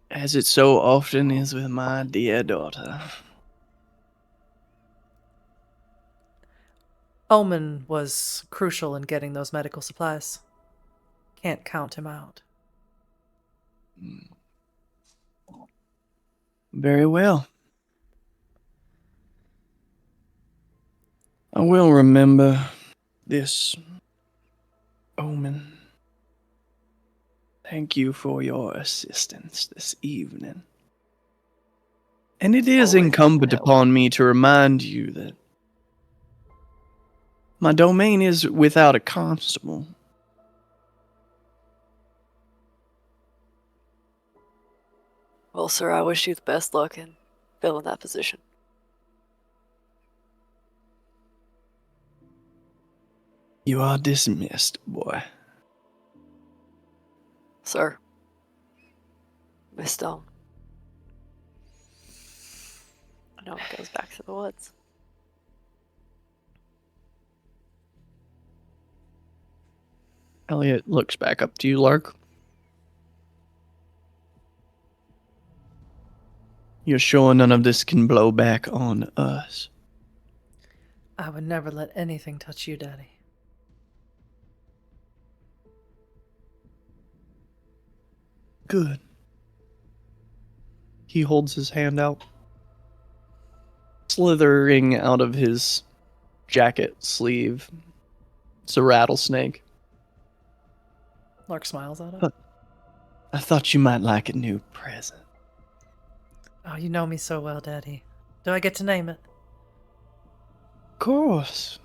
As it so often is with my dear daughter. Omen was crucial in getting those medical supplies. Can't count him out. Very well. I will remember this, Omen. Thank you for your assistance this evening. And it is Always incumbent help. upon me to remind you that my domain is without a constable. Well, sir, I wish you the best luck in filling that position. You are dismissed, boy. Sir. Miss Stone. I know it goes back to the woods. Elliot looks back up to you, Lark. You're sure none of this can blow back on us? I would never let anything touch you, Daddy. Good. He holds his hand out, slithering out of his jacket sleeve. It's a rattlesnake. Lark smiles at him. I thought you might like a new present. Oh, you know me so well, Daddy. Do I get to name it? Of course.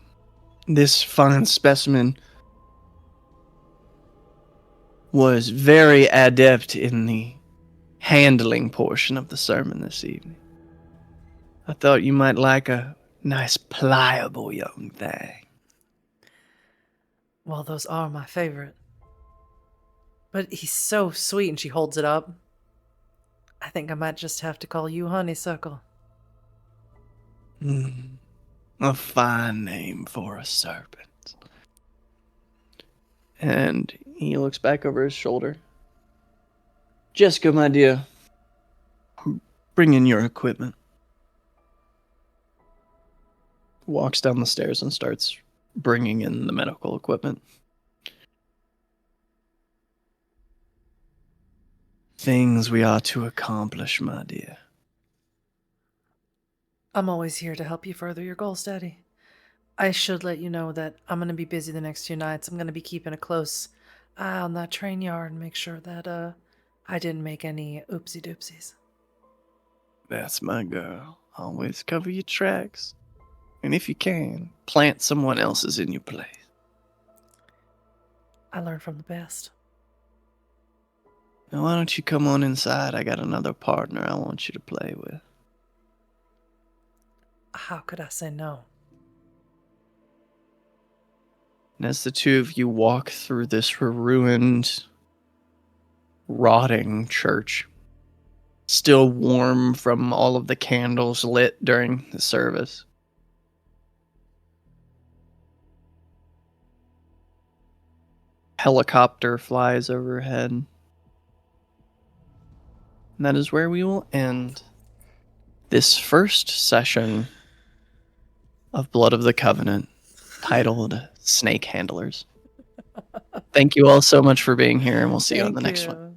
This fine specimen was very adept in the handling portion of the sermon this evening. I thought you might like a nice, pliable young thing. Well, those are my favorite. But he's so sweet, and she holds it up. I think I might just have to call you Honeysuckle. A fine name for a serpent. And he looks back over his shoulder. Jessica, my dear, bring in your equipment. Walks down the stairs and starts bringing in the medical equipment. Things we are to accomplish, my dear. I'm always here to help you further your goals, Daddy. I should let you know that I'm going to be busy the next few nights. I'm going to be keeping a close eye on that train yard and make sure that I didn't make any oopsie doopsies. That's my girl. Always cover your tracks. And if you can, plant someone else's in your place. I learned from the best. Now why don't you come on inside? I got another partner I want you to play with. How could I say no? And as the two of you walk through this ruined, rotting church, still warm from all of the candles lit during the service, helicopter flies overhead. And that is where we will end this first session of Blood of the Covenant, titled Snake Handlers. Thank you all so much for being here, and we'll see you on the next one.